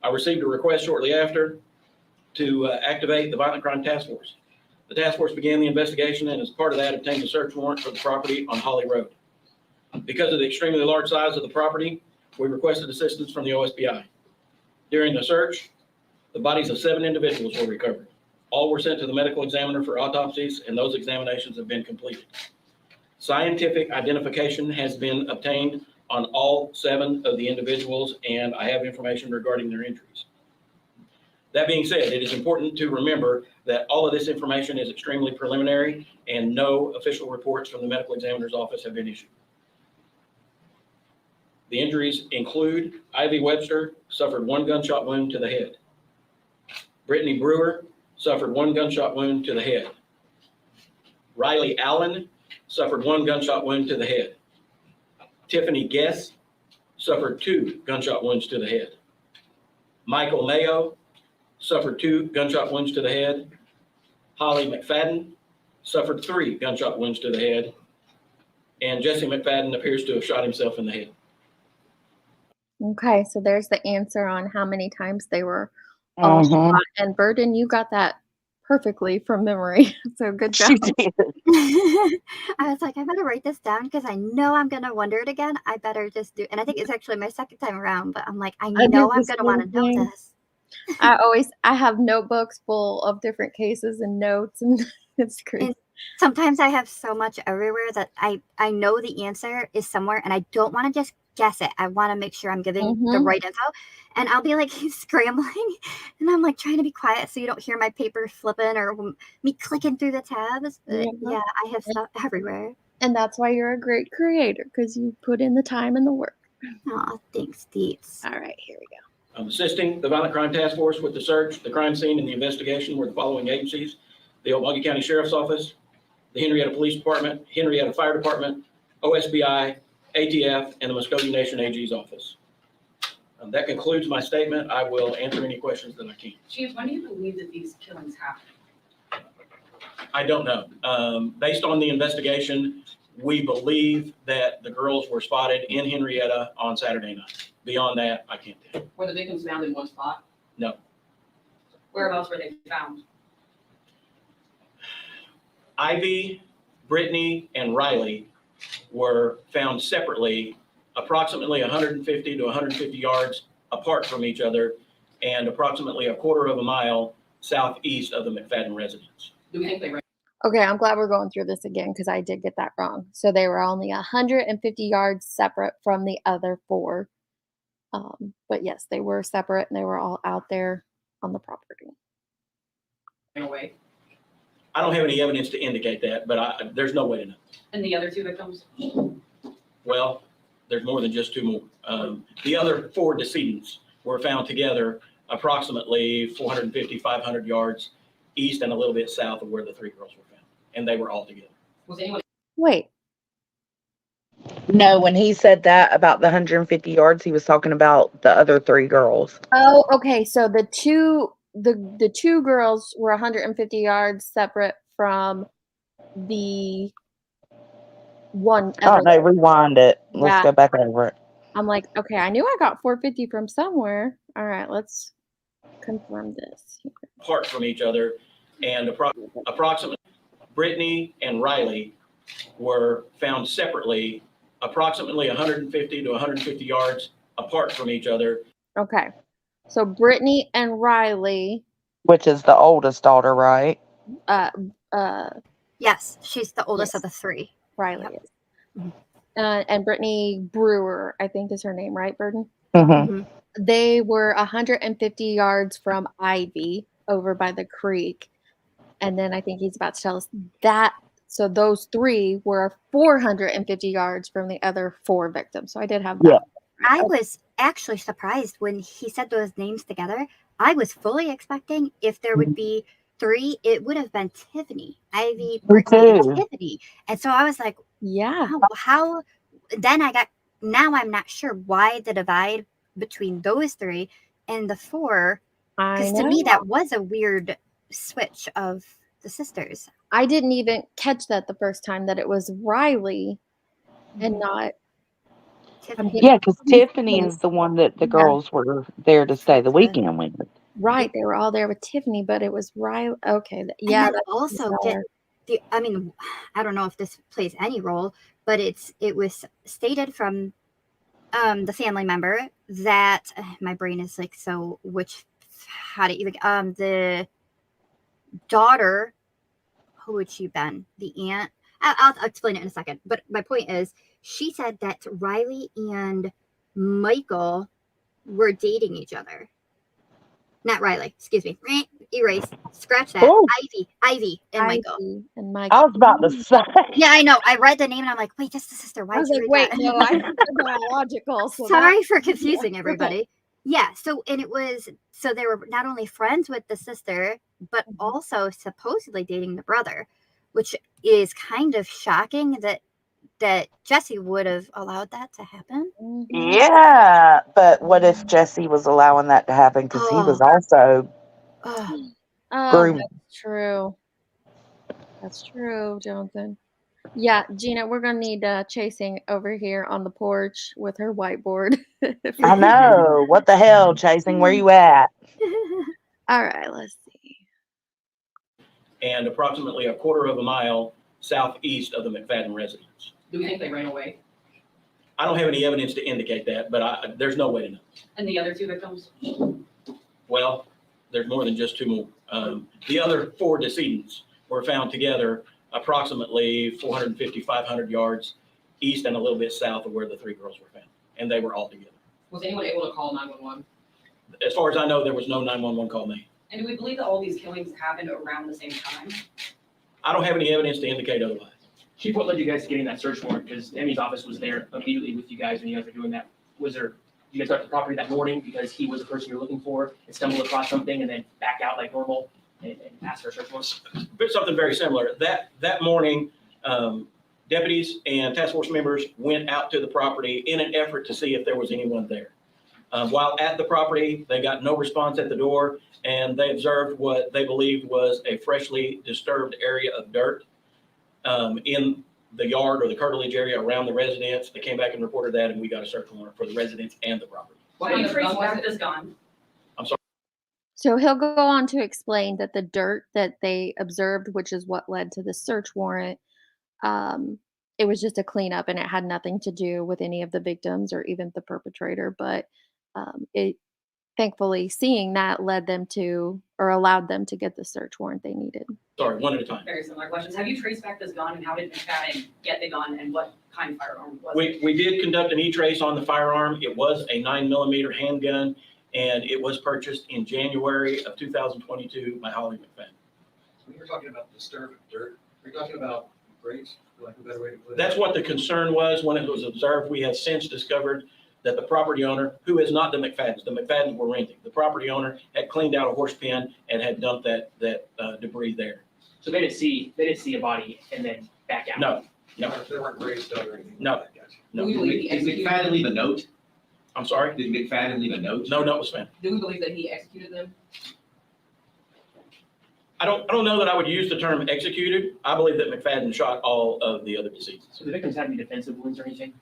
I received a request shortly after to activate the Violent Crime Task Force. The task force began the investigation, and as part of that, obtained a search warrant for the property on Holly Road. Because of the extremely large size of the property, we requested assistance from the OSBI. During the search, the bodies of 7 individuals were recovered. All were sent to the medical examiner for autopsies, and those examinations have been completed. Scientific identification has been obtained on all 7 of the individuals, and I have information regarding their injuries. That being said, it is important to remember that all of this information is extremely preliminary, and no official reports from the medical examiner's office have been issued. The injuries include Ivy Webster suffered 1 gunshot wound to the head. Brittany Brewer suffered 1 gunshot wound to the head. Riley Allen suffered 1 gunshot wound to the head. Tiffany Guess suffered 2 gunshot wounds to the head. Michael Mayo suffered 2 gunshot wounds to the head. Holly McFadden suffered 3 gunshot wounds to the head. And Jesse McFadden appears to have shot himself in the head. Okay, so there's the answer on how many times they were all shot. And Burden, you got that perfectly from memory. So good job. I was like, I better write this down because I know I'm going to wonder it again. I better just do. And I think it's actually my second time around, but I'm like, I know I'm going to want to know this. I have notebooks full of different cases and notes, and it's crazy. And sometimes I have so much everywhere that I know the answer is somewhere, and I don't want to just guess it. I want to make sure I'm giving the right info. And I'll be like scrambling, and I'm like trying to be quiet so you don't hear my paper flipping or me clicking through the tabs. But yeah, I have stuff everywhere. And that's why you're a great creator, because you put in the time and the work. Oh, thanks, Deets. All right, here we go. Assisting the Violent Crime Task Force with the search, the crime scene, and the investigation were the following agencies: the Okmulgee County Sheriff's Office, the Henrietta Police Department, Henrietta Fire Department, OSBI, ATF, and the Muskogee Nation AG's office. That concludes my statement. I will answer any questions that I can. Chief, when do you believe that these killings happened? I don't know. Based on the investigation, we believe that the girls were spotted in Henrietta on Saturday night. Beyond that, I can't tell. Were the victims found in one spot? No. Whereabouts were they found? Ivy, Brittany, and Riley were found separately, approximately 150 to 150 yards apart from each other, and approximately a quarter of a mile southeast of the McFadden residence. Do we think they? Okay, I'm glad we're going through this again because I did get that wrong. So they were only 150 yards separate from the other 4. But yes, they were separate and they were all out there on the property. Away. I don't have any evidence to indicate that, but there's no way to know. And the other 2 victims? Well, there's more than just 2 more. The other 4 decedents were found together approximately 450, 500 yards east and a little bit south of where the 3 girls were found. And they were all together. Was anyone? Wait. No, when he said that about the 150 yards, he was talking about the other 3 girls. Oh, okay. So the 2 girls were 150 yards separate from the one. Oh, no, rewind it. Let's Yeah. go back over it. I'm like, okay, I knew I got 450 from somewhere. All right, let's confirm this. Apart from each other, and approximately Brittany and Riley were found separately, approximately 150 to 150 yards apart from each other. Okay, so Brittany and Riley, which is the oldest daughter, right? Yes, she's the oldest of the 3. Riley is. And Brittany Brewer, I think is her name, right, Burden? They were 150 yards from Ivy over by the creek. And then I think he's about to tell us that. So those 3 were 450 yards from the other 4 victims. So I did have that. I was actually surprised when he said those names together. I was fully expecting if there would be 3, it would have been Tiffany, Ivy, Brittany, and Tiffany. And so I was like, yeah, how? Then now I'm not sure why the divide between those 3 and the 4. Because to me, that was a weird switch of the sisters. I didn't even catch that the first time that it was Riley and not Tiffany. Yeah, because Tiffany is the one that the girls were there to stay the weekend with. Right, they were all there with Tiffany, but it was Riley. Okay, Yeah. And then also I mean, I don't know if this plays any role, but it was stated from the family member that my brain is like, so how to even the daughter, who would she been? The aunt. I'll explain it in a second. But my point is, she said that Riley and Michael were dating each other. Not Riley, excuse me. Erase. Scratch that. Ooh. Ivy and Michael. I was about to say. Yeah, I know. I read the name and I'm like, wait, just the sister. Why I was did like, you wait, read no, that? I'm biological. So Sorry for confusing everybody. Yeah, so they were not only friends with the sister, but also supposedly dating the brother, which is kind of shocking that Jesse would have allowed that to happen. Yeah, but what if Jesse was allowing that to happen because he was also groomed? That's true. That's true, Jonathan. Yeah, Gina, we're gonna need Chasing over here on the porch with her whiteboard. I know. What the hell, Chasing? Where you at? All right, let's see. And approximately a quarter of a mile southeast of the McFadden residence. Do we think they ran away? I don't have any evidence to indicate that, but there's no way to know. And the other 2 victims? Well, there's more than just 2 more. The other 4 decedents were found together approximately 450, 500 yards east and a little bit south of where the 3 girls were found. And they were all together. Was anyone able to call 911? As far as I know, there was no 911 call made. And do we believe that all these killings happened around the same time? I don't have any evidence to indicate otherwise. Chief, what led you guys to getting that search warrant? Because Emmy's office was there immediately with you guys when you guys were doing that. You guys got to the property that morning because he was the person you're looking for and stumbled across something and then back out like normal and asked for a search warrant? Something very similar. That morning, deputies and task force members went out to the property in an effort to see if there was anyone there. While at the property, they got no response at the door, and they observed what they believed was a freshly disturbed area of dirt in the yard or the curtilage area around the residence. They came back and reported that, and we got a search warrant for the residence and the property. Why do you trace back this gun? I'm sorry. So he'll go on to explain that the dirt that they observed, which is what led to the search warrant, it was just a cleanup and it had nothing to do with any of the victims or even the perpetrator. But it thankfully seeing that led them to or allowed them to get the search warrant they needed. Sorry, one at a time. Very similar questions. Have you traced back this gun and how did McFadden get the gun and what kind of firearm was it? We did conduct an e-trace on the firearm. It was a 9mm handgun, and it was purchased in January of 2022 by Holly McFadden. When you're talking about disturbed dirt, are you talking about graves, for lack of a better way to put it? That's what the concern was when it was observed. We have since discovered that the property owner, who is not the McFaddens were renting. The property owner had cleaned out a horse pen and had dumped that debris there. So they didn't see a body and then back out? No. There weren't graves dug or anything. No. Do we believe Did McFadden leave a note? I'm sorry? Did McFadden leave a note? No note was found. Do we believe that he executed them? I don't know that I would use the term executed. I believe that McFadden shot all of the other deceased. So the victims had any defensive wounds or anything?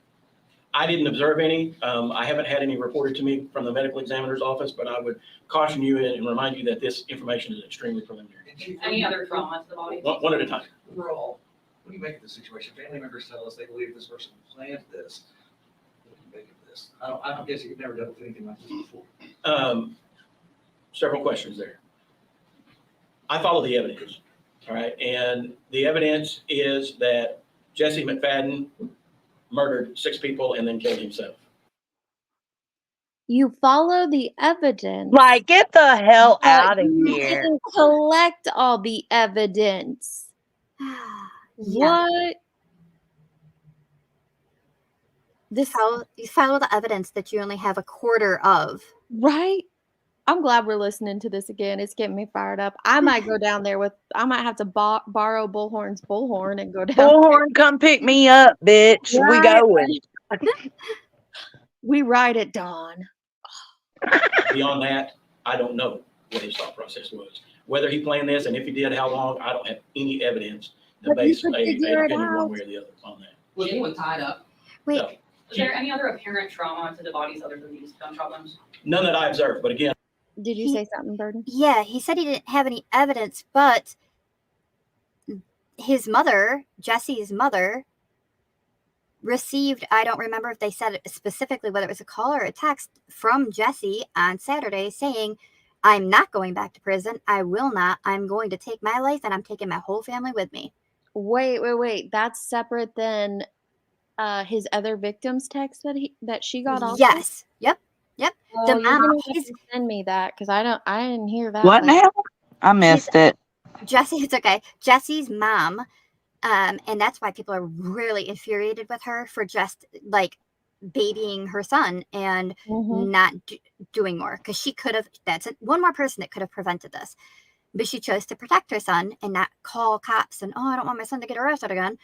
I didn't observe any. I haven't had any reported to me from the medical examiner's office, but I would caution you and remind you that this information is extremely preliminary. Any other trauma to the body? One at a time. Overall, what do you make of the situation? Family members tell us they believe this person planned this. What do you make of this? I guess you've never dealt with anything like this before. Several questions there. I follow the evidence, all right? And the evidence is that Jesse McFadden murdered 6 people and then killed himself. You follow the evidence. Like, get the hell but out of you here. didn't collect all the evidence. Yeah. What? You follow the evidence that you only have a quarter of. Right? I'm glad we're listening to this again. It's getting me fired up. I might go down there I might have to borrow Bullhorn's bullhorn and go down Bullhorn, come pick me up, bitch. there. We Right? going. We ride at dawn. Beyond that, I don't know what his thought process was. Whether he planned this, and if he did, how long, I don't have any evidence to But you base could a figure it opinion one out. way or the other on that. Was anyone tied up? Wait. No. Is there any other apparent trauma to the bodies other than these gun problems? None that I observed, but again. Did you say something, Burden? Yeah, he said he didn't have any evidence, but his mother, Jesse's mother, received, I don't remember if they said it specifically, whether it was a call or a text from Jesse on Saturday saying, I'm not going back to prison. I will not. I'm going to take my life and I'm taking my whole family with me. Wait. That's separate than his other victims text that she got also? Yes. Yep. Oh, The you're mom, gonna have to send me that because I didn't hear that. What now? I missed it. Jesse, it's okay. Jesse's mom, and that's why people are really infuriated with her for just like babying her son and not doing more, because she could have. That's one more person that could have prevented this, but she chose to protect her son and not call cops and I don't want my son to get arrested again.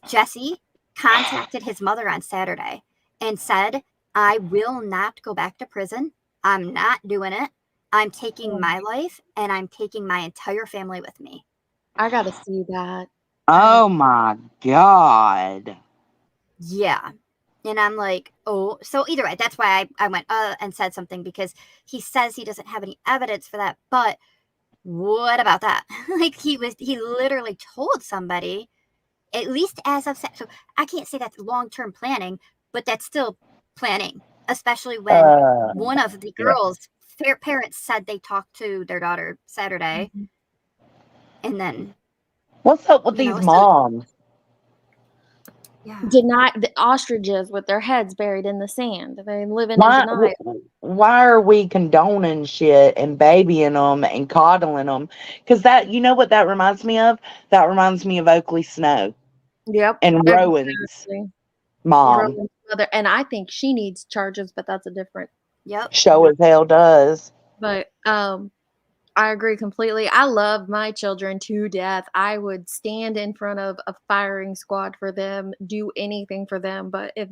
Jesse contacted his mother on Saturday and said, I will not go back to prison. I'm not doing it. I'm taking my life and I'm taking my entire family with me. I gotta see that. Oh my God. Yeah. And I'm like, oh, so either way, that's why I went and said something, because he says he doesn't have any evidence for that. But what about that? Like he literally told somebody, at least as of, so I can't say that's long-term planning, but that's still planning, especially when one of the girls' parents said they talked to their daughter Saturday. And then what's up with these moms? Deny the ostriches with their heads buried in the sand. They live in denial. Why are we condoning shit and babying them and coddling them? Because that, you know what that reminds me of? That reminds me of Oakley Snow. Yep. And Rowan's mom. Rowan's mother. And I think she needs charges, but that's a different. Show as hell does. But I agree completely. I love my children to death. I would stand in front of a firing squad for them, do anything for them. But if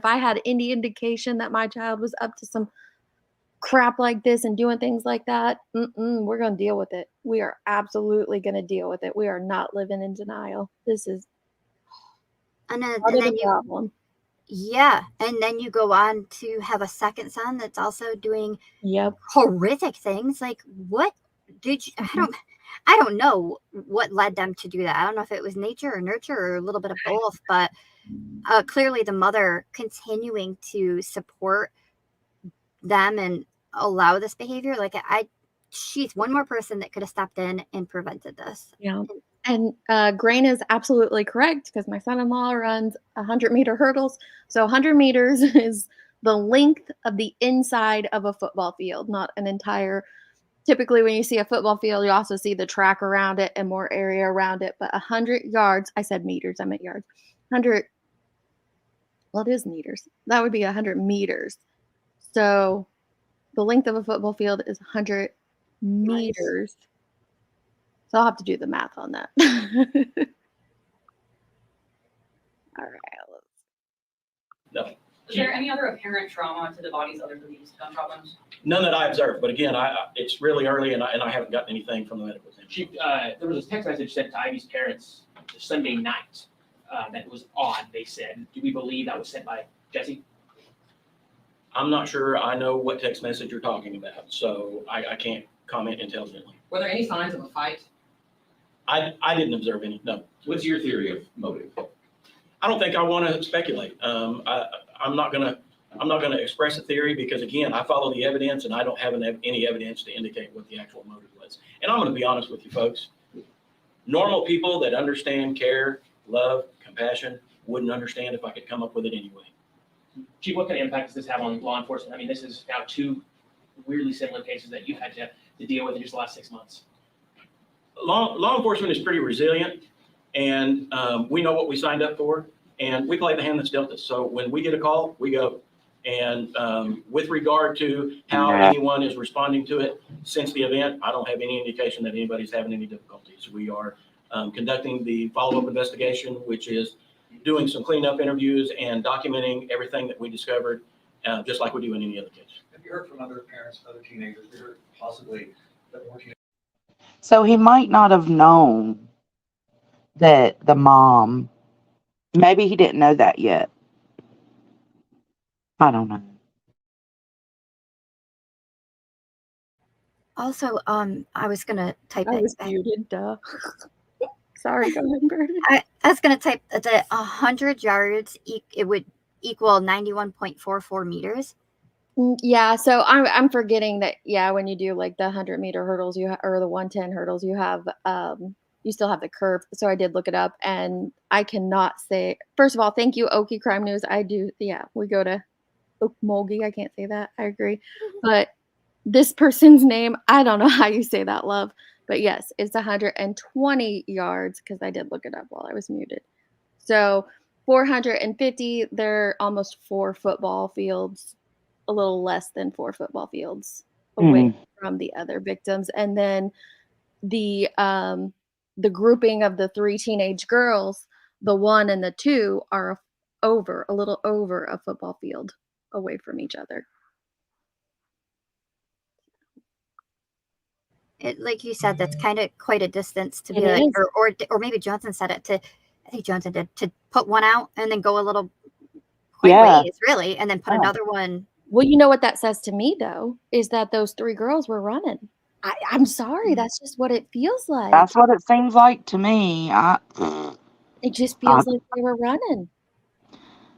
I had any indication that my child was up to some crap like this and doing things like that, we're going to deal with it. We are absolutely going to deal with it. We are not living in denial. This is a problem. Yeah, and then you go on to have a second son that's also doing horrific things. Like, what did you? I don't know what led them to do that. I don't know if it was nature or nurture or a little bit of both. But clearly, the mother continuing to support them and allow this behavior. Like, she's one more person that could have stepped in and prevented this. Yeah. And Grain is absolutely correct, because my son-in-law runs 100-meter hurdles. So 100 meters is the length of the inside of a football field, not an entire. Typically, when you see a football field, you also see the track around it and more area around it. But 100 yards, I said meters, I meant yards. 100, well, it is meters. That would be 100 meters. So the length of a football field is 100 meters. So I'll have to do the math on that. All right. No. Is there any other apparent trauma to the bodies other than these gun problems? None that I observed, but again, it's really early and I haven't gotten anything from the medical team. There was a text message sent to Ivy's parents Sunday night that was odd, they said. Do we believe that was sent by Jesse? I'm not sure I know what text message you're talking about, so I can't comment intelligently. Were there any signs of a fight? I didn't observe any, no. What's your theory of motive? I don't think I want to speculate. I'm not gonna express a theory because again, I follow the evidence and I don't have any evidence to indicate what the actual motive was. And I'm gonna be honest with you folks. Normal people that understand care, love, compassion wouldn't understand if I could come up with it anyway. Chief, what kind of impact does this have on law enforcement? I mean, this is now 2 weirdly similar cases that you've had to deal with in just the last 6 months. Law enforcement is pretty resilient, and we know what we signed up for, and we play the hand that's dealt us. So when we get a call, we go. And with regard to how anyone is responding to it since the event, I don't have any indication that anybody's having any difficulties. We are conducting the follow-up investigation, which is doing some cleanup interviews and documenting everything that we discovered, just like we do in any other case. Have you heard from other parents, other teenagers, have you heard possibly that more teenagers? So he might not have known that the mom, maybe he didn't know that yet. I don't know. Also, I was gonna type I it. was muted, duh. Sorry, go ahead, Birdie. I was gonna type that 100 yards. It would equal 91.44 meters. Yeah, so I'm forgetting that. Yeah, when you do like the 100-meter hurdles, or the 110 hurdles, you still have the curve. So I did look it up, and I cannot say. First of all, thank you, Okie Crime News. I do. Yeah, we go to Okmulgee. I can't say that. I agree, but this person's name, I don't know how you say that, love. But yes, it's 120 yards because I did look it up while I was muted. So 450, they're almost 4 football fields, a little less than 4 football fields away from the other victims. And then the grouping of the 3 teenage girls, the 1 and the 2 are a little over a football field away from each other. Like you said, that's kind of quite a distance to be It like, is. or maybe Johnson said it to. I think Johnson did, to put one out and then go a little Yeah. ways, really, and then put another one. Well, you know what that says to me, though, is that those 3 girls were running. I'm sorry, that's just what it feels like. That's what it seems like to me. It just feels like they were running.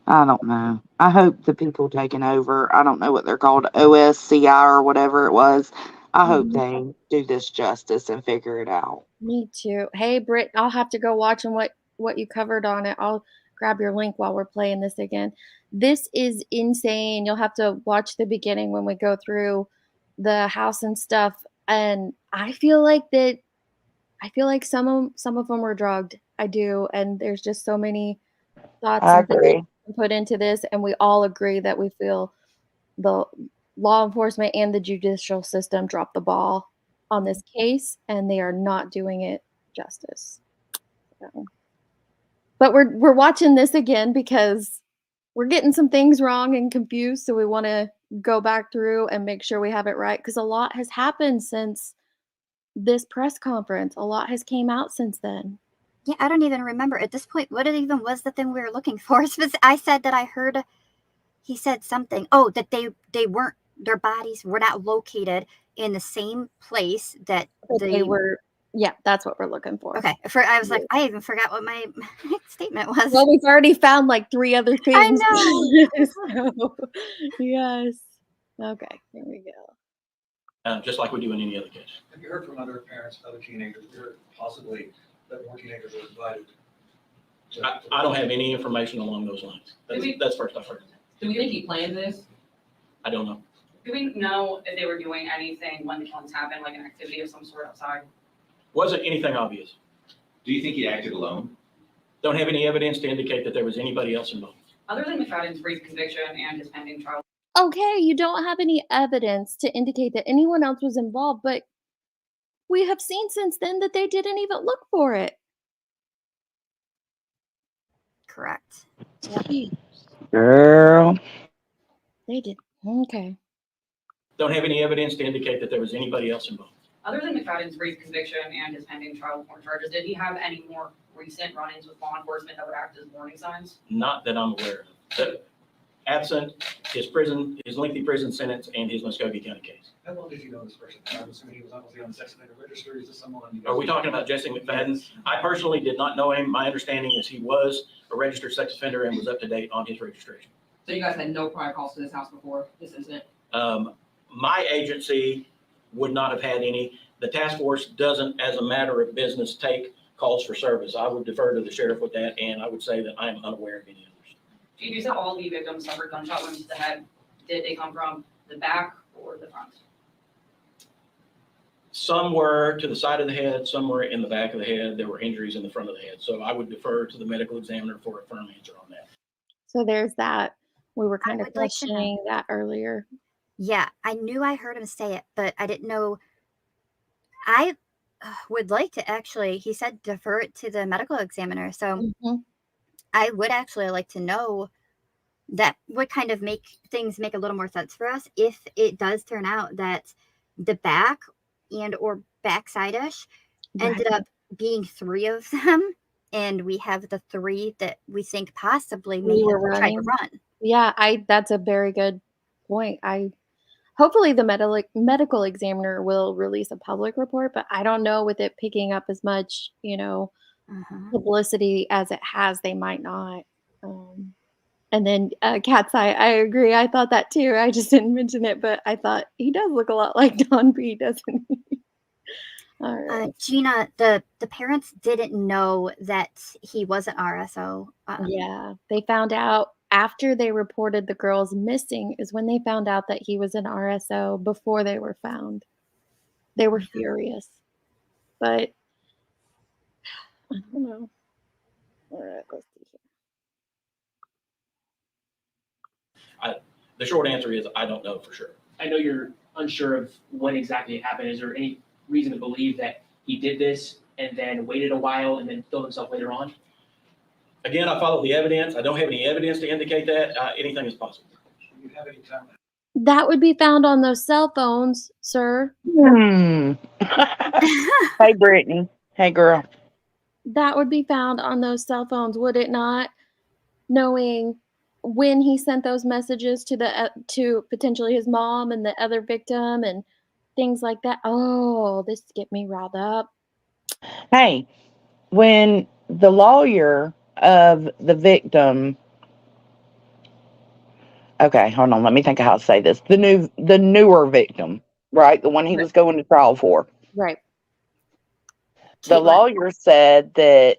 I don't know. I hope the people taking over, I don't know what they're called, OSCI or whatever it was. I hope they do this justice and figure it out. Me too. Hey, Britt, I'll have to go watch and what you covered on it. I'll grab your link while we're playing this again. This is insane. You'll have to watch the beginning when we go through the house and stuff. And I feel like some of them were drugged. I do. And there's just so many thoughts I and things agree. put into this. And we all agree that we feel the law enforcement and the judicial system dropped the ball on this case, and they are not doing it justice. So. But we're watching this again because we're getting some things wrong and confused, so we want to go back through and make sure we have it right, because a lot has happened since this press conference. A lot has came out since then. Yeah, I don't even remember at this point what it even was the thing we were looking for. I said that I heard he said something. Oh, that they weren't, their bodies were not located in the same place that they were. Yeah, that's what we're looking for. Okay. I was like, I even forgot what my statement was. Well, we've already found like 3 other things. I know. So, yes. Okay, here we go. Just like we do in any other case. Have you heard from other parents, other teenagers, have you heard possibly that more teenagers were invited? I don't have any information along those lines. That's first I've heard. Do we think he planned this? I don't know. Do we know if they were doing anything when the killings happened, like an activity of some sort outside? Wasn't anything obvious. Do you think he acted alone? Don't have any evidence to indicate that there was anybody else involved. Other than McFadden's brief conviction and his pending trial. Okay, you don't have any evidence to indicate that anyone else was involved, but we have seen since then that they didn't even look for it. Correct. Girl. They did. Okay. Don't have any evidence to indicate that there was anybody else involved. Other than McFadden's brief conviction and his pending trial with more charges, did he have any more recent run-ins with law enforcement that would act as warning signs? Not that I'm aware of. But absent his lengthy prison sentence and his Muskogee County case. How long did you know this person? I'm assuming he was obviously on the sex offender register. Is this someone? Are we talking about Jesse McFadden? I personally did not know him. My understanding is he was a registered sex offender and was up to date on his registration. So you guys had no prior calls to this house before this incident? My agency would not have had any. The task force doesn't, as a matter of business, take calls for service. I would defer to the sheriff with that, and I would say that I am unaware of any others. You said all the victims suffered gunshot wounds to the head. Did they come from the back or the front? Some were to the side of the head, some were in the back of the head. There were injuries in the front of the head. So I would defer to the medical examiner for a firm answer on that. So there's that. We were kind of would like to know. questioning that earlier. Yeah, I knew I heard him say it, but I didn't know. I would like to actually, he said defer it to the medical examiner. So I would actually like to know, that would kind of make things make a little more sense for us if it does turn out that the back and or backside-ish ended up being 3 of them, and we have the 3 that we think possibly may We were have tried to running. run. Yeah, that's a very good point. Hopefully the medical examiner will release a public report, but I don't know, with it picking up as much, publicity as it has, they might not. And then Cat's Eye, I agree. I thought that too. I just didn't mention it, but I thought he does look a lot like Don B, doesn't he? All right. Gina, the parents didn't know that he was an RSO. Yeah, they found out after they reported the girls missing is when they found out that he was an RSO before they were found. They were furious. But I don't know. All right, let's see here. The short answer is I don't know for sure. I know you're unsure of when exactly it happened. Is there any reason to believe that he did this and then waited a while and then killed himself later on? Again, I follow the evidence. I don't have any evidence to indicate that. Anything is possible. Do you have any time? That would be found on those cell phones, sir. Hey, Brittany. Hey, girl. That would be found on those cell phones, would it not? Knowing when he sent those messages to potentially his mom and the other victim and things like that. Oh, this get me riled up. Hey, when the lawyer of the victim, okay, hold on, let me think of how to say this. The newer victim, right? The one he was going to trial for. Right. The lawyer said that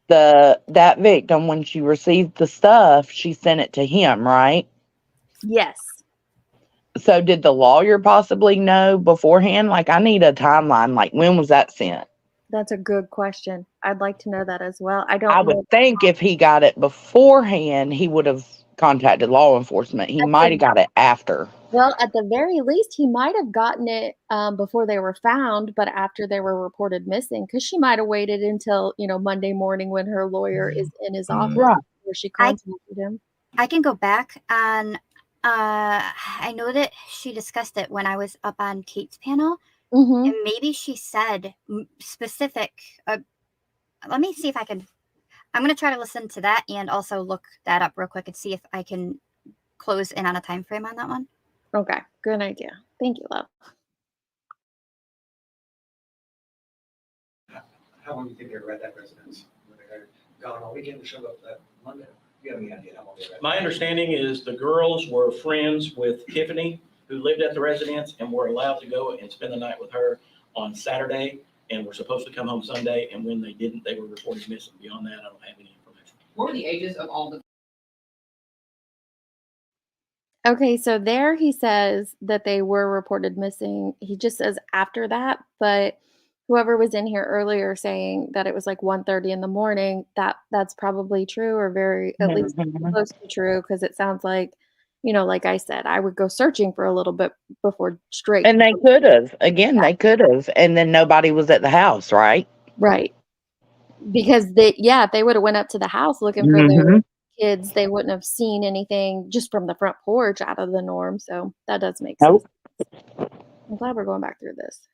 that victim, when she received the stuff, she sent it to him, right? Yes. So did the lawyer possibly know beforehand? Like, I need a timeline. Like, when was that sent? That's a good question. I'd like to know that as well. I don't I know. would think if he got it beforehand, he would have contacted law enforcement. He might have got it after. Well, at the very least, he might have gotten it before they were found, but after they were reported missing, because she might have waited until, Monday morning when her lawyer is in his office before she contacted him. I can go back on, I know that she discussed it when I was up on Kate's panel, and maybe she said specific, let me see if I can, I'm going to try to listen to that and also look that up real quick and see if I can close in on a time frame on that one. Okay, good idea. Thank you, love. How long do you think they were at that residence? Were they gone all weekend to show up that Monday? Do you have any idea how long they were at? My understanding is the girls were friends with Tiffany, who lived at the residence, and were allowed to go and spend the night with her on Saturday, and were supposed to come home Sunday, and when they didn't, they were reported missing. Beyond that, I don't have any information. What were the ages of all the? Okay, so there he says that they were reported missing. He just says after that, but whoever was in here earlier saying that it was like 1:30 in the morning, that's probably true, or very at least close to true, because it sounds like, like I said, I would go searching for a little bit before straight. And they could have. Again, they could have. And then nobody was at the house, right? Right. Because if they would have went up to the house looking for their kids, they wouldn't have seen anything just from the front porch out of the norm. So that does make sense. I'm glad we're going back through this.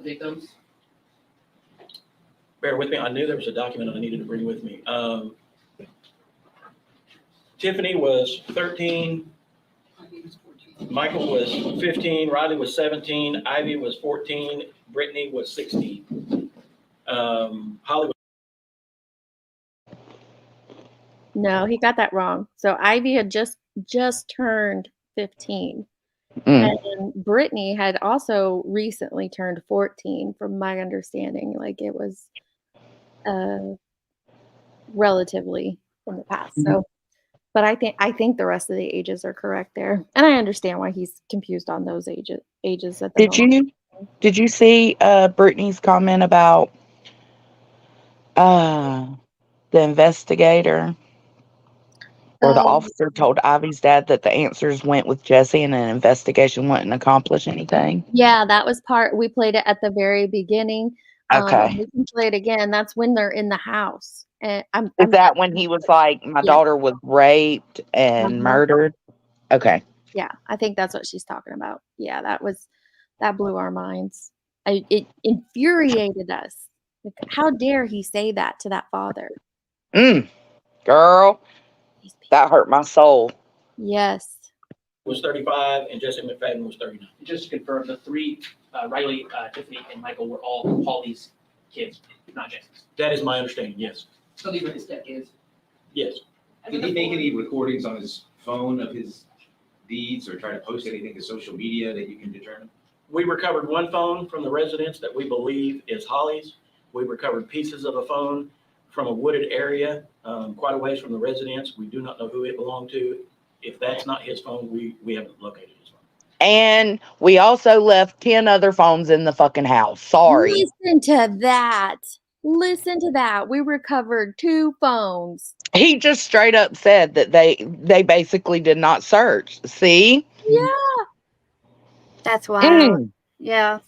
Victims? Bear with me. I knew there was a document I needed to bring with me. Tiffany was 13. Michael was 15. Riley was 17. Ivy was 14. Brittany was 16. Holly was. No, he got that wrong. So Ivy had just turned 15. And Brittany had also recently turned 14, from my understanding. Like, it was relatively in the past. So, but I think the rest of the ages are correct there, and I understand why he's confused on those ages at the moment. Did you see Brittany's comment about the investigator Or the officer told Ivy's dad that the answers went with Jesse and an investigation wouldn't accomplish anything. Yeah, that was part. We played it at the very beginning. Okay. We can play it again. That's when they're in the house. And Is that when he was like, my Yeah. daughter was raped and murdered? Okay. Yeah, I think that's what she's talking about. Yeah, that blew our minds. It infuriated us. Like, how dare he say that to that father? Girl, that hurt my soul. Yes. Was 35 and Jesse McFadden was 39. Just to confirm, the three, Riley, Tiffany, and Michael were all Holly's kids, not Jesse's. That is my understanding, yes. So these were his stepkids? Yes. Did he make any recordings on his phone of his deeds or try to post anything to social media that you can determine? We recovered one phone from the residence that we believe is Holly's. We recovered pieces of a phone from a wooded area, quite a ways from the residence. We do not know who it belonged to. If that's not his phone, we haven't located his phone. And we also left 10 other phones in the fucking house. Sorry. Listen to that. Listen to that. We recovered 2 phones. He just straight up said that they basically did not search. See? Yeah. That's wild. Yeah.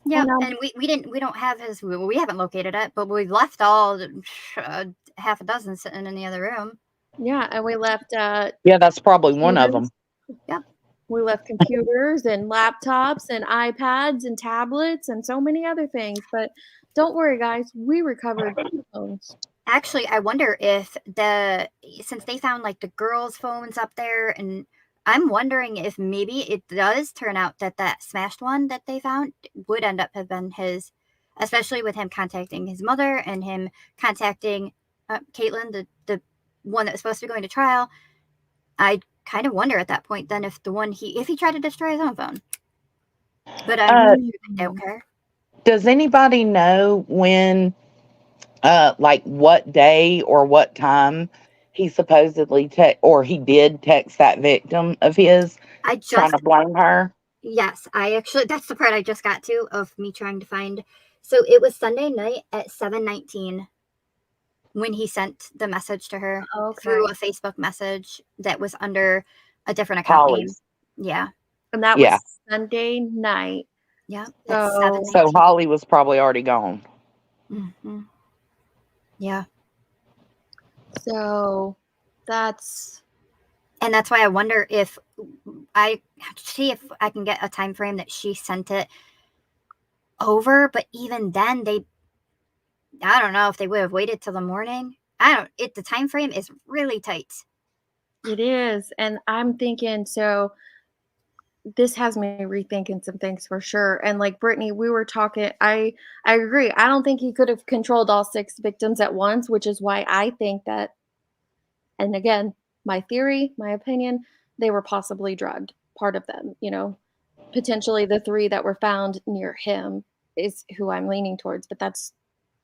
Yeah, and we don't have his, we haven't located it, but we left all half a dozen sitting in the other room. Yeah, and we left Yeah, that's probably one of them. Yep. We left computers and laptops and iPads and tablets and so many other things. But don't worry, guys. We recovered phones. Actually, I wonder if since they found like the girls' phones up there, and I'm wondering if maybe it does turn out that smashed one that they found would end up have been his, especially with him contacting his mother and him contacting Caitlin, the one that was supposed to be going to trial. I kind of wonder at that point then if if he tried to destroy his own phone. But I don't care. Does anybody know when, like what day or what time he supposedly he did text that victim of his trying to blame her? Yes, that's the part I just got to of me trying to find. So it was Sunday night at 7:19 when he sent the message to her through a Facebook message that was under a different account name. Yeah. And that was Sunday night. Yeah. So Holly was probably already gone. Mm-hmm. Yeah. So that's why I wonder if I can get a time frame that she sent it over, but even then I don't know if they would have waited till the morning. The time frame is really tight. It is. And I'm thinking, so this has me rethinking some things for sure. And like Brittany, we were talking, I agree. I don't think he could have controlled all 6 victims at once, which is why I think that, and again, my theory, my opinion, they were possibly drugged. Part of them, potentially the 3 that were found near him is who I'm leaning towards, but that's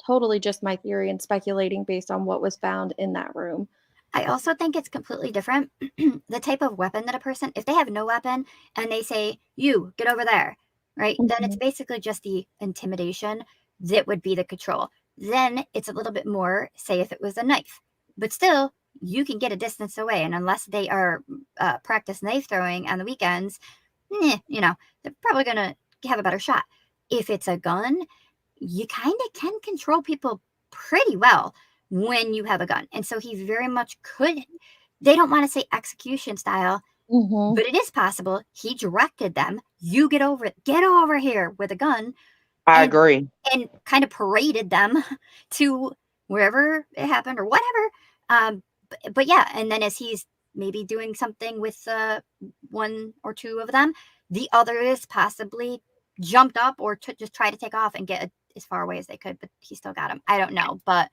totally just my theory and speculating based on what was found in that room. I also think it's completely different. The type of weapon that a person, if they have no weapon and they say, you get over there, right? Mm-hmm. Then it's basically just the intimidation that would be the control. Then it's a little bit more, say if it was a knife, but still you can get a distance away. And unless they are practice knife throwing on the weekends, they're probably going to have a better shot. If it's a gun, you kind of can control people pretty well when you have a gun. And so he very much could, they don't want to say execution style, but it is possible. He directed them, you get over here with a gun. I agree. And kind of paraded them to wherever it happened or whatever. But yeah, and then as he's maybe doing something with 1 or 2 of them, the others possibly jumped up or just try to take off and get as far away as they could, but he still got him. I don't know, but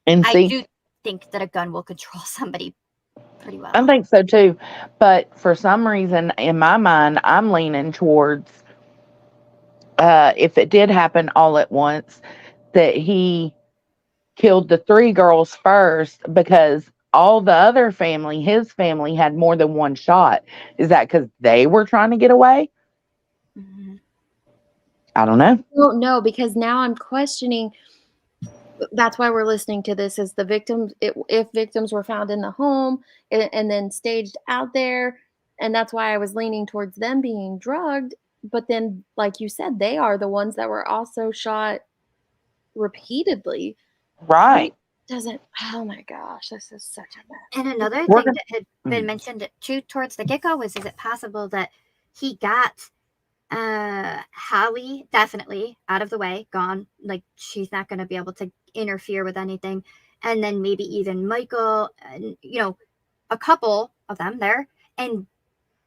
I do think that a gun will control somebody pretty well. I think so too, but for some reason in my mind, I'm leaning towards if it did happen all at once, that he killed the 3 girls first because all the other family, his family, had more than 1 shot. Is that because they were trying to get away? Mm-hmm. I don't know. I don't know, because now I'm questioning That's why we're listening to this is the victims if victims were found in the home and then staged out there, and that's why I was leaning towards them being drugged, but then, like you said, they are the ones that were also shot repeatedly. Right. Doesn't oh my gosh, this is such a mess. And another We're thing gonna- that had been mentioned too towards the get-go was, is it possible that he got Holly definitely out of the way, gone, like she's not going to be able to interfere with anything, and then maybe even Michael, you know, a couple of them there, and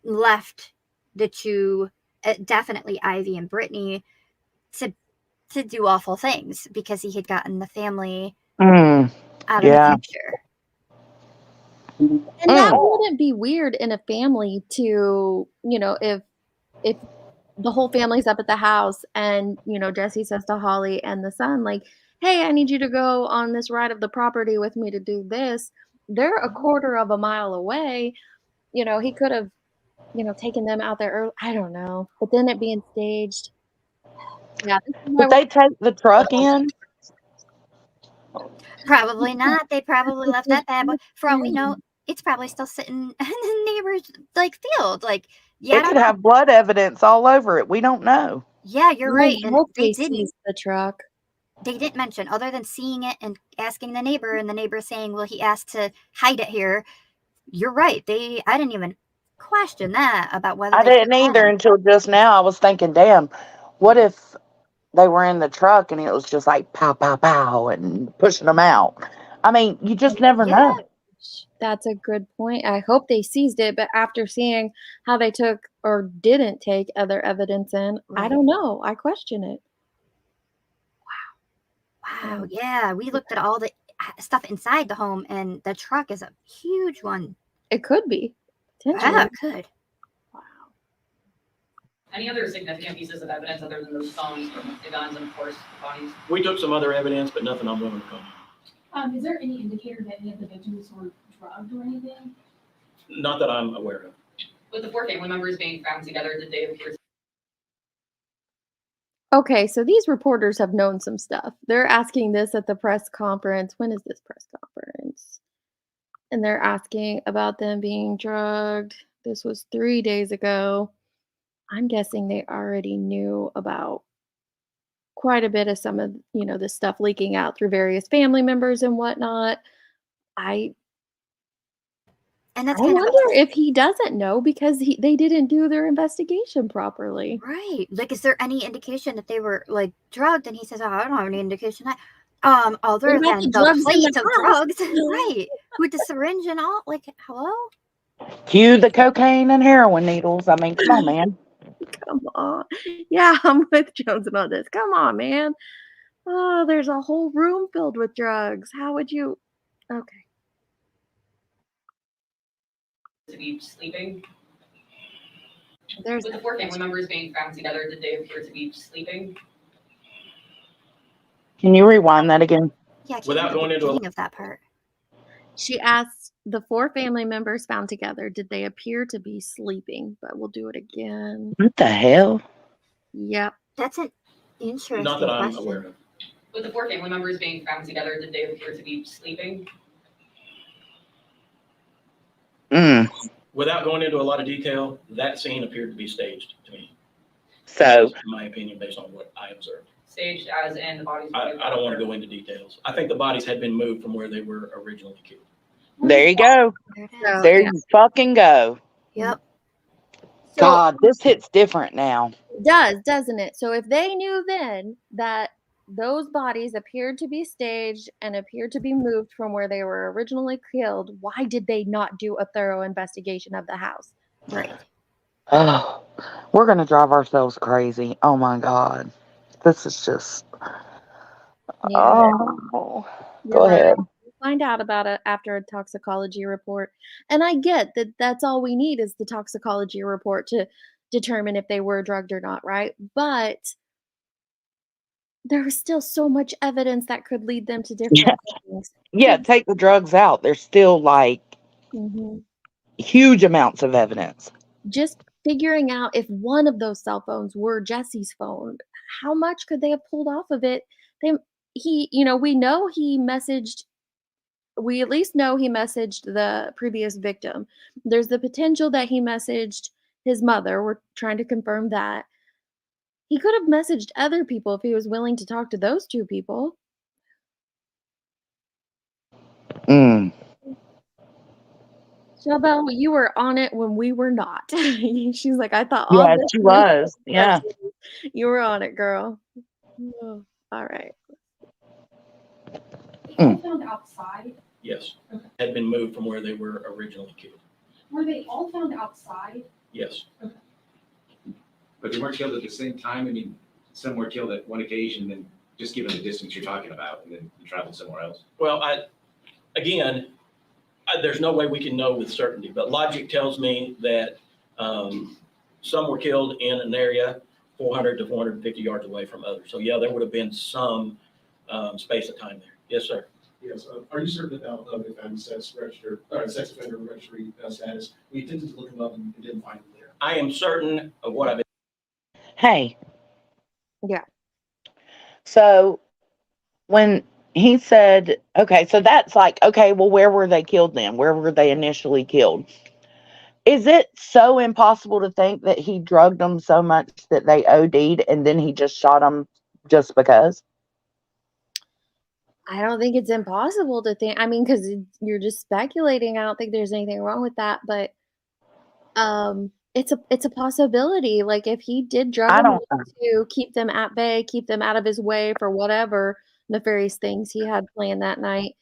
left the two, definitely Ivy and Brittany, to do awful things because he had gotten the family out of the Yeah. picture. And that wouldn't be weird in a family to, you know, if the whole family's up at the house and, you know, Jesse says to Holly and the son, like, hey, I need you to go on this ride of the property with me to do this. They're a quarter of a mile away. You know, he could have, you know, taken them out there early. I don't know. But then it being staged. Yeah. This is why Did they take the truck in? Probably not. They probably left that bad boy. For all we know, it's probably still sitting in the neighbor's like field. Like, yeah, I It don't could know. have blood evidence all over it. We don't know. Yeah, you're right. I And hope they they didn't. seized the truck. They didn't mention, other than seeing it and asking the neighbor, and the neighbor saying, "Well, he asked to hide it here." You're right. I didn't even question that about whether I they didn't had either him. until just now. I was thinking, damn, what if they were in the truck and it was just like pow, pow, pow and pushing them out? I mean, you just never know. That's a good point. I hope they seized it, but after seeing how they took or didn't take other evidence in, I Right. don't know. I question it. Wow. Yeah, we looked at all the stuff inside the home, and the truck is a huge one. It could be. Potentially. Yeah, it could. Any other significant pieces of evidence other than those phones, the guns, and of course, the bodies? We took some other evidence, but nothing I'm willing to comment. Is there any indicator that any of the victims were drugged or anything? Not that I'm aware of. With the 4 family members being found together, did they appear? Okay, so these reporters have known some stuff. They're asking this at the press conference. When is this press conference? And they're asking about them being drugged. This was 3 days ago. I'm guessing they already knew about quite a bit of some of, you know, this stuff leaking out through various family members and whatnot. And I that's kind of wonder if he doesn't know because they didn't do their investigation properly. right. Like, is there any indication that they were like drugged? And he says, "Oh, I don't have any indication that." What Other about than the the drugs in plate the of house? drugs, right? With the syringe and all. Like, hello. Cue the cocaine and heroin needles. I mean, come on, man. Come on. Yeah, I'm with Jones about this. Come on, man. Oh, there's a whole room filled with drugs. How would you? Okay. To be sleeping? There's With the 4 family members being found together, did they appear to be sleeping? Can you rewind that again? Yeah, Without going into beginning of that part. She asked the 4 family members found together, did they appear to be sleeping? But we'll do it again. What the hell? Yep. That's an interesting Not that I'm question. aware of. With the 4 family members being found together, did they appear to be sleeping? Without going into a lot of detail, that scene appeared to be staged to me. So, In my opinion, based on what I observed. Staged as in the bodies? I don't want to go into details. I think the bodies had been moved from where they were originally killed. there you go. So, There you fucking go. Yep. God, this hits different now. It does, doesn't it? So if they knew then that those bodies appeared to be staged and appeared to be moved from where they were originally killed, why did they not do a thorough investigation of the house? Right. Oh, we're going to drive ourselves crazy. Oh my God. This is just. Yeah. Oh. You're Go right. ahead. We'll find out about it after a toxicology report. And I get that that's all we need is the toxicology report to determine if they were drugged or not, right? But there was still so much evidence that could lead them to different things. Yeah, take the drugs out. There's still like Mhm. huge amounts of evidence. Just figuring out if one of those cell phones were Jesse's phone, how much could they have pulled off of it? we at least know he messaged the previous victim. There's the potential that he messaged his mother. We're trying to confirm that. He could have messaged other people if he was willing to talk to those 2 people. Mm. Shabelle, you were on it when we were not. She's like, I thought all Yeah, this she was was. Yeah. you were on it, girl. Oh, all right. They all found outside. Yes, had been moved from where they were originally killed. Were they all found outside? Yes. But they weren't killed at the same time? I mean, some were killed at one occasion, then just given the distance you're talking about, and then you traveled somewhere else? Well, there's no way we can know with certainty, but logic tells me that some were killed in an area 400 to 450 yards away from others. So yeah, there would have been some space of time there. Yes, sir. Yes. Are you certain about McFadden's sex offender registry status? We attempted to look him up and didn't find him there. I am certain of what I've been. Hey. Yeah. So when he said, okay, so that's like, okay, well, where were they killed then? Where were they initially killed? Is it so impossible to think that he drugged them so much that they OD'd and then he just shot them just because? I don't think it's impossible to think. I mean, because you're just speculating. I don't think there's anything wrong with that, but it's a possibility. Like if he did drug I them don't know. to keep them at bay, keep them out of his way for whatever nefarious things he had planned that night,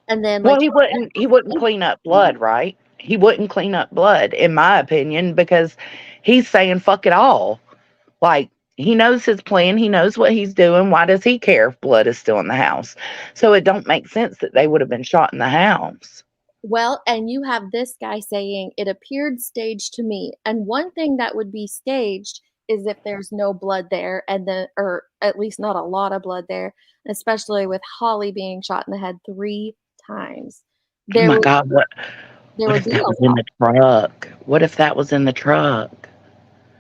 and then Well, like he wouldn't clean up blood, right? He wouldn't clean up blood, in my opinion, because he's saying fuck it all. Like, he knows his plan. He knows what he's doing. Why does he care if blood is still in the house? So it don't make sense that they would have been shot in the house. Well, and you have this guy saying it appeared staged to me. And one thing that would be staged is if there's no blood there or at least not a lot of blood there, especially with Holly being shot in the head 3 times. Oh my God, what would if be that a was in lot. the truck? What if that was in the truck?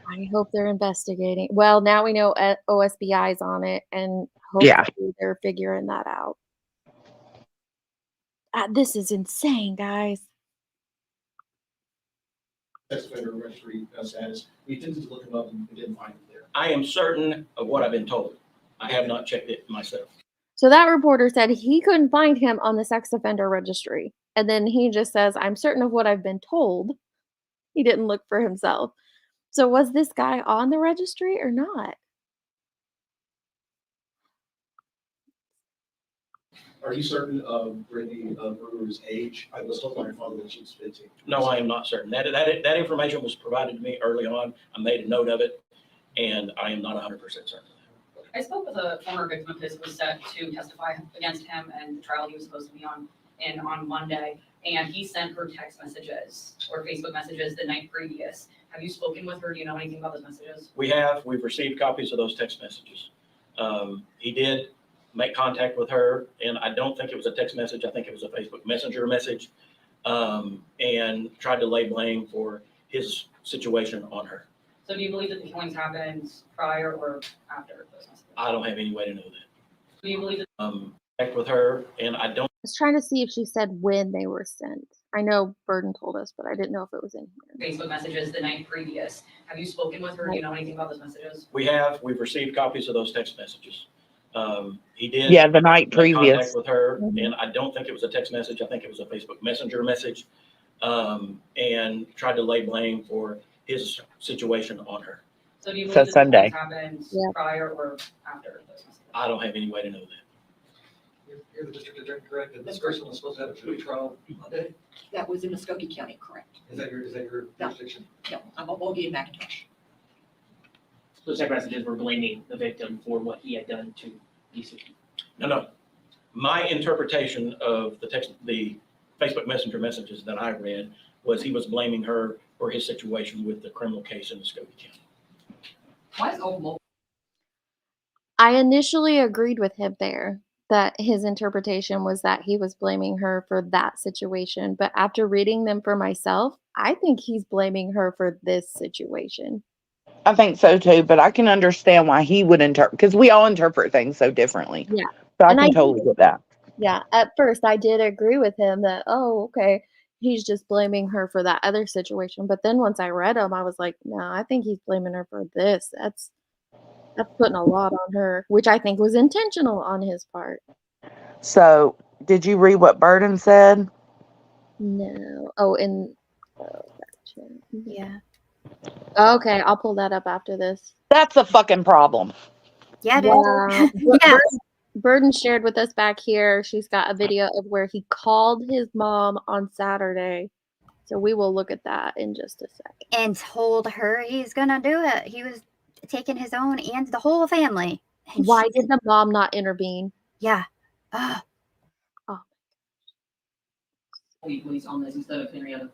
I hope they're investigating. Well, now we know OSBI is on it, and Yeah. hopefully they're figuring that out. This is insane, guys. Sex offender registry status. We attempted to look him up and didn't find him there. I am certain of what I've been told. I have not checked it myself. So that reporter said he couldn't find him on the sex offender registry. And then he just says, I'm certain of what I've been told. He didn't look for himself. So was this guy on the registry or not? Are you certain of Brittany Brewer's age? I was told by her father that she was 15. No, I am not certain. That information was provided to me early on. I made a note of it, and I am not 100% certain. I spoke with a former victim of his who was set to testify against him and the trial he was supposed to be on Monday. And he sent her text messages or Facebook messages the night previous. Have you spoken with her? Do you know anything about those messages? We've received copies of those text messages. He did make contact with her, and I don't think it was a text message. I think it was a Facebook Messenger message, and tried to lay blame for his situation on her. So do you believe that the killings happened prior or after those messages? I don't have any way to know that. Do you believe that? Back with her, and I don't. I was trying to see if she said when they were sent. I know Burden told us, but I didn't know if it was in here. Facebook messages the night previous. Have you spoken with her? Do you know anything about those messages? We've received copies of those text messages. He did. Yeah, the night make previous. Contact with her, and I don't think it was a text message. I think it was a Facebook Messenger message, and tried to lay blame for his situation on her. So do you believe that Sunday. the killings happened prior or after those messages? I don't have any way to know that. You're the district attorney, correct? And this person was supposed to have a jury trial Monday? That was in Muskogee County, correct? Is that your No. jurisdiction? No, I'm a Bogey and McIntosh. Those text messages were blaming the victim for what he had done to these people. No. My interpretation of the Facebook Messenger messages that I read was he was blaming her for his situation with the criminal case in Muskogee County. Why is Old I initially agreed with him there that his interpretation was that he was blaming her for that situation. But after reading them for myself, I think he's blaming her for this situation. I think so too, but I can understand why he would interpret, because we all interpret things so differently. Yeah. So I And can I totally did, get that. yeah, at first I did agree with him that, oh, okay, he's just blaming her for that other situation. But then once I read him, I was like, no, I think he's blaming her for this. That's putting a lot on her, which I think was intentional on his part. So did you read what Burden said? No. Oh, and oh, gotcha. Yeah. Okay, I'll pull that up after this. That's a fucking problem. Yeah, it is. Wow. Yeah. Burden shared with us back here. She's got a video of where he called his mom on Saturday. So we will look at that in just a second. And told her he's gonna do it. He was taking his own and the whole family. And Why did the mom not intervene? Yeah. Police on this instead of Henrietta.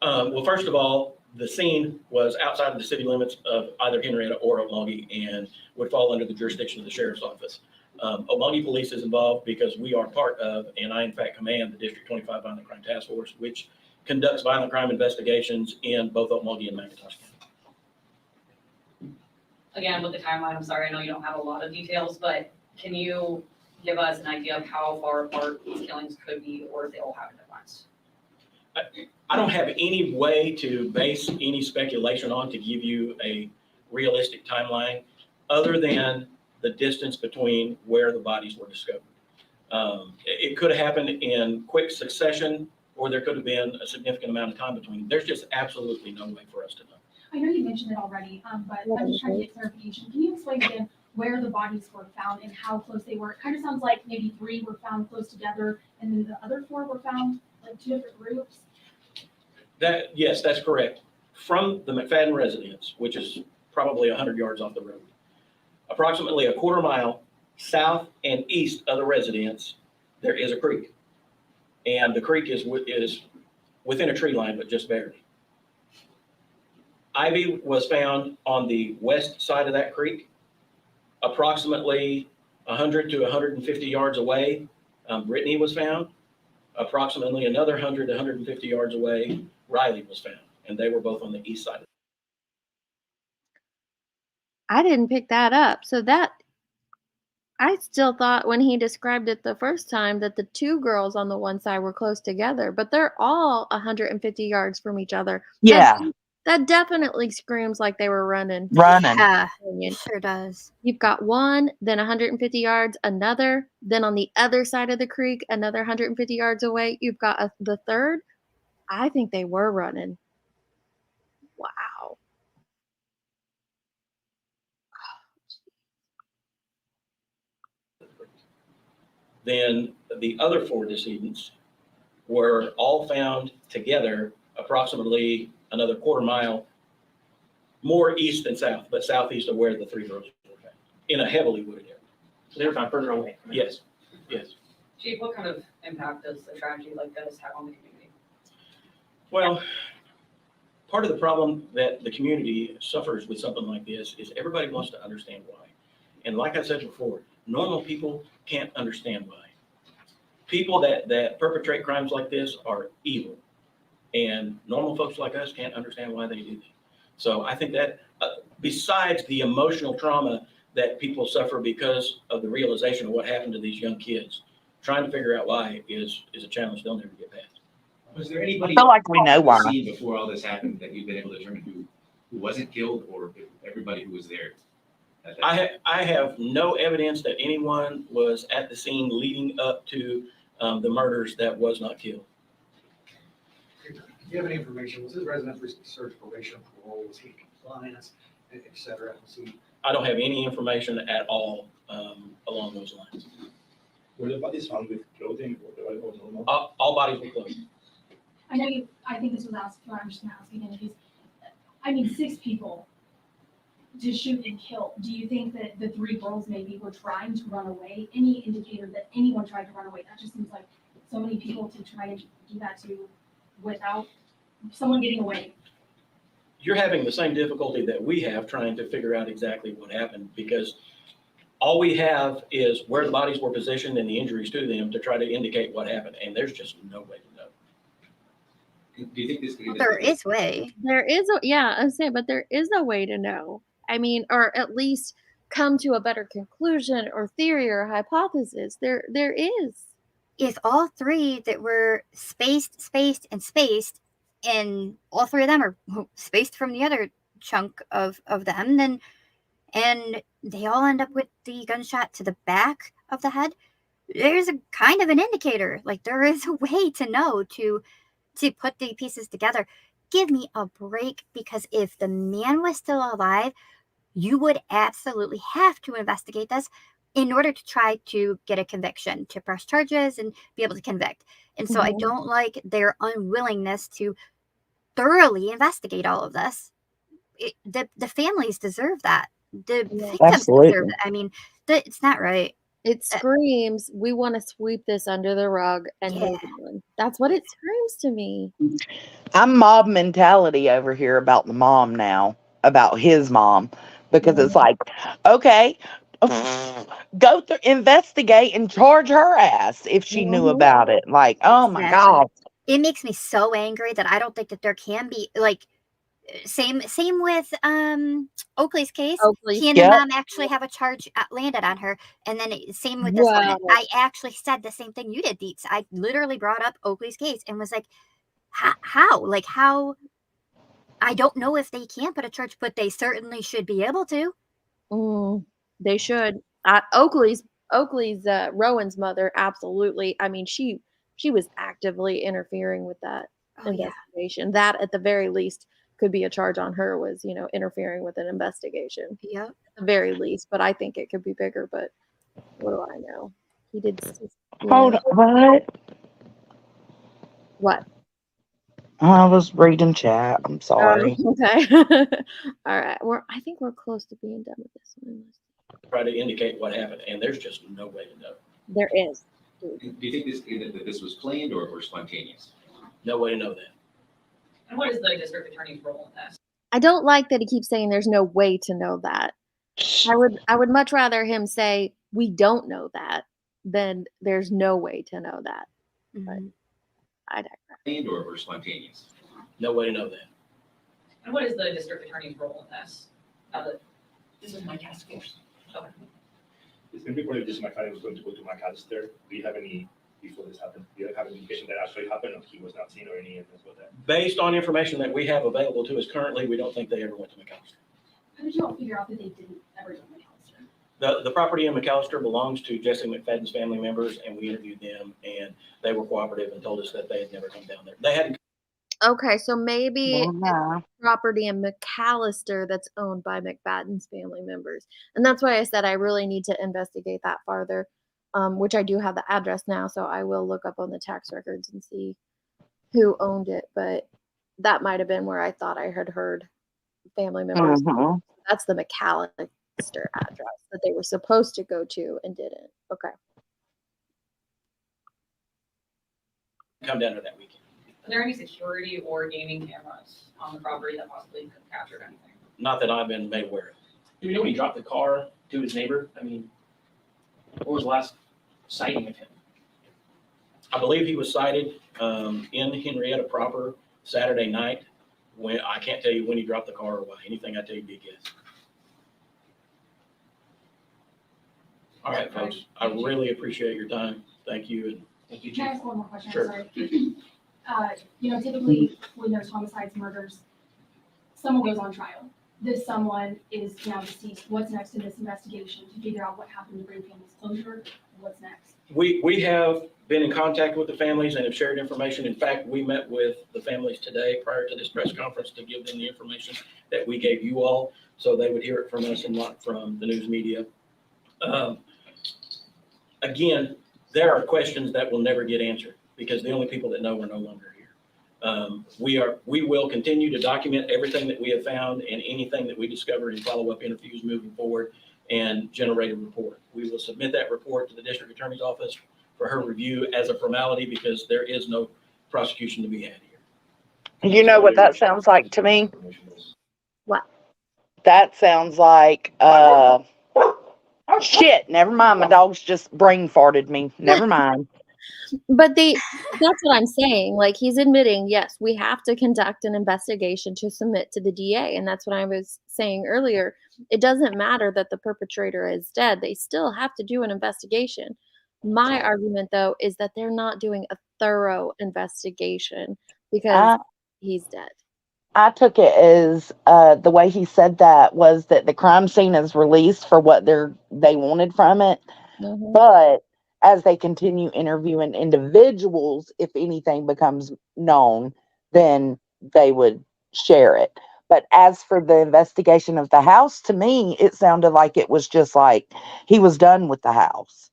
Well, first of all, the scene was outside of the city limits of either Henrietta or Okmulgee and would fall under the jurisdiction of the sheriff's office. Okmulgee Police is involved because we are part of, and I in fact command the District 25 Violent Crime Task Force, which conducts violent crime investigations in both Okmulgee and McIntosh County. Again, with the timeline, I'm sorry, I know you don't have a lot of details, but can you give us an idea of how far apart these killings could be, or if they all happened at once? I don't have any way to base any speculation on to give you a realistic timeline other than the distance between where the bodies were discovered. It could have happened in quick succession, or there could have been a significant amount of time between. There's just absolutely no way for us to know. I know you mentioned it already, but I'm just trying to get clarification. Can you explain again where the bodies were found and how close they were? It kind of sounds like maybe 3 were found close together and then the other 4 were found like 2 different groups. Yes, that's correct. From the McFadden residence, which is probably 100 yards off the road, approximately a quarter mile south and east of the residence, there is a creek. And the creek is within a tree line, but just barely. Ivy was found on the west side of that creek, approximately 100 to 150 yards away. Brittany was found. Approximately another 100 to 150 yards away, Riley was found, and they were both on the east side. I didn't pick that up. So that I still thought when he described it the first time that the 2 girls on the one side were close together, but they're all 150 yards from each other. Yeah. That definitely screams like they were running. Yeah, it sure does. You've got one, then 150 yards, another, then on the other side of the creek, another 150 yards away, you've got the third. I think they were running. Wow. Then the other 4 decedents were all found together approximately another quarter mile more east than south, but southeast of where the 3 girls were found, in a heavily wooded area. So they were found further away. Yes, yes. Chief, what kind of impact does a tragedy like this have on the community? Well, part of the problem that the community suffers with something like this is everybody wants to understand why. And like I said before, normal people can't understand why. People that perpetrate crimes like this are evil. And normal folks like us can't understand why they do that. So I think that besides the emotional trauma that people suffer because of the realization of what happened to these young kids, trying to figure out why is a challenge they'll never get past. Was there anybody? I feel like we know on the why. scene before all this happened that you've been able to determine who wasn't killed, or everybody who was there? I have no evidence that anyone was at the scene leading up to the murders that was not killed. Do you have any information? Was his residence search probation parole? Was he in compliance, et cetera? I don't have any information at all along those lines. Were the bodies found with clothing or normal? All bodies were clothed. I know I think this was asked, but I'm just gonna ask again. I mean, 6 people to shoot and kill. Do you think that the 3 girls maybe were trying to run away? Any indicator that anyone tried to run away? That just seems like so many people to try and do that to without someone getting away. You're having the same difficulty that we have trying to figure out exactly what happened, because all we have is where the bodies were positioned and the injuries to them to try to indicate what happened, and there's just no way to know. Do you think this could Well, even? there is way. There is a yeah, I'm saying, but there is a way to know. I mean, or at least come to a better conclusion or theory or hypothesis. There is. If all three that were spaced, and all three of them are spaced from the other chunk of them, then and they all end up with the gunshot to the back of the head, there's a kind of an indicator. Like there is a way to know to put the pieces together. Give me a break, because if the man was still alive, you would absolutely have to investigate this in order to try to get a conviction, to press charges and be able to convict. And so I don't like their unwillingness to thoroughly investigate all of this. The families deserve that. The victims Absolutely. deserve it. I mean, it's not right. It screams, we want to sweep this under the rug and move on. That's what it screams to me. I'm mob mentality over here about the mom now, about his mom, because it's like, okay, go through, investigate, and charge her ass if she knew about it. Like, oh my God. It makes me so angry that I don't think that there can be, like, same with Oakley's case. He and the mom actually have a charge landed on her, and then same with this one. I actually said the same thing you did, Deets. I literally brought up Oakley's case and was like, how? Like, how? I don't know if they can put a charge, but they certainly should be able to. They should. Oakley's Rowan's mother, absolutely. I mean, she was actively interfering with that investigation. That at the very least could be a charge on her, was, interfering with an investigation. Yeah. At the very least, but I think it could be bigger, but what do I know? He did. Hold on, what? What? I was reading chat. I'm sorry. Okay. All right. I think we're close to being done with this one. Try to indicate what happened, and there's just no way to know. There is. Do you think that this was planned or spontaneous? No way to know that. And what is the district attorney's role in this? I don't like that he keeps saying there's no way to know that. I would much rather him say we don't know that than there's no way to know that. But I digress. Planned or spontaneous? No way to know that. And what is the district attorney's role in this? This is my task force. Okay. It's been reported this McFadden was going to go to McAllister. Do you have any, before this happened, do you have any indication that actually happened, or he was not seen, or any evidence of that? Based on information that we have available to us currently, we don't think they ever went to McAllister. How did you all figure out that they didn't ever go to McAllister? The property in McAllister belongs to Jesse McFadden's family members, and we interviewed them, and they were cooperative and told us that they had never come down there. They hadn't. Okay, so maybe it's property in McAllister that's owned by McFadden's family members. And that's why I said I really need to investigate that farther, which I do have the address now, so I will look up on the tax records and see who owned it. But that might have been where I thought I had heard family members. That's the McAllister address that they were supposed to go to and didn't. Okay. Come down to that weekend. Are there any security or gaming cameras on the property that possibly could have captured anything? Not that I've been made aware of. Do we know when he dropped the car to his neighbor? I mean, what was the last sighting of him? I believe he was sighted in Henrietta proper Saturday night. When I can't tell you when he dropped the car or why. Anything I tell you, be a guess. All right, folks. I really appreciate your time. Thank you. And thank you, Can I ask one more question? Sure. Sorry. Typically when there's homicides, murders, someone goes on trial. This someone is now deceased. What's next in this investigation to figure out what happened to bring families closure? What's next? we have been in contact with the families and have shared information. In fact, we met with the families today prior to this press conference to give them the information that we gave you all, so they would hear it from us and not from the news media. Again, there are questions that will never get answered because the only people that know are no longer here. We will continue to document everything that we have found and anything that we discover in follow-up interviews moving forward and generate a report. We will submit that report to the district attorney's office for her review as a formality because there is no prosecution to be had here. You know what that sounds like to me? What? That sounds like, shit, never mind. My dog's just brain farted me. Never mind. But that's what I'm saying. Like, he's admitting, yes, we have to conduct an investigation to submit to the DA. And that's what I was saying earlier. It doesn't matter that the perpetrator is dead. They still have to do an investigation. My argument, though, is that they're not doing a thorough investigation because he's dead. I took it as the way he said that was that the crime scene is released for what they wanted from it, but as they continue interviewing individuals, if anything becomes known, then they would share it. But as for the investigation of the house, to me, it sounded like it was just like he was done with the house.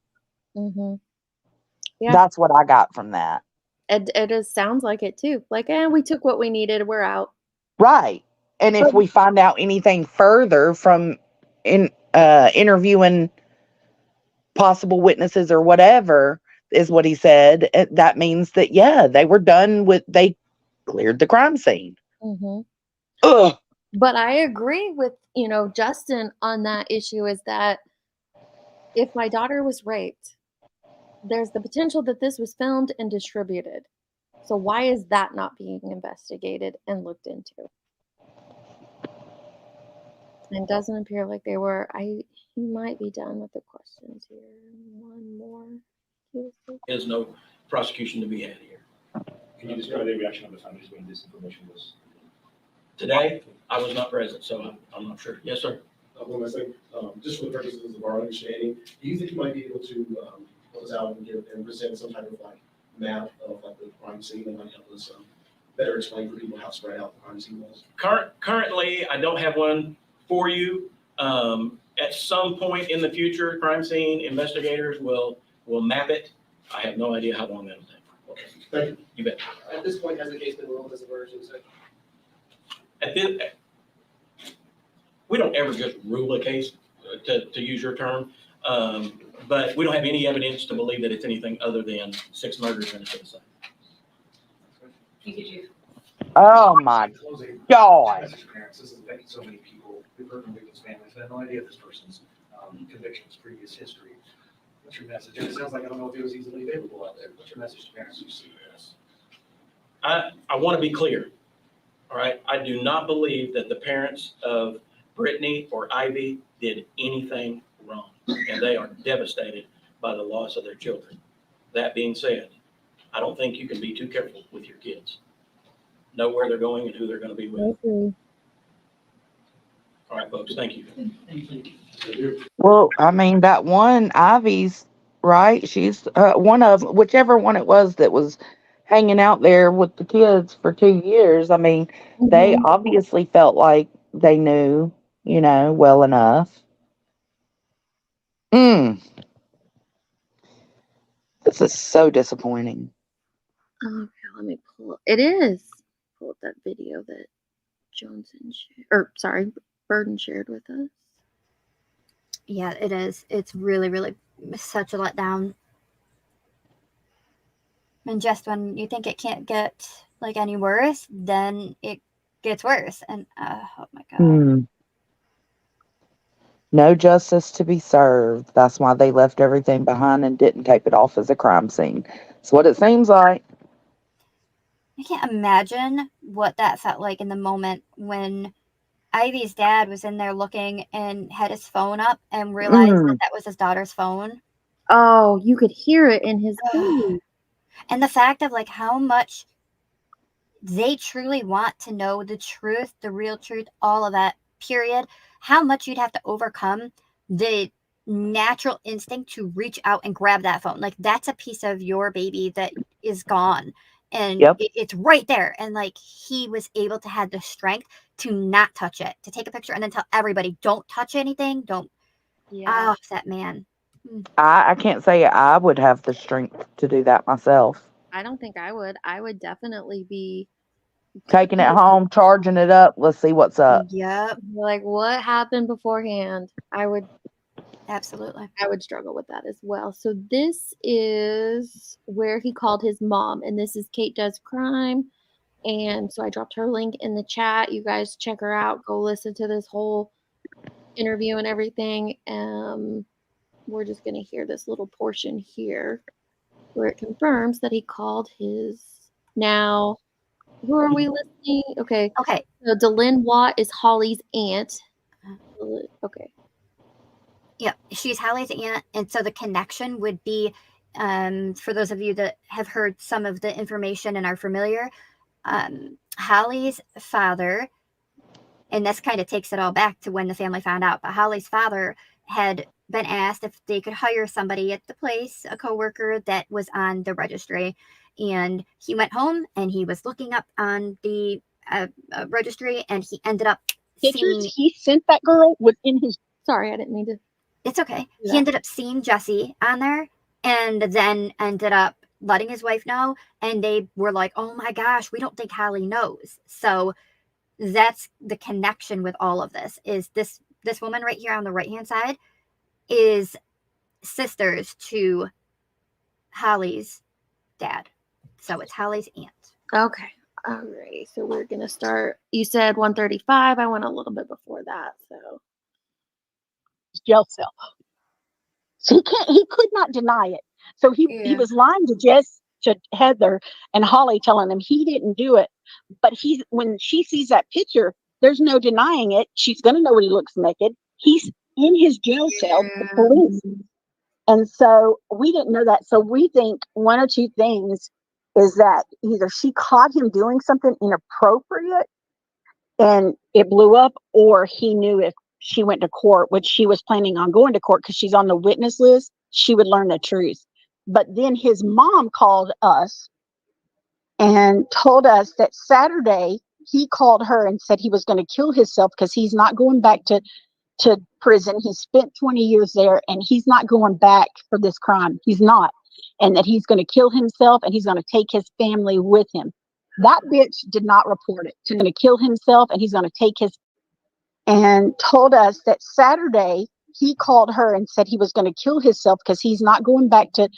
Yeah, That's what I got from that. it just sounds like it too. Like, we took what we needed. We're out. Right. And if we find out anything further from interviewing possible witnesses or whatever, is what he said, that means that, yeah, they were done with, they cleared the crime scene. Ugh. But I agree with, Justin on that issue, is that if my daughter was raped, there's the potential that this was filmed and distributed. So why is that not being investigated and looked into? And it doesn't appear like they were. He might be done with the questions here. One more. There's no prosecution to be had here. Can you describe the reaction of the families when this information was? Today, I was not present, so I'm not sure. Yes, sir. One last thing, just for the purposes of our understanding, do you think you might be able to help us out and present some type of like map of like the crime scene that might help us better explain for people how spread out the crime scene was? Currently, I don't have one for you. At some point in the future, crime scene investigators will map it. I have no idea how long that'll take. Okay, thank you. You bet. At this point, has the case been ruled as a version, so? We don't ever just rule a case, to use your term, but we don't have any evidence to believe that it's anything other than 6 murders and a suicide. Thank you, Chief. Oh my God. This is affecting so many people. We've heard from victims' families. I had no idea this person's convictions, previous history. What's your message? And it sounds like I don't know if it was easily available out there. What's your message to parents who see this? I want to be clear. All right. I do not believe that the parents of Brittany or Ivy did anything wrong, and they are devastated by the loss of their children. That being said, I don't think you can be too careful with your kids. Know where they're going and who they're going to be with. All right, folks. Thank you. Well, I mean, that one, Ivy's, right? She's one of, whichever one it was that was hanging out there with the kids for 2 years. I mean, they obviously felt like they knew, well enough. This is so disappointing. Okay, let me pull up. It is. Pull up that video that Burden shared with us. Yeah, it is. It's really, really such a letdown. And just when you think it can't get like any worse, then it gets worse. And oh my God. No justice to be served. That's why they left everything behind and didn't tape it off as a crime scene. That's what it seems like. I can't imagine what that felt like in the moment when Ivy's dad was in there looking and had his phone up and realized that was his daughter's phone. Oh, you could hear it in his voice. And the fact of like how much they truly want to know the truth, the real truth, all of that, period. How much you'd have to overcome the natural instinct to reach out and grab that phone. Like, that's a piece of your baby that is gone. And it's right there. And like, he was able to have the strength to not touch it, to take a picture and then tell everybody, don't touch anything. Don't. Yeah. That man. I can't say I would have the strength to do that myself. I don't think I would. I would definitely be taking it home, charging it up. Let's see what's up. Yep. Like, what happened beforehand? I would struggle with that as well. So this is where he called his mom, and this is Kate Does Crime. And so I dropped her link in the chat. You guys check her out. Go listen to this whole interview and everything. We're just going to hear this little portion here where it confirms that he called his now. Who are we listening? Okay. Okay. So Delynn Watt is Holly's aunt. Okay. Yeah, she's Holly's aunt, and so the connection would be, for those of you that have heard some of the information and are familiar, Holly's father, and this kind of takes it all back to when the family found out, but Holly's father had been asked if they could hire somebody at the place, a coworker that was on the registry, and he went home and he was looking up on the registry, and he ended up Pictures seeing. he sent that girl was in his. Sorry, I didn't mean to. It's okay. Yeah. He ended up seeing Jesse on there, and then ended up letting his wife know, and they were like, oh my gosh, we don't think Holly knows. So that's the connection with all of this, is this woman right here on the right hand side is sisters to Holly's dad. So it's Holly's aunt. Okay. Alrighty. So we're gonna start. You said 135. I went a little bit before that. So Jail cell. So he could not deny it. So he was lying to Heather and Holly, telling him he didn't do it. But when she sees that picture, there's no denying it. She's gonna know when he looks naked. He's in his jail cell with the police. And so we didn't know that. So we think one or two things is that either she caught him doing something inappropriate and it blew up, or he knew if she went to court, which she was planning on going to court because she's on the witness list, she would learn the truth. But then his mom called us and told us that Saturday he called her and said he was going to kill himself because he's not going back to prison. He spent 20 years there and he's not going back for this crime. He's not. And that he's going to kill himself and he's going to take his family with him. That bitch did not report it. He's going to kill himself and he's going to take his, and told us that Saturday he called her and said he was going to kill himself because he's not going back to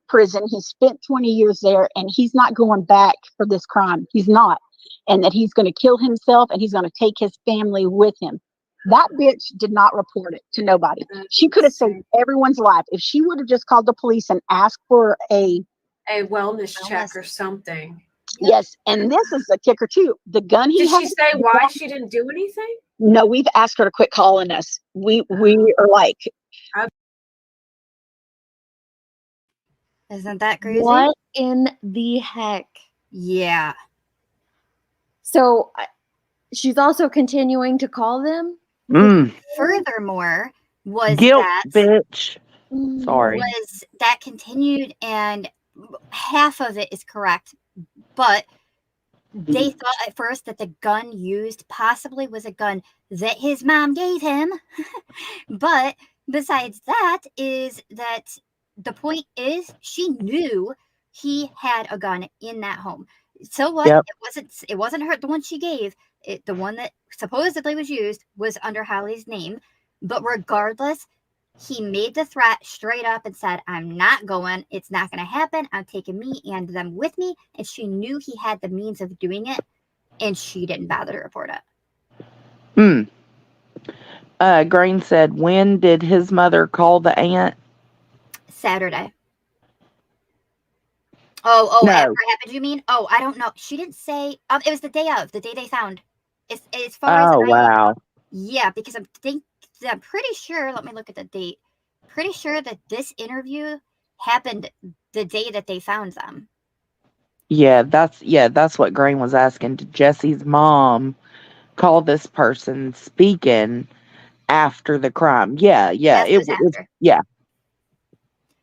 prison. He spent 20 years there and he's not going back for this crime. He's not. And that he's going to kill himself and he's going to take his family with him. That bitch did not report it to nobody. She could have saved everyone's life if she would have just called the police and asked for a wellness check or something. Yes, and this is the kicker too. The gun he Did had. she say why she didn't do anything? No, we've asked her to quit calling us. We are like, isn't that crazy? what in the heck? Yeah. So she's also continuing to call them. Furthermore, was Guilt, that bitch. Sorry. was that continued, and half of it is correct, but they thought at first that the gun used possibly was a gun that his mom gave him. But besides that, is that the point is she knew he had a gun in that home. So what? Yep. It wasn't her, the one she gave. The one that supposedly was used was under Holly's name. But regardless, he made the threat straight up and said, I'm not going. It's not going to happen. I'm taking me and them with me. And she knew he had the means of doing it, and she didn't bother to report it. Grain said, when did his mother call the aunt? Saturday. Oh, No. after it happened, you mean? Oh, I don't know. She didn't say. The day they found. As far as Wow. Yeah, because I'm pretty sure. Let me look at the date. Pretty sure that this interview happened the day that they found them. Yeah, that's what Grain was asking. Did Jesse's mom call this person speaking after the crime? Yeah. Yes, it was after. Yeah.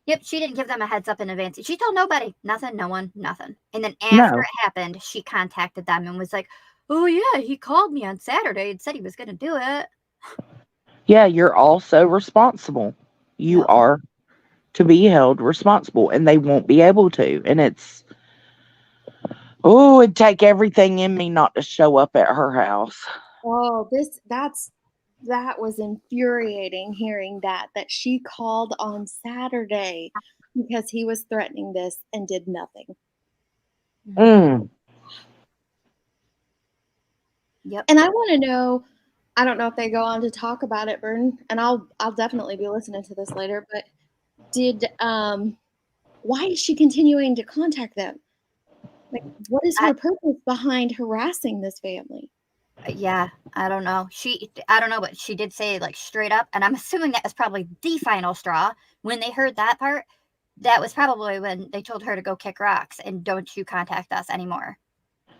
Yep, she didn't give them a heads up in advance. She told nobody, nothing, no one, nothing. And then No. after it happened, she contacted them and was like, "Oh yeah, he called me on Saturday and said he was going to do it." Yeah, you're also responsible. You are to be held responsible, and they won't be able to. And it's, it'd take everything in me not to show up at her house. Oh, that was infuriating hearing that she called on Saturday because he was threatening this and did nothing. Yep. And I want to know, I don't know if they go on to talk about it, Burton, and I'll definitely be listening to this later, but did why is she continuing to contact them? Like, what is her purpose behind harassing this family? Yeah, I don't know. I don't know, but she did say like straight up, and I'm assuming that was probably the final straw. When they heard that part, that was probably when they told her to go kick rocks and don't you contact us anymore.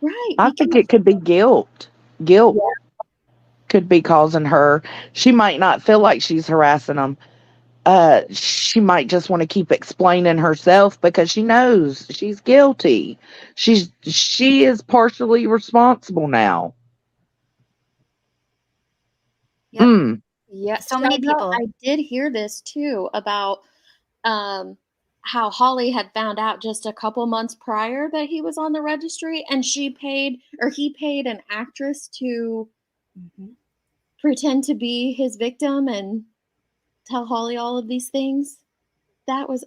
Right. I think it could be guilt. Guilt could be causing her. She might not feel like she's harassing them. She might just want to keep explaining herself because she knows she's guilty. She is partially responsible now. Yep. Mm. Yeah. So many people. I did hear this too about how Holly had found out just a couple months prior that he was on the registry, and he paid an actress to pretend to be his victim and tell Holly all of these things. That was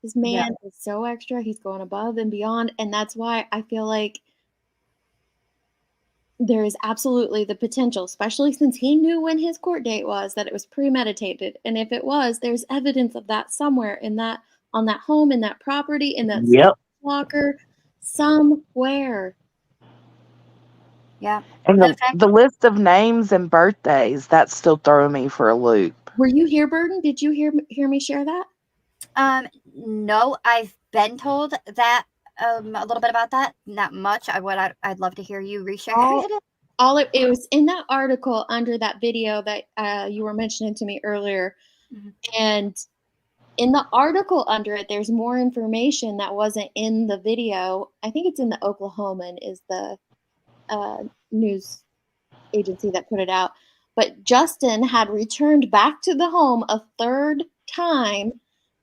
this man is so extra. He's going above and beyond, and that's why I feel like there is absolutely the potential, especially since he knew when his court date was, that it was premeditated. And if it was, there's evidence of that somewhere in that, on that home, in that property, in that Yep. locker, somewhere. Yeah. And the list of names and birthdays, that's still throwing me for a loop. Were you here, Burden? Did you hear me share that? No, I've been told that a little bit about that. Not much. I'd love to hear you reshare it. It was in that article under that video that you were mentioning to me earlier. Mm-hmm. And in the article under it, there's more information that wasn't in the video. I think it's in the Oklahoman is the news agency that put it out. But Justin had returned back to the home a third time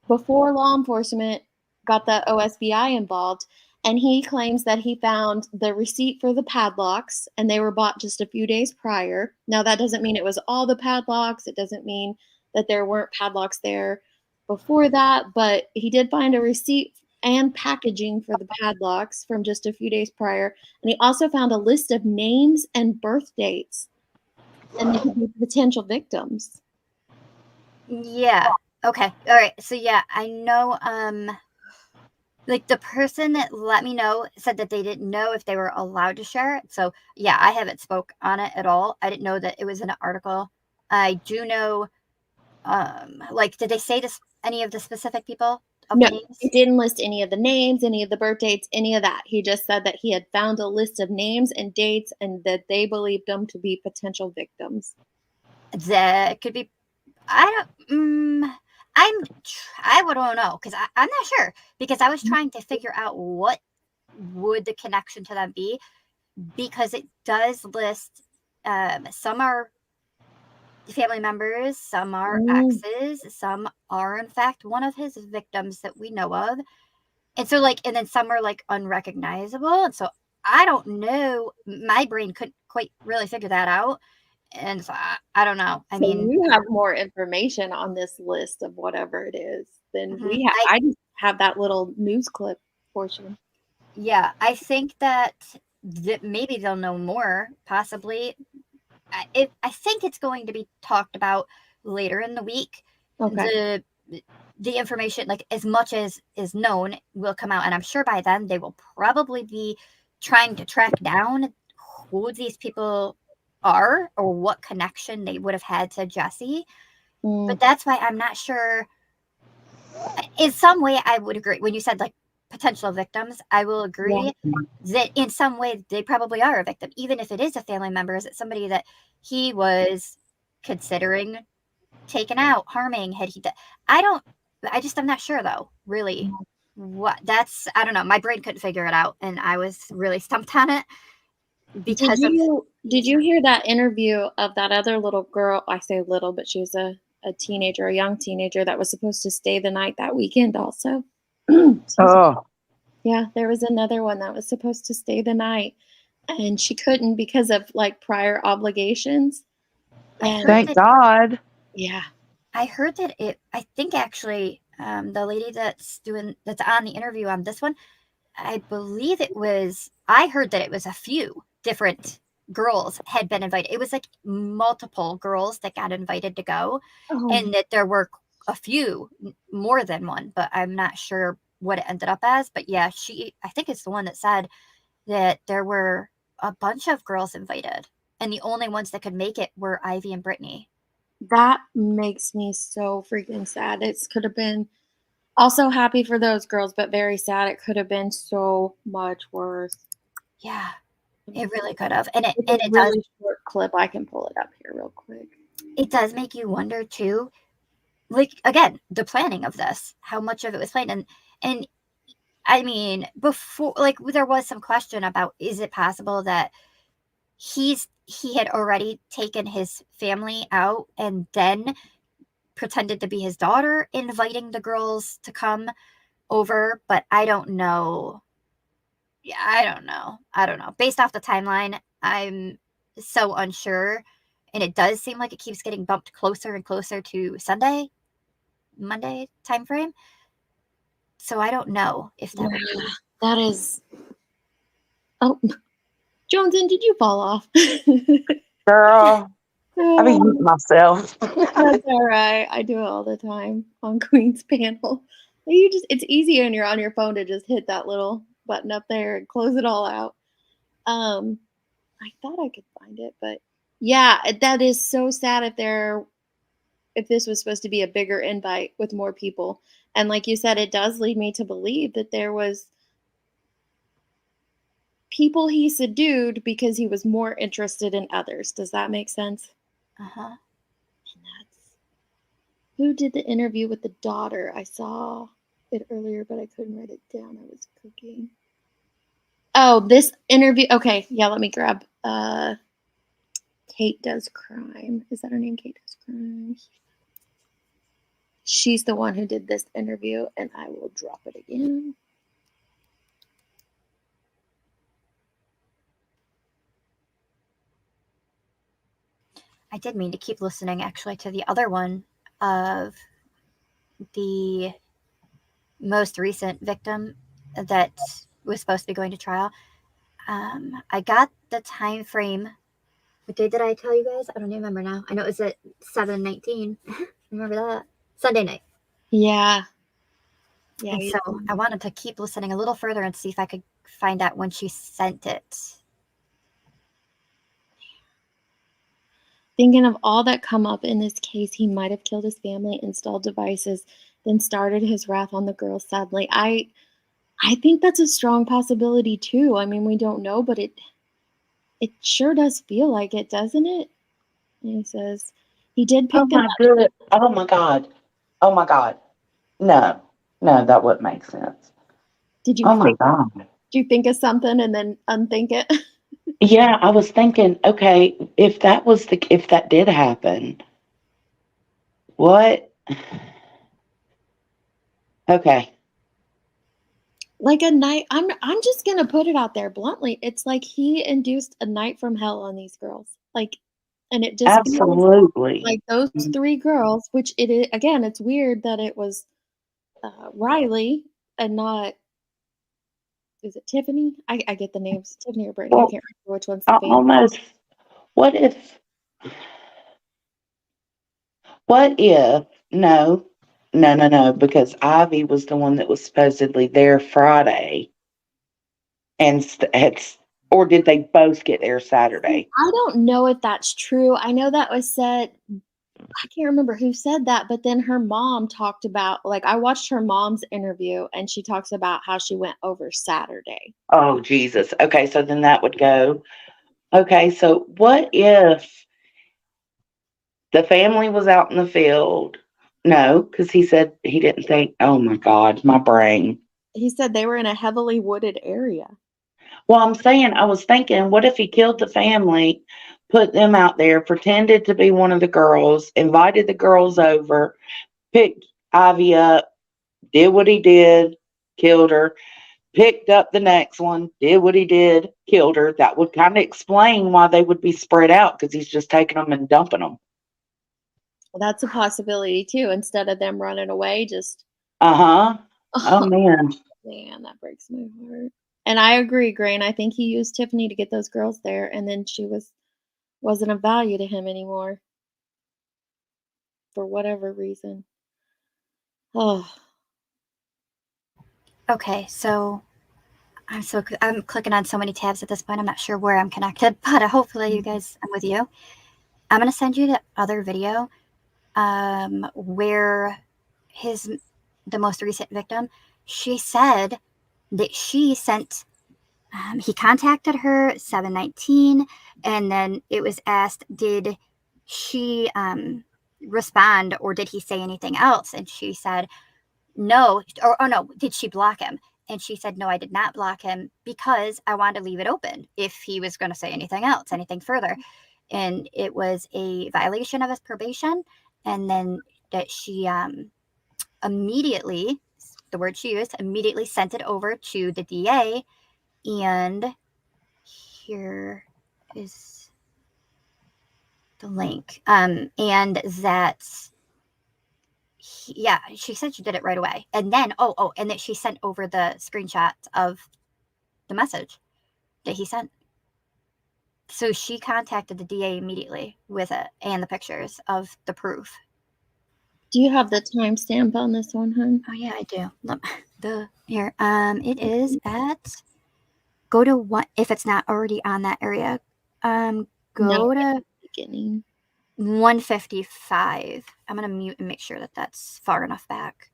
before law enforcement got the OSBI involved. And he claims that he found the receipt for the padlocks, and they were bought just a few days prior. Now, that doesn't mean it was all the padlocks. It doesn't mean that there weren't padlocks there before that, but he did find a receipt and packaging for the padlocks from just a few days prior. And he also found a list of names and birth dates and the potential victims. Yeah. Okay. All right. So yeah, I know like the person that let me know said that they didn't know if they were allowed to share it. So yeah, I haven't spoke on it at all. I didn't know that it was in an article. I do know like did they say this any of the specific people? No, he didn't list any of the names, any of the birth dates, any of that. He just said that he had found a list of names and dates and that they believed them to be potential victims. That could be, I don't know, because I'm not sure, because I was trying to figure out what would the connection to them be, because it does list some are family members, some are exes, some are in fact one of his victims that we know of, and so like, and then some are like unrecognizable, and so I don't know, my brain couldn't quite really figure that out. And so I don't know. I mean, you have more information on this list of whatever it is than we have. I just have that little news clip portion. Yeah, I think that maybe they'll know more, possibly. I think it's going to be talked about later in the week. Okay. The information, like as much as is known, will come out, and I'm sure by then they will probably be trying to track down who these people are or what connection they would have had to Jesse. But that's why I'm not sure. In some way, I would agree. When you said like potential victims, I will agree that in some way they probably are a victim, even if it is a family member. Is it somebody that he was considering taking out, harming? Had he? I'm not sure though. Really, I don't know. My brain couldn't figure it out, and I was really stumped on it. Because did you hear that interview of that other little girl? I say little, but she was a teenager, a young teenager that was supposed to stay the night that weekend also. Yeah, there was another one that was supposed to stay the night, and she couldn't because of like prior obligations. Thank God. Yeah. I heard that I think actually the lady that's on the interview on this one, I heard that it was a few different girls had been invited. It was like multiple girls that got invited to go, and that there were a few more than one, but I'm not sure what it ended up as. But yeah, I think it's the one that said that there were a bunch of girls invited, and the only ones that could make it were Ivy and Brittany. That makes me so freaking sad. It could have been also happy for those girls, but very sad. It could have been so much worse. Yeah, it really could have. And it It's a really short clip. I can pull it up here real quick. It does make you wonder too, like, again, the planning of this, how much of it was planned. And I mean, before, like, there was some question about, is it possible that he had already taken his family out and then pretended to be his daughter, inviting the girls to come over? But I don't know. Yeah, I don't know. Based off the timeline, I'm so unsure. And it does seem like it keeps getting bumped closer and closer to Monday timeframe. So I don't know if that would that is. Oh, Joneson, did you fall off? Girl, I've been hitting myself. That's all right. I do it all the time on Queen's panel. It's easy when you're on your phone to just hit that little button up there and close it all out. I thought I could find it, but yeah, that is so sad if this was supposed to be a bigger invite with more people. And like you said, it does lead me to believe that there was people he subdued because he was more interested in others. Does that make sense? Uh-huh. Who did the interview with the daughter? I saw it earlier, but I couldn't write it down. I was cooking. Oh, this interview. Okay, yeah, let me grab Kate Does Crime. Is that her name? Kate Does Crime. She's the one who did this interview, and I will drop it again. I did mean to keep listening actually to the other one of the most recent victim that was supposed to be going to trial. I got the time frame. What day did I tell you guys? I don't even remember now. I know it was at 7:19. Remember that? Sunday night. Yeah. And so I wanted to keep listening a little further and see if I could find out when she sent it. Thinking of all that come up in this case, he might have killed his family, installed devices, then started his wrath on the girls. Sadly, I think that's a strong possibility too. I mean, we don't know, but it sure does feel like it, doesn't it? And he says he did pick them up. Oh my God. Oh my God. No, that wouldn't make sense. Did you? Oh my God. Did you think of something and then unthink it? Yeah, I was thinking, okay, if that did happen, what? Okay. Like a night. I'm just gonna put it out there bluntly. It's like he induced a night from hell on these girls. Like, and it just feels Absolutely. like those 3 girls, which it is, again, it's weird that it was Riley and not, is it Tiffany? I get the names, Tiffany or Brittany. Well, I can't remember which one's the family. almost. What if? No, because Ivy was the one that was supposedly there Friday, and or did they both get there Saturday? I don't know if that's true. I know that was said. I can't remember who said that, but then her mom talked about, like, I watched her mom's interview and she talks about how she went over Saturday. Oh, Jesus. Okay, so then that would go. Okay, so what if the family was out in the field? No, because he said he didn't think, oh my God, my brain. He said they were in a heavily wooded area. Well, I was thinking, what if he killed the family, put them out there, pretended to be one of the girls, invited the girls over, picked Ivy up, did what he did, killed her, picked up the next one, did what he did, killed her. That would kind of explain why they would be spread out, because he's just taking them and dumping them. Well, that's a possibility too. Instead of them running away, just. Oh man. Man, that breaks my heart. And I agree, Grain. I think he used Tiffany to get those girls there, and then she wasn't of value to him anymore for whatever reason. Oh, Okay, so I'm clicking on so many tabs at this point. I'm not sure where I'm connected, but hopefully you guys, I'm with you. I'm gonna send you the other video, where the most recent victim, she said that she sent. He contacted her 7:19, and then it was asked, did she respond or did he say anything else? And she said no, or oh no, did she block him? And she said, no, I did not block him because I wanted to leave it open if he was going to say anything else, anything further. And it was a violation of his probation. And then that she immediately, the word she used, immediately sent it over to the DA. And here is the link. And that yeah, she said she did it right away. And then, and that she sent over the screenshots of the message that he sent. So she contacted the DA immediately with it and the pictures of the proof. do you have the timestamp on this one, hon? Oh yeah, I do. Here, it is at, go to what, if it's not already on that area, go to beginning 155. I'm gonna mute and make sure that that's far enough back.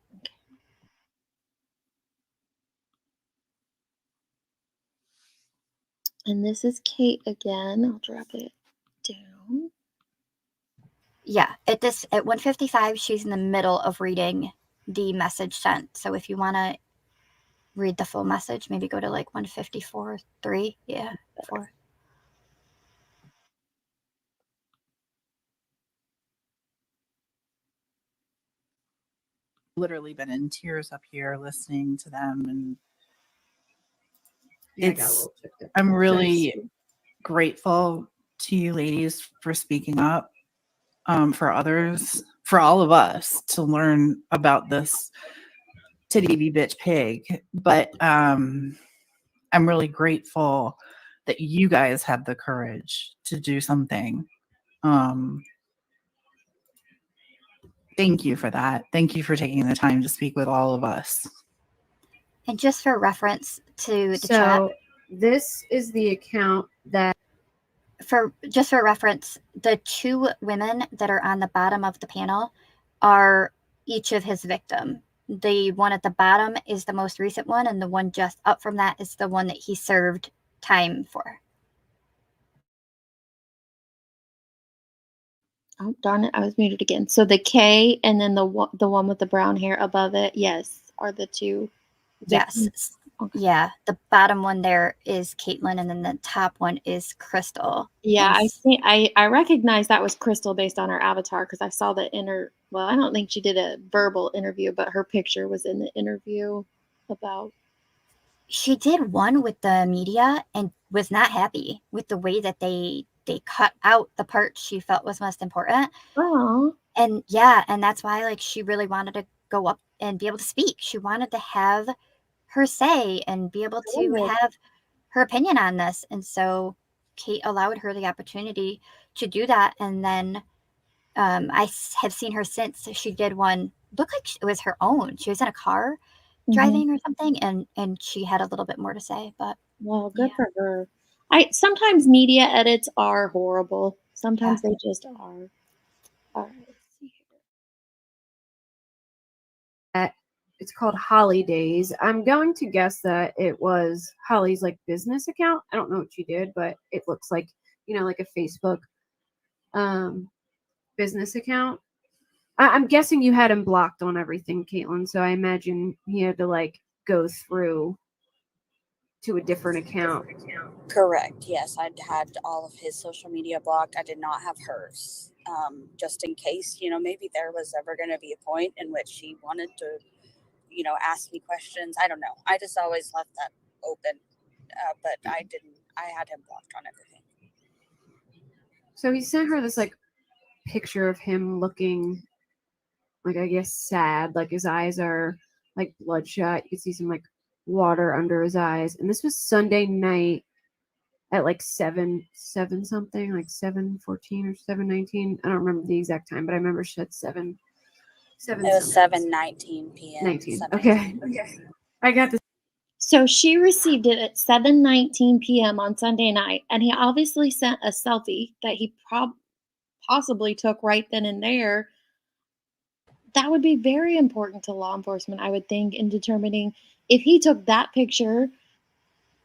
And this is Kate again. I'll drop it down. Yeah, at 155, she's in the middle of reading the message sent. So if you want to read the full message, maybe go to like 154.3. Yeah, 4. Literally been in tears up here listening to them, and Yeah, I got a little ticked up. I'm really grateful to you ladies for speaking up, for others, for all of us to learn about this titty bitch pig. But I'm really grateful that you guys had the courage to do something. Thank you for that. Thank you for taking the time to speak with all of us. And just for reference to the chat. So this is the account that, for reference, the 2 women that are on the bottom of the panel are each of his victim. The one at the bottom is the most recent one, and the one just up from that is the one that he served time for. Oh, darn it, I was muted again. So the K and then the one with the brown hair above it, yes, are the 2 victims. Yes. Okay. Yeah, the bottom one there is Caitlin, and then the top one is Crystal. Yeah, And I recognize that was Crystal based on her avatar because I saw the well, I don't think she did a verbal interview, but her picture was in the interview about. She did one with the media and was not happy with the way that they cut out the part she felt was most important. Oh. And yeah, and that's why like she really wanted to go up and be able to speak. She wanted to have her say and be able to have her opinion on this. And so Kate allowed her the opportunity to do that. And then I have seen her since. She did one, looked like it was her own. She was in a car driving or something, and she had a little bit more to say. But well, good for her. Sometimes media edits are horrible. Sometimes they just are. All right, let's see here. It's called Holly Days. I'm going to guess that it was Holly's like business account. I don't know what she did, but it looks like, like a Facebook business account. I'm guessing you had him blocked on everything, Caitlin. So I imagine he had to like go through to a different account. Correct. Yes, I'd had all of his social media blocked. I did not have hers, just in case, maybe there was ever going to be a point in which he wanted to, ask me questions. I don't know. I just always left that open, but I didn't. I had him blocked on everything. So he sent her this like picture of him looking like, I guess, sad. Like his eyes are like bloodshot. You can see some like water under his eyes. And this was Sunday night at like 7 something, like 7:14 or 7:19. I don't remember the exact time, but I remember she said 7 It was 7:19 p.m. 19. Sunday. Okay. I got this. So she received it at 7:19 p.m. on Sunday night, and he obviously sent a selfie that he possibly took right then and there. That would be very important to law enforcement, I would think, in determining if he took that picture,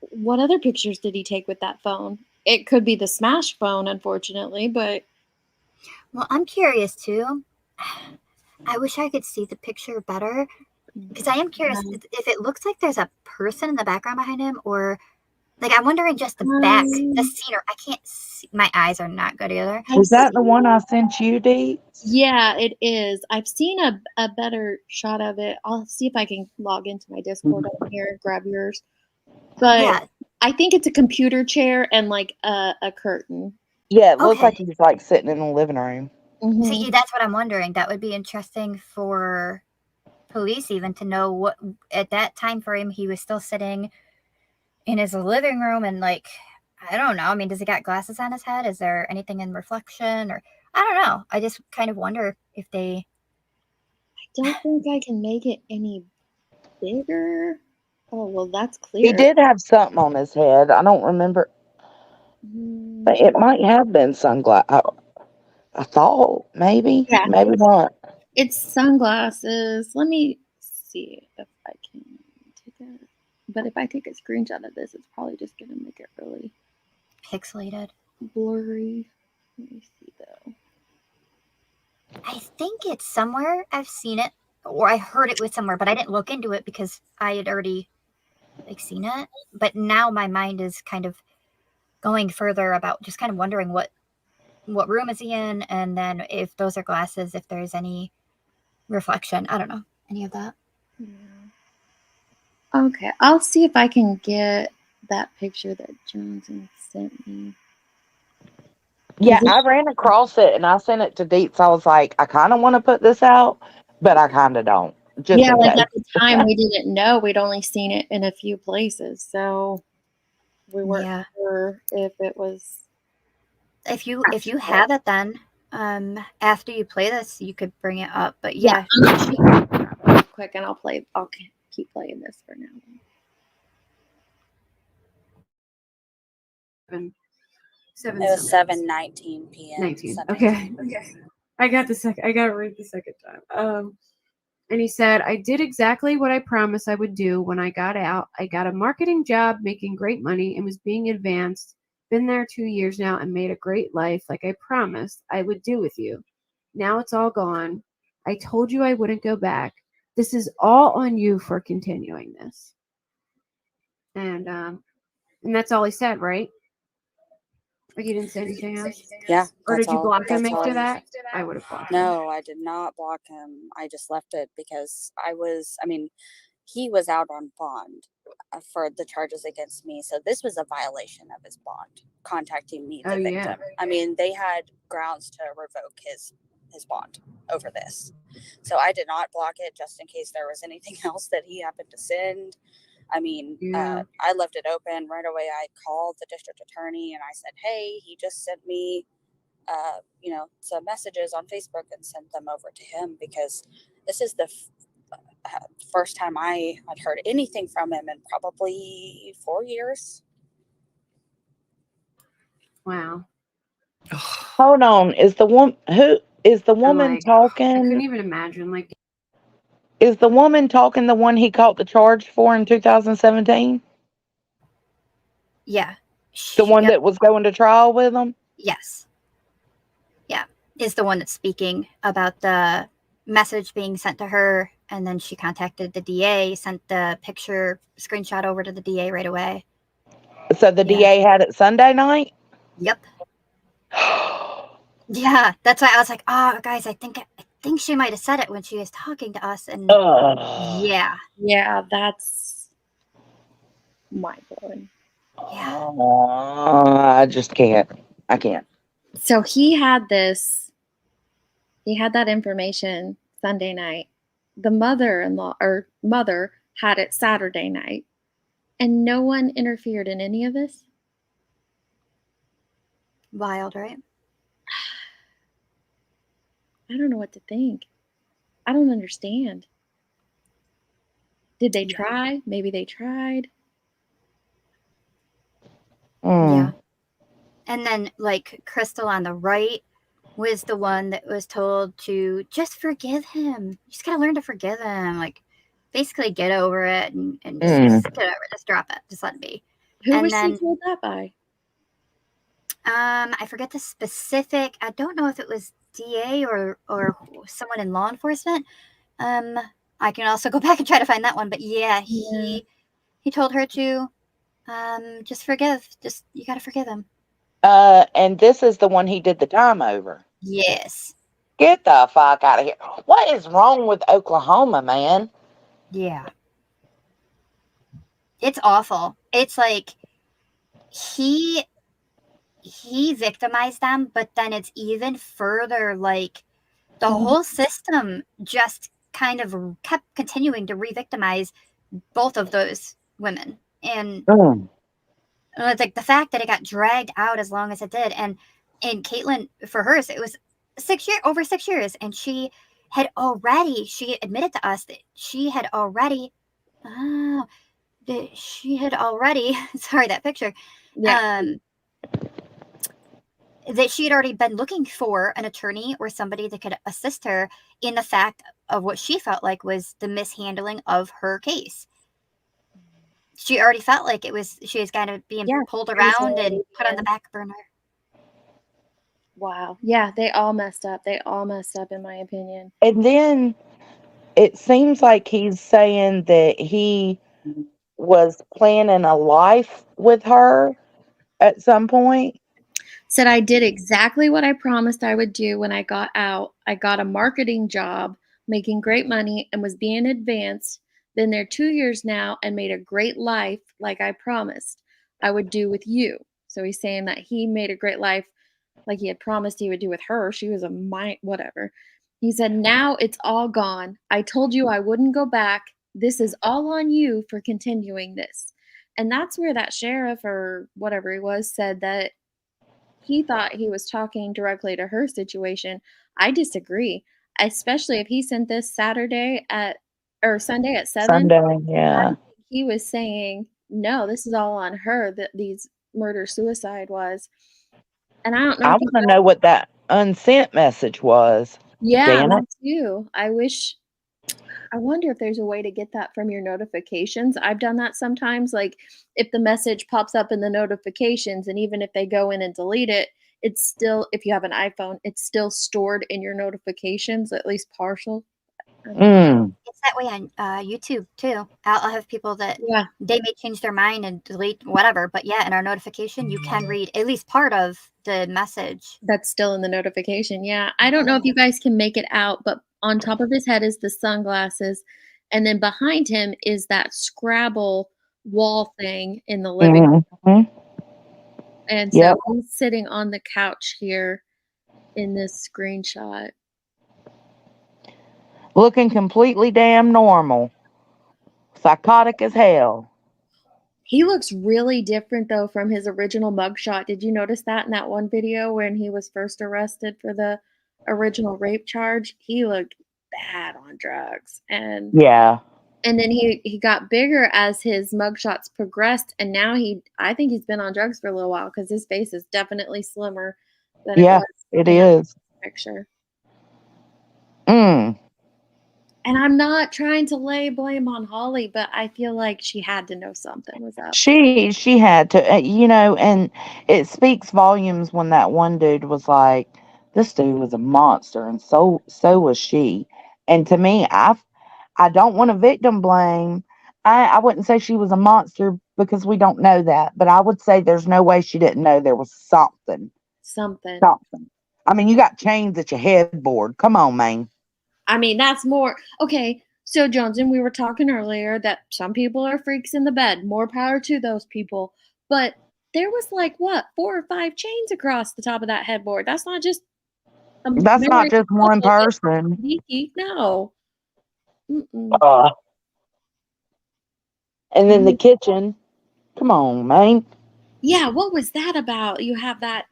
what other pictures did he take with that phone? It could be the smashed phone, unfortunately, but Well, I'm curious too. I wish I could see the picture better because I am curious if it looks like there's a person in the background behind him, or like I'm wondering just the back, the scenery. I can't see. My eyes are not good either. Is that the one I sent you, Dee? yeah, it is. I've seen a better shot of it. I'll see if I can log into my Discord on here and grab yours. But Yeah. I think it's a computer chair and like a curtain. Yeah, it looks Okay. like he's like sitting in the living room. See, that's what I'm wondering. That would be interesting for police even to know what at that time frame he was still sitting in his living room, and like I don't know. I mean, does he got glasses on his head? Is there anything in reflection, or I don't know. I just kind of wonder if they. I don't think I can make it any bigger. Oh well, that's clear. He did have something on his head. I don't remember, but it might have been sunglasses. I thought maybe, Yeah. maybe not. It's sunglasses. Let me see if I can take it. But if I take a screenshot of this, it's probably just gonna make it really pixelated, blurry. Let me see though. I think it's somewhere. I've seen it, or I heard it was somewhere, but I didn't look into it because I had already like seen it. But now my mind is kind of going further about just kind of wondering what room is he in, and then if those are glasses, if there's any reflection. I don't know any of that. Yeah. Okay, I'll see if I can get that picture that Johnson sent me. Yeah, I ran across it and I sent it to Deets. I was like, I kind of want to put this out, but I kind of don't. Just Yeah, in like case. at the time we didn't know. We'd only seen it in a few places, so we weren't sure if it was. If you have it, then after you play this, you could bring it up. But Yeah, real quick, and I'll keep playing this for now. It was 7:19 p.m. 19. Sunday. Okay. I got to read the second time. And he said, I did exactly what I promised I would do when I got out. I got a marketing job making great money and was being advanced. Been there 2 years now and made a great life like I promised I would do with you. Now it's all gone. I told you I wouldn't go back. This is all on you for continuing this. And that's all he said, right? Like you didn't say anything else? Yeah. Or did you block him that's all. after that? I would have blocked him. No, I did not block him. I just left it because he was out on bond for the charges against me. So this was a violation of his bond, contacting me, the victim. Yeah. They had grounds to revoke his bond over this. So I did not block it just in case there was anything else that he happened to send. I left it open right away. I called the district attorney and I said, hey, he just sent me, some messages on Facebook, and sent them over to him because this is the first time I had heard anything from him in probably 4 years. Wow. Hold on. Is the woman talking? I couldn't even imagine. Like, is the woman talking the one he caught the charge for in 2017? Yeah. The one that was going to trial with him? Yes. Yeah. Is the one that's speaking about the message being sent to her, and then she contacted the DA, sent the picture screenshot over to the DA right away. So the DA had it Sunday night? Yep. Yeah, that's why I was like, oh, guys, I think she might have said it when she was talking to us, and yeah, that's mind blowing. I just can't. I can't. So he had that information Sunday night. The mother had it Saturday night, and no one interfered in any of this. Wild, right? I don't know what to think. I don't understand. Did they try? Maybe they tried. Yeah. And then, like, Crystal on the right was the one that was told to just forgive him. You just gotta learn to forgive him. Like, basically get over it and just get over it. Just drop it. Just let it be. Who And was then, she told that by? I forget the specific. I don't know if it was DA or someone in law enforcement. I can also go back and try to find that one. But yeah, he told her to just forgive. Just you gotta forgive him. And this is the one he did the time over. Yes. Get the fuck out of here. What is wrong with Oklahoma, man? Yeah. It's awful. It's like he victimized them, but then it's even further like the whole system just kind of kept continuing to re-victimize both of those women. And it's like the fact that it got dragged out as long as it did. And Caitlyn, for hers, it was over 6 years. And she admitted to us that she had already, sorry, that picture. Yeah. That she had already been looking for an attorney or somebody that could assist her in the fact of what she felt like was the mishandling of her case. She already felt like she was kind of being pulled around and put on the back burner. Wow. Yeah, they all messed up. They all messed up, in my opinion. And then it seems like he's saying that he was planning a life with her at some point. Said I did exactly what I promised I would do when I got out. I got a marketing job, making great money, and was being advanced. Been there 2 years now and made a great life like I promised I would do with you. So he's saying that he made a great life like he had promised he would do with her. She was whatever. He said, now it's all gone. I told you I wouldn't go back. This is all on you for continuing this. And that's where that sheriff or whatever he was said that he thought he was talking directly to her situation. I disagree, especially if he sent this Sunday at 7. Sunday, yeah. He was saying, no, this is all on her, that these murder-suicide was. And I don't know. I want to know what that unsent message was. Yeah, Damn me it. too. I wonder if there's a way to get that from your notifications. I've done that sometimes. Like if the message pops up in the notifications, and even if they go in and delete it, it's still, if you have an iPhone, it's still stored in your notifications, at least partial. It's that way on YouTube too. I'll have people that they may change their mind and delete whatever, but yeah, in our notification, you can read at least part of the message. That's still in the notification. Yeah. I don't know if you guys can make it out, but on top of his head is the sunglasses. And then behind him is that Scrabble wall thing in the living room. And so he's sitting on the couch here in this screenshot. Looking completely damn normal. Psychotic as hell. He looks really different though from his original mugshot. Did you notice that in that one video when he was first arrested for the original rape charge? He looked bad on drugs. And then he got bigger as his mugshots progressed, and now I think he's been on drugs for a little while because his face is definitely slimmer than it was it in is. that picture. And I'm not trying to lay blame on Holly, but I feel like she had to know something was up. She had to, and it speaks volumes when that one dude was like, this dude was a monster, and so was she. And to me, I don't want to victim blame. I wouldn't say she was a monster because we don't know that, but I would say there's no way she didn't know there was something. Something. I mean, you got chains at your headboard. Come on, man. I mean, that's more okay. So, Johnson, we were talking earlier that some people are freaks in the bed. More power to those people. But there was 4 or 5 chains across the top of that headboard. That's not just that's not just one person. No. And then the kitchen. Come on, man. Yeah, what was that about? You have that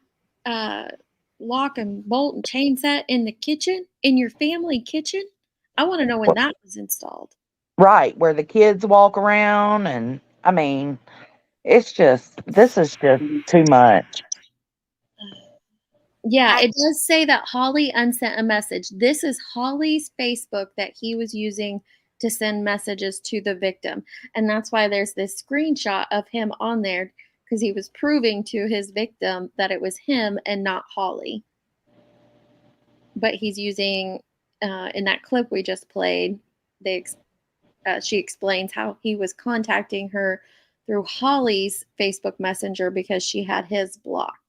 lock and bolt and chain set in the kitchen, in your family kitchen? I want to know when that was installed. Right, where the kids walk around, and I mean, this is just too much. Yeah, it does say that Holly unsent a message. This is Holly's Facebook that he was using to send messages to the victim. And that's why there's this screenshot of him on there, because he was proving to his victim that it was him and not Holly. But he's using, in that clip we just played, she explains how he was contacting her through Holly's Facebook Messenger because she had his blocked.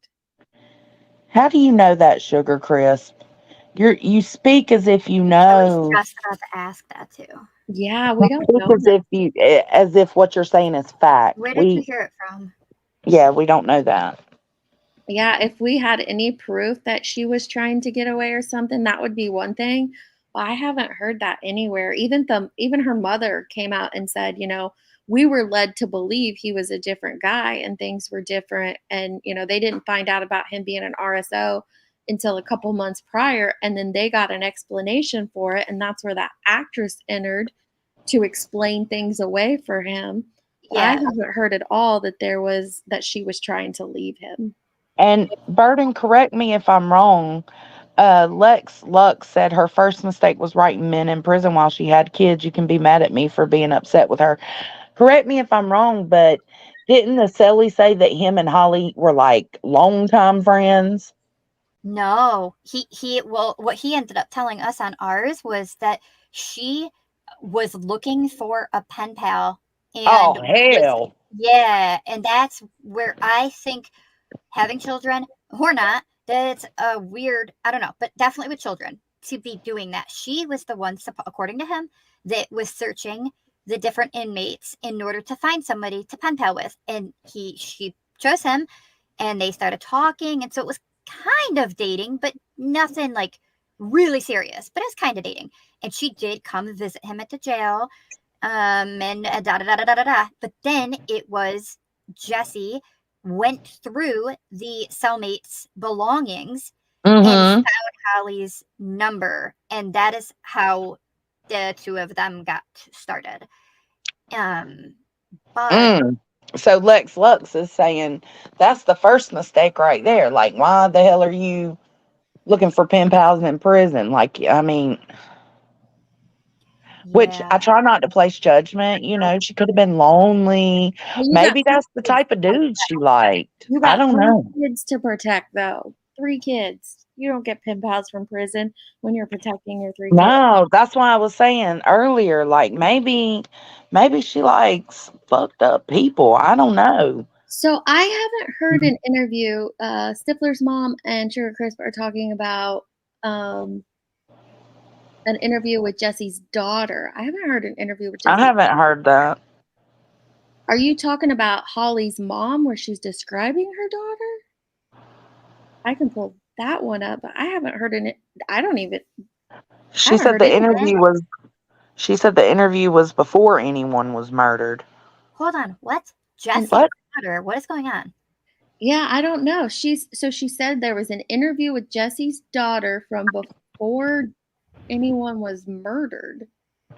How do you know that, Sugar Crisp? You speak as if you I know. was just about to ask that too. Yeah, we don't Speak know. as if what you're saying is fact. Where did you hear it from? Yeah, we don't know that. Yeah, if we had any proof that she was trying to get away or something, that would be one thing. But I haven't heard that anywhere. Even her mother came out and said, we were led to believe he was a different guy and things were different. And, they didn't find out about him being an RSO until a couple months prior. And then they got an explanation for it. And that's where that actress entered to explain things away for him. But I haven't heard at all that she was trying to leave him. And Burden, correct me if I'm wrong. Lex Lux said her first mistake was writing men in prison while she had kids. You can be mad at me for being upset with her. Correct me if I'm wrong, but didn't the Celly say that him and Holly were like longtime friends? No, what he ended up telling us on ours was that she was looking for a pen pal. Oh, hell. Yeah, and that's where I think having children or not, that's a weird, I don't know, but definitely with children to be doing that. She was the one, according to him, that was searching the different inmates in order to find somebody to pen pal with. And she chose him and they started talking. And so it was kind of dating, but nothing like really serious, but it's kind of dating. And she did come visit him at the jail. And da da da da da da. But then it was Jesse went through the cellmate's belongings and found Holly's number, and that is how the two of them got started. But So Lex Lux is saying that's the first mistake right there. Like, why the hell are you looking for pen pals in prison? Like, I mean, which I try not to place judgment. She could have been lonely. Well, you got Maybe that's the type of dude she liked. You I got don't 3 know. kids to protect, though. 3 kids. You don't get pen pals from prison when you're protecting your 3 kids. No, that's why I was saying earlier, like maybe she likes fucked up people. I don't know. So I haven't heard an interview. Stifler's mom and Sugar Crisp are talking about an interview with Jesse's daughter. I haven't heard an interview with Jesse's I haven't heard that. Are you talking about Holly's mom where she's describing her daughter? I can pull that one up, but I haven't heard it. She said the interview was before anyone was murdered. Hold on, what? Jesse's What? daughter, what is going on? Yeah, I don't know. She said there was an interview with Jesse's daughter from before anyone was murdered.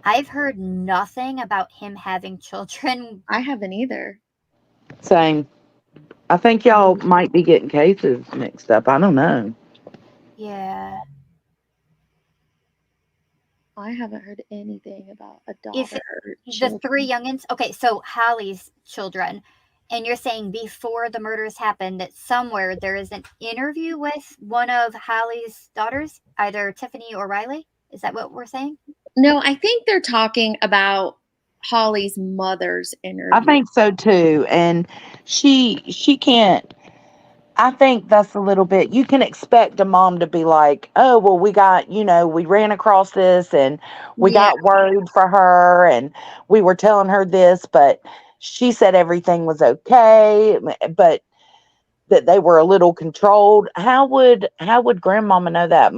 I've heard nothing about him having children. I haven't either. Same. I think y'all might be getting cases mixed up. I don't know. Yeah. I haven't heard anything about a daughter. If the 3 youngins, okay, so Holly's children, and you're saying before the murders happened that somewhere there is an interview with one of Holly's daughters, either Tiffany or Riley? Is that what we're saying? No, I think they're talking about Holly's mother's interview. I think so too. And she can't. I think that's a little bit, you can expect a mom to be like, oh, well, we ran across this and we got worried for her and we were telling her this, but she said everything was okay, but that they were a little controlled. How would grandmama know that?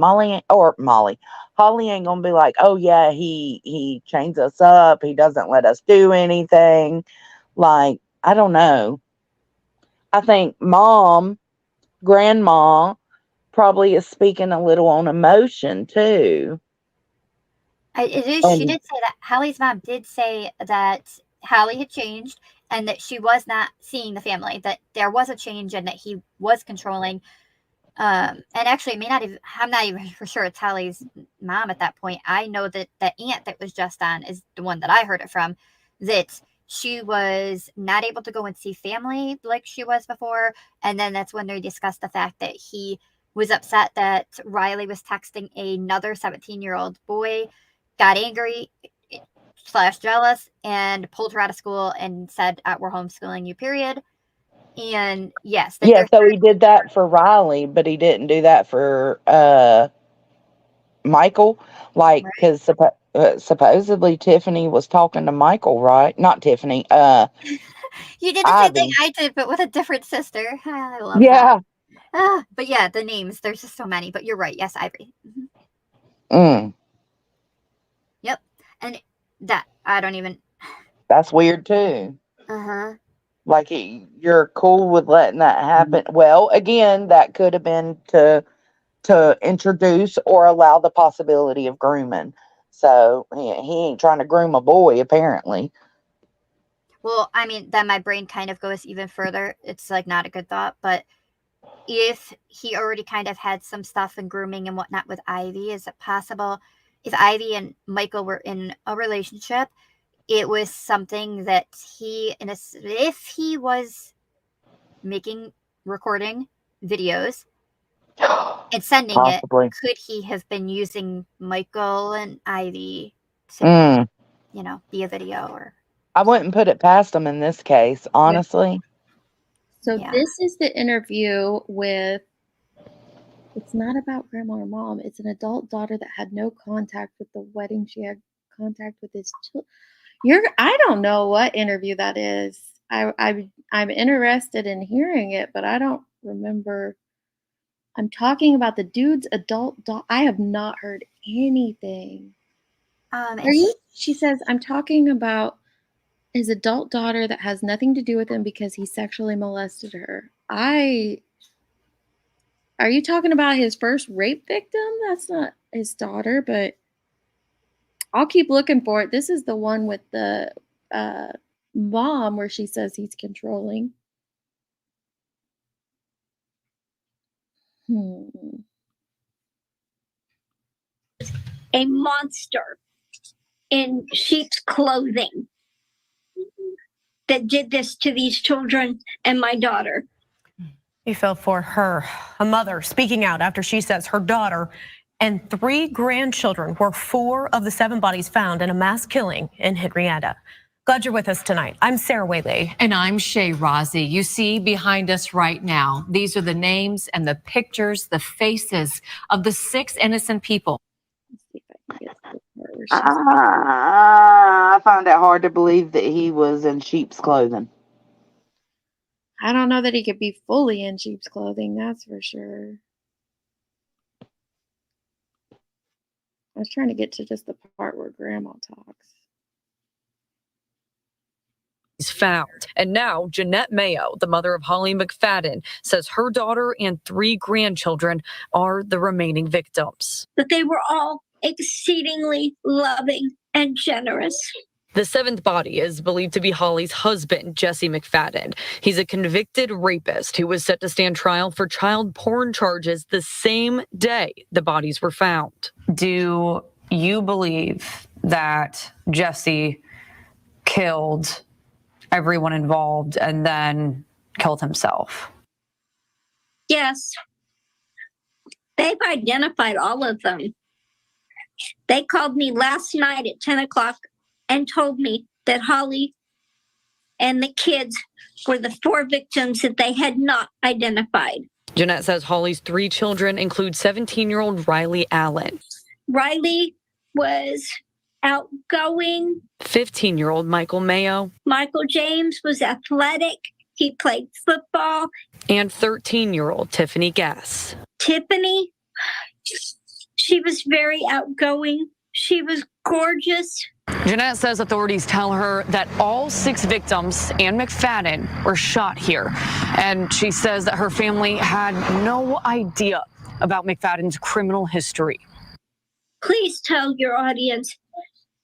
Holly ain't gonna be like, oh yeah, he chains us up, he doesn't let us do anything. Like, I don't know. I think grandma probably is speaking a little on emotion too. She did say that Hallie's mom did say that Hallie had changed and that she was not seeing the family, that there was a change and that he was controlling. And actually, I'm not even for sure it's Hallie's mom at that point. I know that the aunt that was just on is the one that I heard it from, that she was not able to go and see family like she was before. And then that's when they discussed the fact that he was upset that Riley was texting another 17-year-old boy, got angry / jealous, and pulled her out of school and said, we're homeschooling you, period. And yes, Yeah, so he did that for Riley, but he didn't do that for Michael. Like, because supposedly Tiffany was talking to Michael, right? Not Tiffany. You did the same thing Ivy. I did, but with a different sister. I love Yeah. that. But yeah, the names, there's just so many. But you're right. Yes, Ivory. Yep. And that, I don't even. That's weird too. Uh-huh. Like, you're cool with letting that happen. Well, again, that could have been to introduce or allow the possibility of grooming. So he ain't trying to groom a boy, apparently. Well, I mean, then my brain kind of goes even further. It's like not a good thought, but if he already kind of had some stuff in grooming and whatnot with Ivy, is it possible if Ivy and Michael were in a relationship, it was something that if he was recording videos and sending Possibly. it, could he have been using Michael and Ivy to, be a video or? I wouldn't put it past him in this case, honestly. So this is the interview with, it's not about grandma or mom. It's an adult daughter that had no contact with the wedding. She had contact with his children. I don't know what interview that is. I'm interested in hearing it, but I don't remember. I'm talking about the dude's adult I have not heard anything. She says, I'm talking about his adult daughter that has nothing to do with him because he sexually molested her. Are you talking about his first rape victim? That's not his daughter, but I'll keep looking for it. This is the one with the mom where she says he's controlling. A monster in sheep's clothing that did this to these children and my daughter. You feel for her, a mother speaking out after she says her daughter and 3 grandchildren were 4 of the 7 bodies found in a mass killing in Henrietta. Glad you're with us tonight. I'm Sarah Whaley. And I'm Shay Rozzi. You see behind us right now, these are the names and the pictures, the faces of the 6 innocent people. I find it hard to believe that he was in sheep's clothing. I don't know that he could be fully in sheep's clothing, that's for sure. I was trying to get to just the part where grandma talks. Found. And now Jeanette Mayo, the mother of Holly McFadden, says her daughter and 3 grandchildren are the remaining victims. But they were all exceedingly loving and generous. The 7th body is believed to be Holly's husband, Jesse McFadden. He's a convicted rapist who was set to stand trial for child porn charges the same day the bodies were found. Do you believe that Jesse killed everyone involved and then killed himself? Yes. They've identified all of them. They called me last night at 10 o'clock and told me that Holly and the kids were the 4 victims that they had not identified. Jeanette says Holly's 3 children include 17-year-old Riley Allen. Riley was outgoing. 15-year-old Michael Mayo. Michael James was athletic. He played football. And 13-year-old Tiffany Gass. Tiffany, she was very outgoing. She was gorgeous. Jeanette says authorities tell her that all 6 victims and McFadden were shot here. And she says that her family had no idea about McFadden's criminal history. Please tell your audience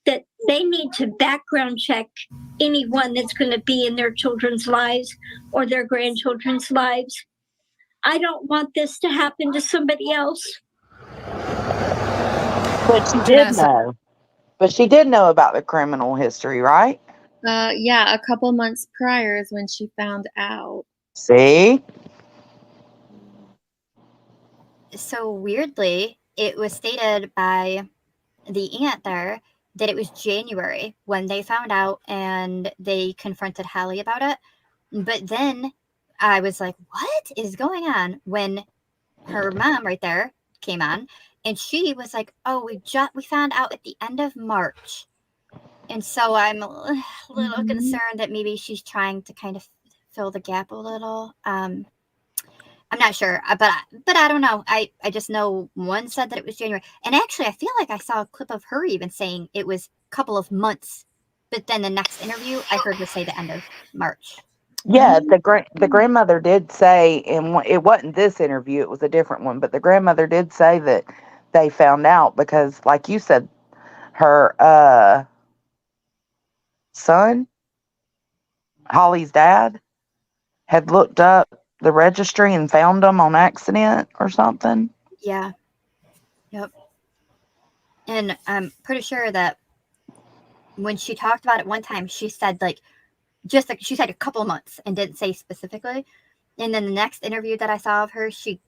that they need to background check anyone that's going to be in their children's lives or their grandchildren's lives. I don't want this to happen to somebody else. But she did know. But she did know about the criminal history, right? Yeah, a couple months prior is when she found out. See? So weirdly, it was stated by the aunt there that it was January when they found out and they confronted Hallie about it. But then I was like, what is going on? When her mom right there came on and she was like, oh, we found out at the end of March. And so I'm a little concerned that maybe she's trying to kind of fill the gap a little. I'm not sure, but I don't know. I just know one said that it was January. And actually, I feel like I saw a clip of her even saying it was a couple of months. But then the next interview, I heard her say the end of March. Yeah, the grandmother did say, and it wasn't this interview, it was a different one, but the grandmother did say that they found out because, like you said, her son, Holly's dad, had looked up the registry and found them on accident or something. Yeah. Yep. And I'm pretty sure that when she talked about it one time, she said she said a couple months and didn't say specifically. And then the next interview that I saw of her, she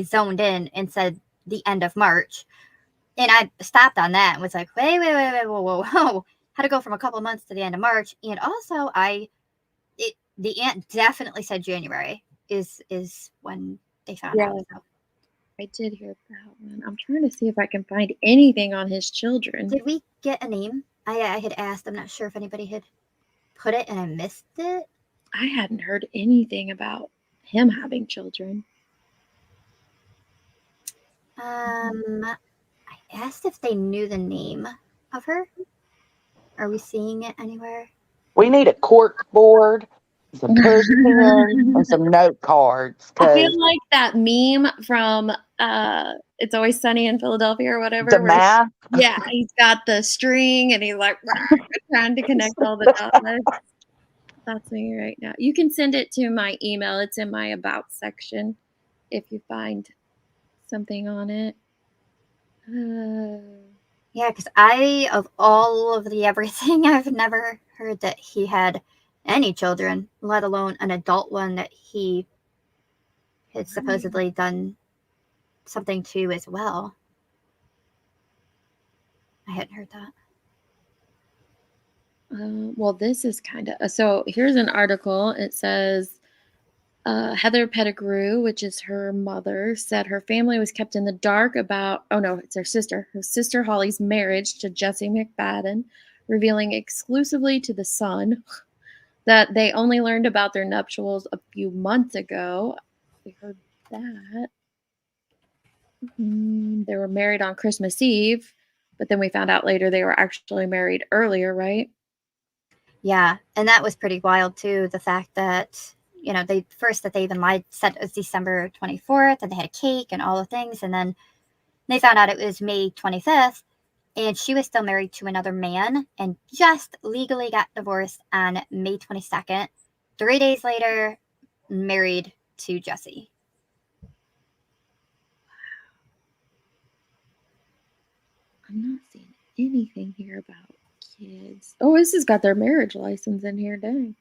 zoned in and said the end of March. And I stopped on that and was like, wait, whoa. How to go from a couple months to the end of March. And also the aunt definitely said January is when they found out. So. I did hear that one. I'm trying to see if I can find anything on his children. Did we get a name? I had asked. I'm not sure if anybody had put it and I missed it. I hadn't heard anything about him having children. I asked if they knew the name of her. Are we seeing it anywhere? We need a cork board, some push pins, and some note cards. I feel like that meme from It's Always Sunny in Philadelphia or whatever. The math? Yeah, he's got the string and he's like trying to connect all the dots. That's me right now. You can send it to my email. It's in my about section if you find something on it. Yeah, because of all of the everything, I've never heard that he had any children, let alone an adult one that he had supposedly done something to as well. I hadn't heard that. Well, this is kind of so. Here's an article. It says Heather Pettigrew, which is her mother, said her family was kept in the dark about. Oh no, it's her sister. Her sister Holly's marriage to Jesse McFadden, revealing exclusively to the Sun that they only learned about their nuptials a few months ago. We heard that. They were married on Christmas Eve, but then we found out later they were actually married earlier, right? Yeah, and that was pretty wild too. The fact that they even lied, said it was December 24th, and they had a cake and all the things, and then they found out it was May 25th, and she was still married to another man, and just legally got divorced on May 22nd. 3 days later, married to Jesse. I'm not seeing anything here about kids. Oh, this has got their marriage license in here. Dang.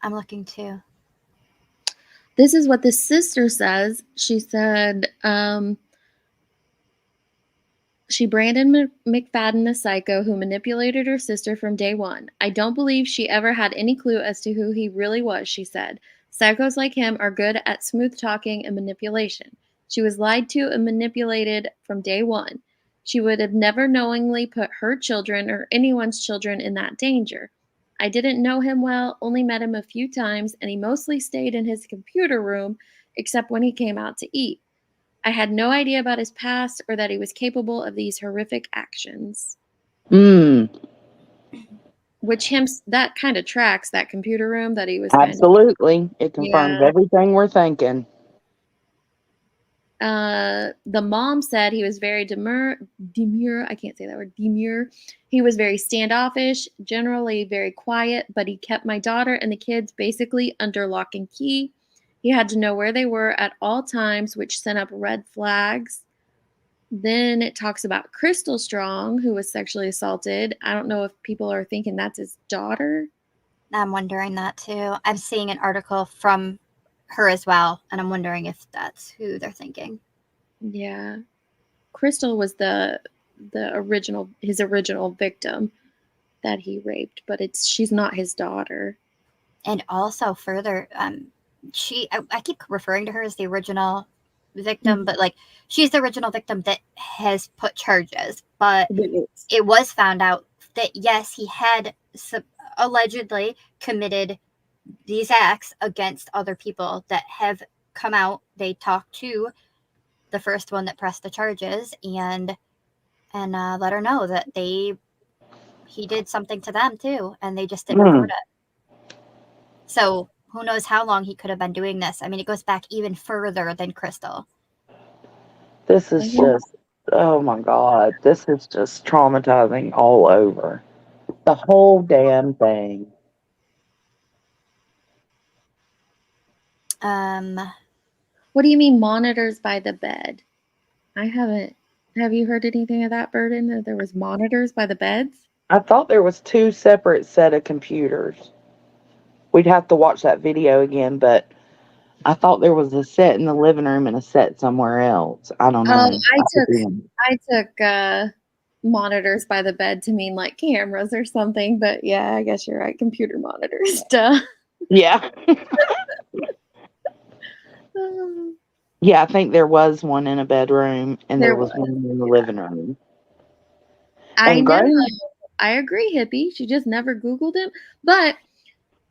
I'm looking too. This is what the sister says. She said, she branded McFadden a psycho who manipulated her sister from day one. I don't believe she ever had any clue as to who he really was, she said. Psychos like him are good at smooth talking and manipulation. She was lied to and manipulated from day one. She would have never knowingly put her children or anyone's children in that danger. I didn't know him well, only met him a few times, and he mostly stayed in his computer room except when he came out to eat. I had no idea about his past or that he was capable of these horrific actions. which that kind of tracks that computer room that he was kind of. Absolutely. It confirms Yeah. everything we're thinking. The mom said he was very demure. I can't say that word. Demure. He was very standoffish, generally very quiet, but he kept my daughter and the kids basically under lock and key. He had to know where they were at all times, which sent up red flags. Then it talks about Crystal Strong, who was sexually assaulted. I don't know if people are thinking that's his daughter. I'm wondering that too. I'm seeing an article from her as well, and I'm wondering if that's who they're thinking. Yeah. Crystal was his original victim that he raped, but she's not his daughter. And also further, I keep referring to her as the original victim, but like she's the original victim that has put charges. But it was found out that yes, he had allegedly committed these acts against other people that have come out. They talked to the first one that pressed the charges and let her know that he did something to them too, and they just didn't report it. So who knows how long he could have been doing this? I mean, it goes back even further than Crystal. This is just, oh my God, this is just traumatizing all over. The whole damn thing. What do you mean monitors by the bed? I haven't. Have you heard anything of that, Burden? That there was monitors by the beds? I thought there was 2 separate set of computers. We'd have to watch that video again, but I thought there was a set in the living room and a set somewhere else. I don't know. I took monitors by the bed to mean like cameras or something, but yeah, I guess you're right. Computer monitors. Duh. Yeah. Yeah, I think there was one in a bedroom and there was one in the living room. I know. I agree, Hippie. She just never Googled him. But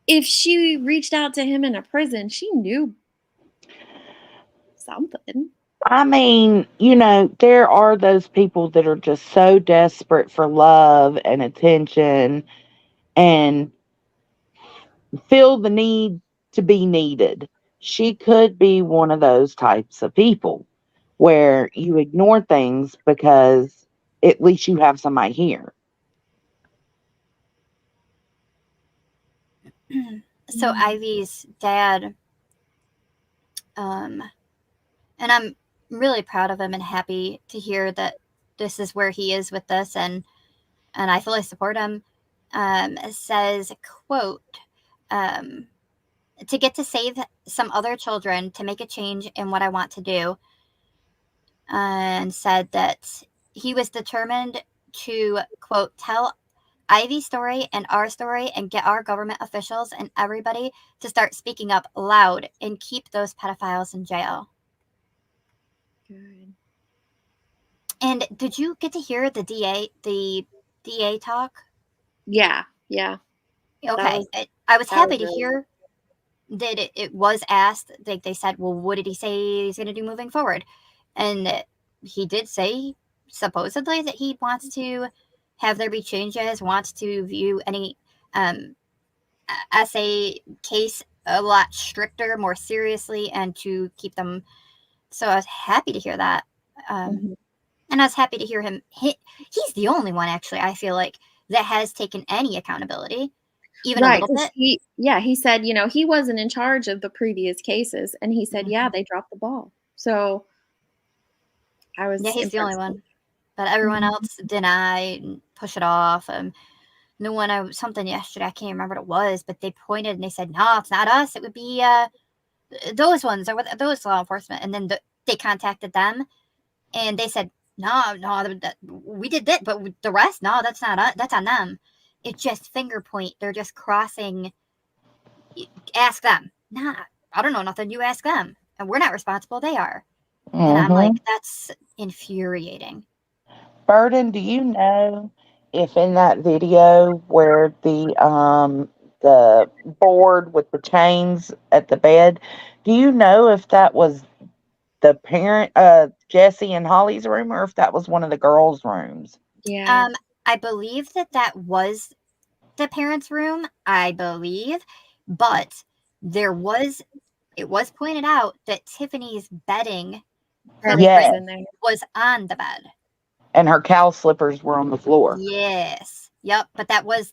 if she reached out to him in a prison, she knew something. I mean, there are those people that are just so desperate for love and attention and feel the need to be needed. She could be one of those types of people where you ignore things because at least you have somebody here. So Ivy's dad, and I'm really proud of him and happy to hear that this is where he is with this, and I fully support him. Says, quote, to get to save some other children, to make a change in what I want to do, and said that he was determined to, quote, tell Ivy's story and our story and get our government officials and everybody to start speaking up loud and keep those pedophiles in jail. Good. And did you get to hear the DA talk? Yeah. Okay. I was happy to hear that it was asked. They said, well, what did he say he's going to do moving forward? And he did say, supposedly, that he wants to have there be changes, wants to view any SA case a lot stricter, more seriously, and to keep them. So I was happy to hear that. And I was happy to hear him. He's the only one, actually, I feel like, that has taken any accountability, even a little bit. He said, he wasn't in charge of the previous cases. And he said, yeah, they dropped the ball. So I was. Yeah, he's the only one. But everyone else deny and push it off. No one, something yesterday, I can't remember what it was, but they pointed and they said, no, it's not us. It would be those ones or those law enforcement. And then they contacted them and they said, no, we did that, but the rest, no, that's not us. That's on them. It's just finger point. They're just crossing. Ask them. Nah, I don't know nothing. You ask them. And we're not responsible. They are. And I'm like, that's infuriating. Burden, do you know if in that video where the board with the chains at the bed, do you know if that was the parent, Jesse and Holly's room, or if that was one of the girls' rooms? Yeah. I believe that was the parents' room, I believe, but it was pointed out that Tiffany's bedding, her Yes. bed was on the bed. And her cow slippers were on the floor. Yes. Yep. But that was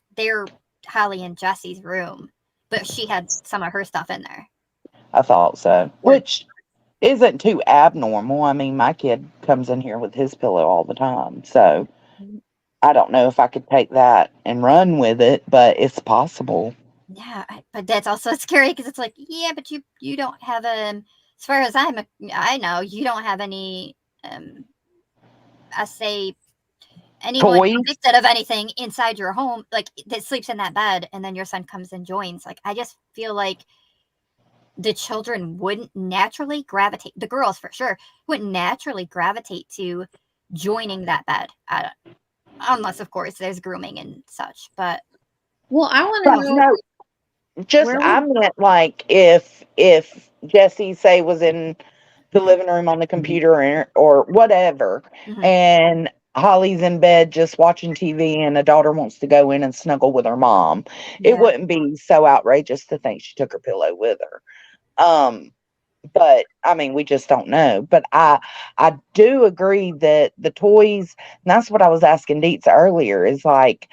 Holly and Jesse's room. But she had some of her stuff in there. I thought so. Which isn't too abnormal. I mean, my kid comes in here with his pillow all the time. So I don't know if I could take that and run with it, but it's possible. Yeah, but that's also scary because it's like, yeah, but you don't have as far as I know, you don't have any I say anyone Toys? convicted of anything inside your home, like that sleeps in that bed, and then your son comes and joins. Like, I just feel like the children wouldn't naturally gravitate, the girls for sure, wouldn't naturally gravitate to joining that bed. Unless, of course, there's grooming and such. But well, I want to know. No, just I meant like if Jesse say was in the living room on the computer or whatever, and Holly's in bed just watching TV and a daughter wants to go in and snuggle with her mom, it wouldn't be so outrageous to think she took her pillow with her. But I mean, we just don't know. But I do agree that the toys, and that's what I was asking Deets earlier, is like,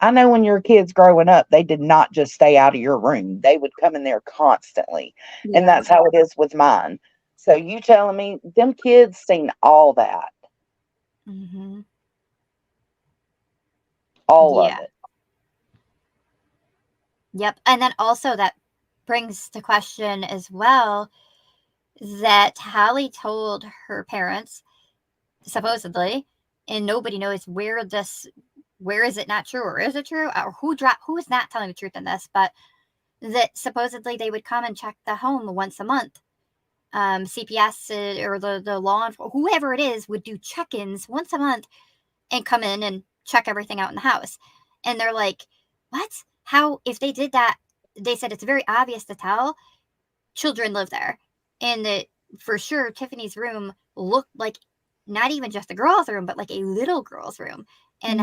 I know when your kids growing up, they did not just stay out of your room. They would come in there constantly. And that's how it is with mine. So you telling me them kids seen all that. All of it. Yep. And then also that brings to question as well that Holly told her parents, supposedly, and nobody knows where is it not true, or is it true, or who is not telling the truth in this, but that supposedly they would come and check the home once a month. CPS or the law enforcement, whoever it is, would do check-ins once a month and come in and check everything out in the house. And they're like, what? How, if they did that, they said it's very obvious to tell children live there. And that for sure Tiffany's room looked like not even just a girl's room, but like a little girl's room. And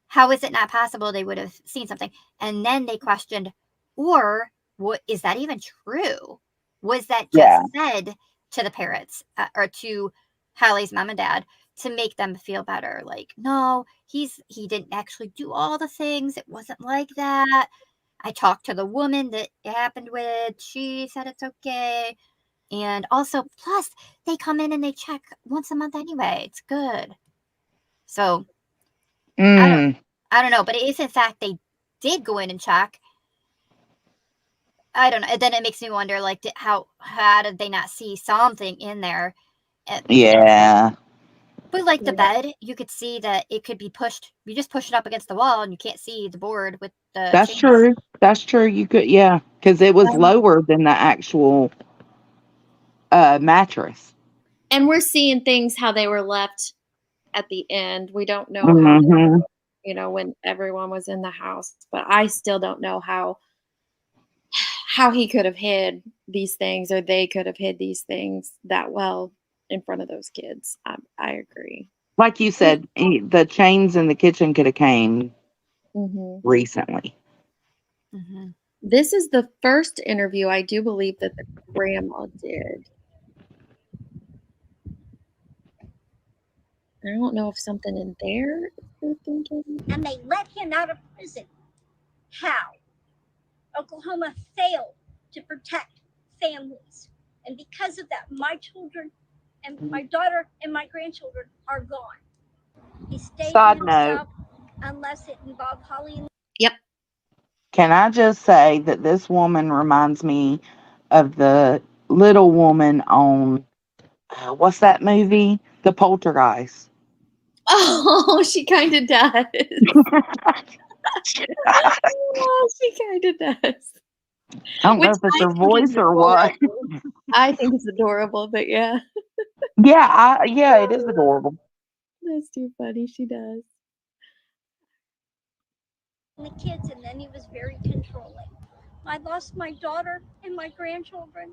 how is it not possible they would have seen something? And then they questioned, or what, is that even true? Was that just said to the parents or to Holly's mom and dad to make them feel better? Like, no, he didn't actually do all the things. It wasn't like that. I talked to the woman that it happened with. She said it's okay. And also, plus, they come in and they check once a month anyway. It's good. So, I don't know. But if, in fact, they did go in and check, I don't know. Then it makes me wonder, like, how did they not see something in there? But, like, the bed, you could see that it could be pushed. You just push it up against the wall, and you can't see the board with the That's chains. true. That's true. You could, because it was lower than the actual mattress. And we're seeing things how they were left at the end. We don't know how, when everyone was in the house, but I still don't know how he could have hid these things, or they could have hid these things that well in front of those kids. I agree. Like you said, the chains in the kitchen could have came recently. This is the first interview I do believe that the grandma did. I don't know if something in there they're thinking. And they let him out of prison. How? Oklahoma failed to protect families. And because of that, my children and my daughter and my grandchildren are gone. He stayed to himself unless it involved Holly and Yep. Can I just say that this woman reminds me of the little woman on, what's that movie? The Poltergeist. Oh, she kind of does. Oh, she kind of does. I don't know if it's her voice or what. I think it's adorable, but yeah. Yeah, it is adorable. That's too funny. She does. the kids, and then he was very controlling. I lost my daughter and my grandchildren,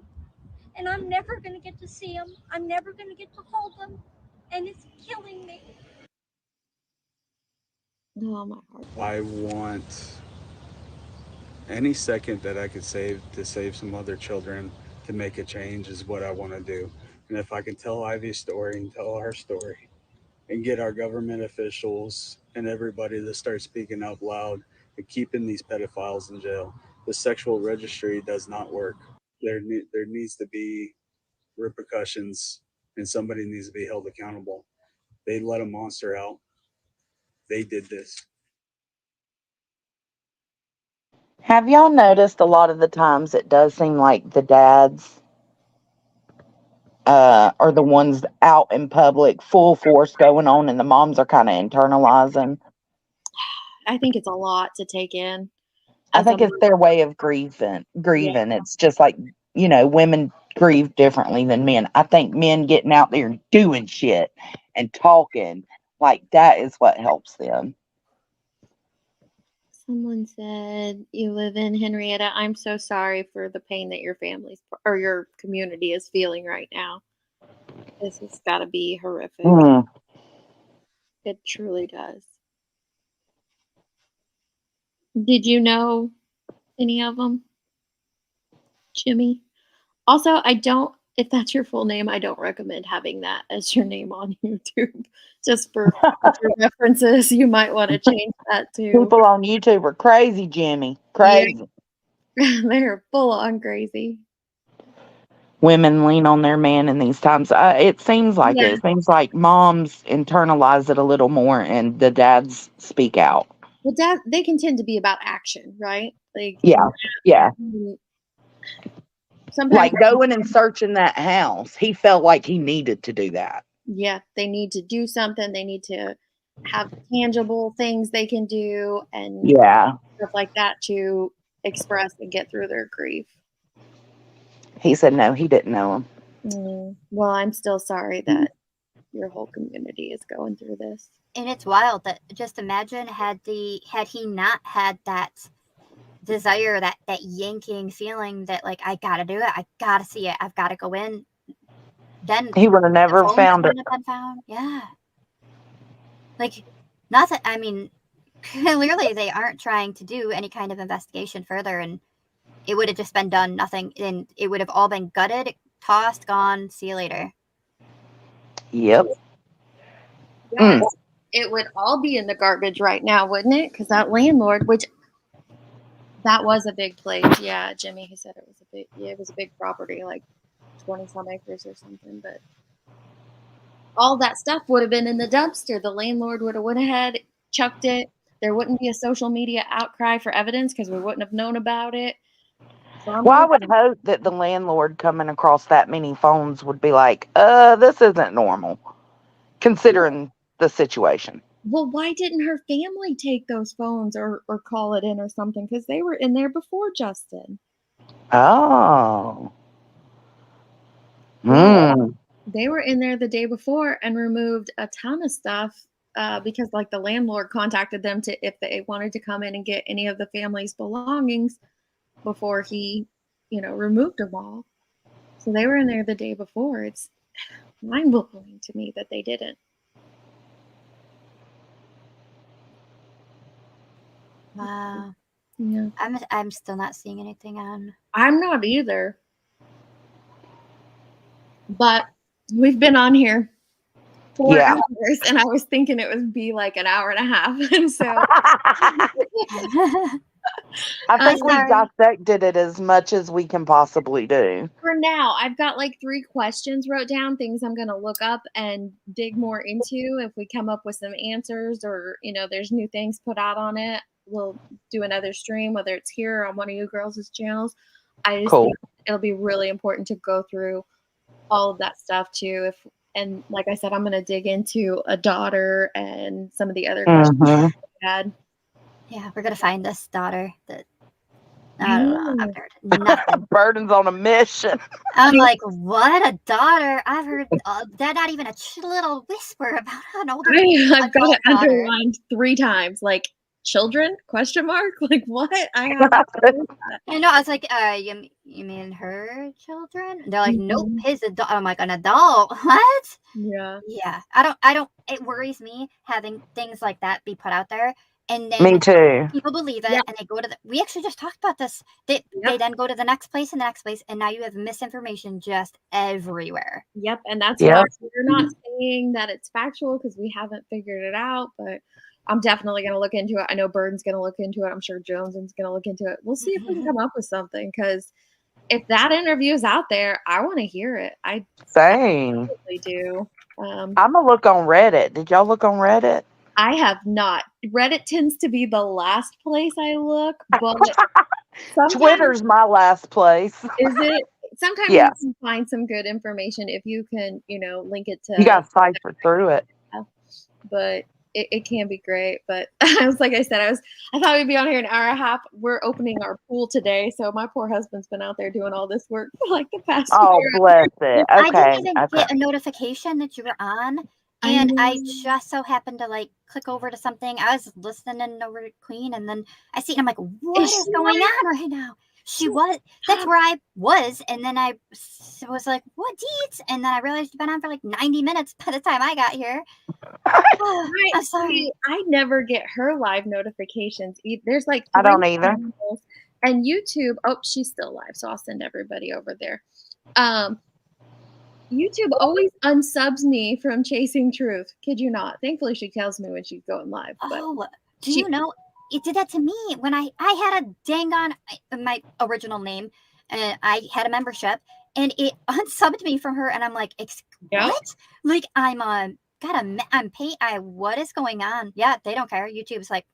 and I'm never going to get to see them. I'm never going to get to hold them, and it's killing me. Oh, my heart. I want Any second that I could save to save some other children to make a change is what I want to do. And if I can tell Ivy's story and tell our story and get our government officials and everybody to start speaking out loud and keeping these pedophiles in jail, the sexual registry does not work. There needs to be repercussions and somebody needs to be held accountable. They let a monster out. They did this. Have y'all noticed a lot of the times it does seem like the dads are the ones out in public, full force going on, and the moms are kind of internalizing? I think it's a lot to take in. I As a think it's their way of grieving. It's just like, women grieve differently than men. I think men getting out there and doing shit and talking, like that is what helps them. Someone said, you live in Henrietta. I'm so sorry for the pain that your family's or your community is feeling right now. This has got to be horrific. It truly does. Did you know any of them, Jimmy? Also, if that's your full name, I don't recommend having that as your name on YouTube. Just for future references, you might want to change that to. People on YouTube are crazy, Jimmy. Crazy. Yeah. They're full on crazy. Women lean on their man in these times. It seems like it. It seems like moms internalize it a little more and the dads speak out. Well, they can tend to be about action, right? Like Yeah. Sometimes like going and searching that house. He felt like he needed to do that. Yeah, they need to do something. They need to have tangible things they can do and stuff like that to express and get through their grief. He said no, he didn't know him. Well, I'm still sorry that your whole community is going through this. And it's wild that just imagine had he not had that desire, that yanking feeling that like I gotta do it, I gotta see it, I've gotta go in, then he would have never found it. Been found. Yeah, like nothing. I mean, clearly they aren't trying to do any kind of investigation further, and it would have just been done, nothing, and it would have all been gutted, tossed, gone. See you later. Yep. Yes, it would all be in the garbage right now, wouldn't it? Because that landlord, that was a big place. Yeah, Jimmy, he said it was a big property, like 20-some acres or something. But all that stuff would have been in the dumpster. The landlord would have went ahead, chucked it. There wouldn't be a social media outcry for evidence because we wouldn't have known about it. Well, I would hope that the landlord coming across that many phones would be like, this isn't normal, considering the situation. Well, why didn't her family take those phones or call it in or something? Because they were in there before Justin. Oh. They were in there the day before and removed a ton of stuff because like the landlord contacted them if they wanted to come in and get any of the family's belongings before he, removed them all. So they were in there the day before. It's mind-blowing to me that they didn't. Wow. Yeah. I'm still not seeing anything on. I'm not either. But we've been on here 4 hours, and I was thinking it would be like an hour and a half. And so I think we dissected it as much as we can possibly do. For now, I've got like 3 questions wrote down, things I'm going to look up and dig more into. If we come up with some answers or, there's new things put out on it, we'll do another stream, whether it's here or on one of you girls' channels. I just think it'll be really important to go through all of that stuff too. And like I said, I'm going to dig into a daughter and some of the other questions we had. Yeah, we're going to find this daughter that, I don't know, I've heard nothing. Burden's on a mission. I'm like, what a daughter? I've heard not even a little whisper about an older I've got it underlined 3 times, like children ? Like what? I have. I know. I was like, you mean her children? They're like, nope, his adult. I'm like, an adult? What? Yeah. Yeah. I don't. It worries me having things like that be put out there And Me then too. people believe it, Yep. and they go to we actually just talked about this. They then go to the next place and the next place, and now you have misinformation just everywhere. Yep, and that's Yep. why we're not saying that it's factual because we haven't figured it out, but I'm definitely going to look into it. I know Burden's going to look into it. I'm sure Jones is going to look into it. We'll see if we can come up with something, because if that interview is out there, I want to hear it. I Same. absolutely do. I'm gonna look on Reddit. Did y'all look on Reddit? I have not. Reddit tends to be the last place I look, but sometimes Twitter's my last place. is it? Sometimes Yeah. you can find some good information if you can, link it to. You gotta cipher through it. But it can be great. But I was, like I said, I thought we'd be on here an hour and a half. We're opening our pool today, so my poor husband's been out there doing all this work for like the past Oh, year. bless it. I Okay. didn't even get a notification that you were on, and I just so happened to like click over to something. I was listening over to Queen, and then I see, and I'm like, what is going on right now? She was, that's where I was, and then I was like, what deeds? And then I realized you've been on for like 90 minutes by the time I got here. I'm sorry. I never get her live notifications. There's like I 3 don't either. channels, and YouTube. Oh, she's still live, so I'll send everybody over there. YouTube always unsubs me from Chasing Truth. Kid you not. Thankfully, she tells me when she's going live. But Oh, do you know? It did that to me when I had a dang on my original name, and I had a membership, and it unsubbed me from her, and I'm like, what? Like I'm what is going on? Yeah, they don't care. YouTube's like,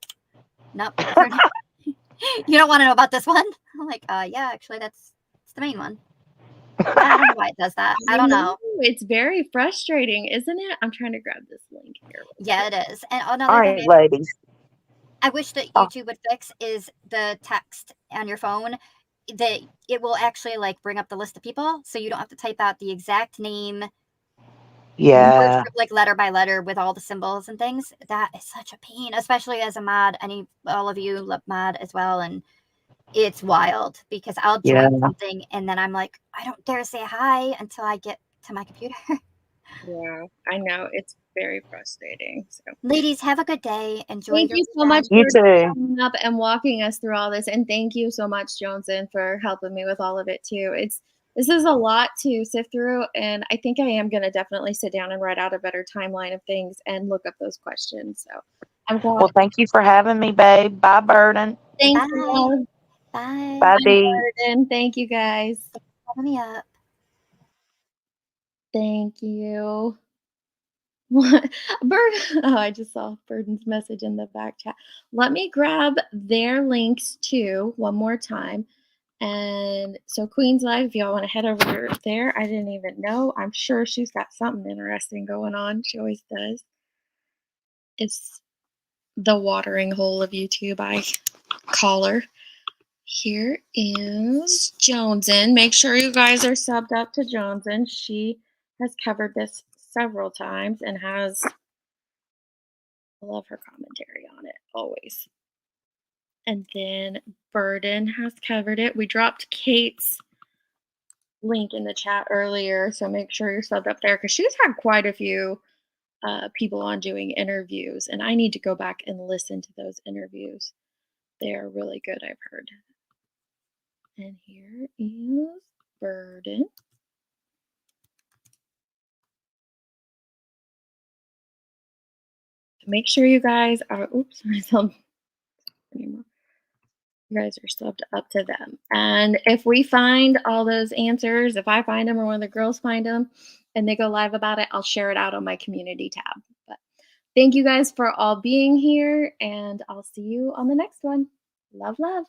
nope. You don't want to know about this one? I'm like, yeah, actually, it's the main one. I don't know why it does that. I don't know. It's very frustrating, isn't it? I'm trying to grab this link here. Yeah, it is. And All another right, thing ladies. I wish that YouTube would fix is the text on your phone, that it will actually like bring up the list of people, so you don't have to type out the exact name. Yeah. Like letter by letter with all the symbols and things. That is such a pain, especially as a mod. All of you love mod as well, and it's wild because I'll join something and then I'm like, I don't dare say hi until I get to my computer. Yeah, I know. It's very frustrating. So, ladies, have a good day. Enjoy. Thank you so much for coming up and walking us through all this. And thank you so much, Johnson, for helping me with all of it too. This is a lot to sift through, and I think I am going to definitely sit down and write out a better timeline of things and look up those questions. So I'm glad. Well, thank you for having me, babe. Bye, Burden. Thanks, Bye. love. Bye. Bye, B. Burden. Thank you, guys. Cover me up. Thank you. What? Burden. Oh, I just saw Burden's message in the back chat. Let me grab their links too one more time. And so Queen's Live, if y'all want to head over there, I didn't even know. I'm sure she's got something interesting going on. She always does. It's the watering hole of YouTube, I call her. Here is Jonesin. Make sure you guys are subbed up to Jonesin. She has covered this several times and has, I love her commentary on it, always. And then Burden has covered it. We dropped Kate's link in the chat earlier, so make sure you're subbed up there because she's had quite a few people on doing interviews, and I need to go back and listen to those interviews. They are really good, I've heard. And here is Burden. Make sure you guys are, oops, anymore. You guys are subbed up to them. And if we find all those answers, if I find them or one of the girls find them and they go live about it, I'll share it out on my community tab. But thank you guys for all being here, and I'll see you on the next one. Love, love.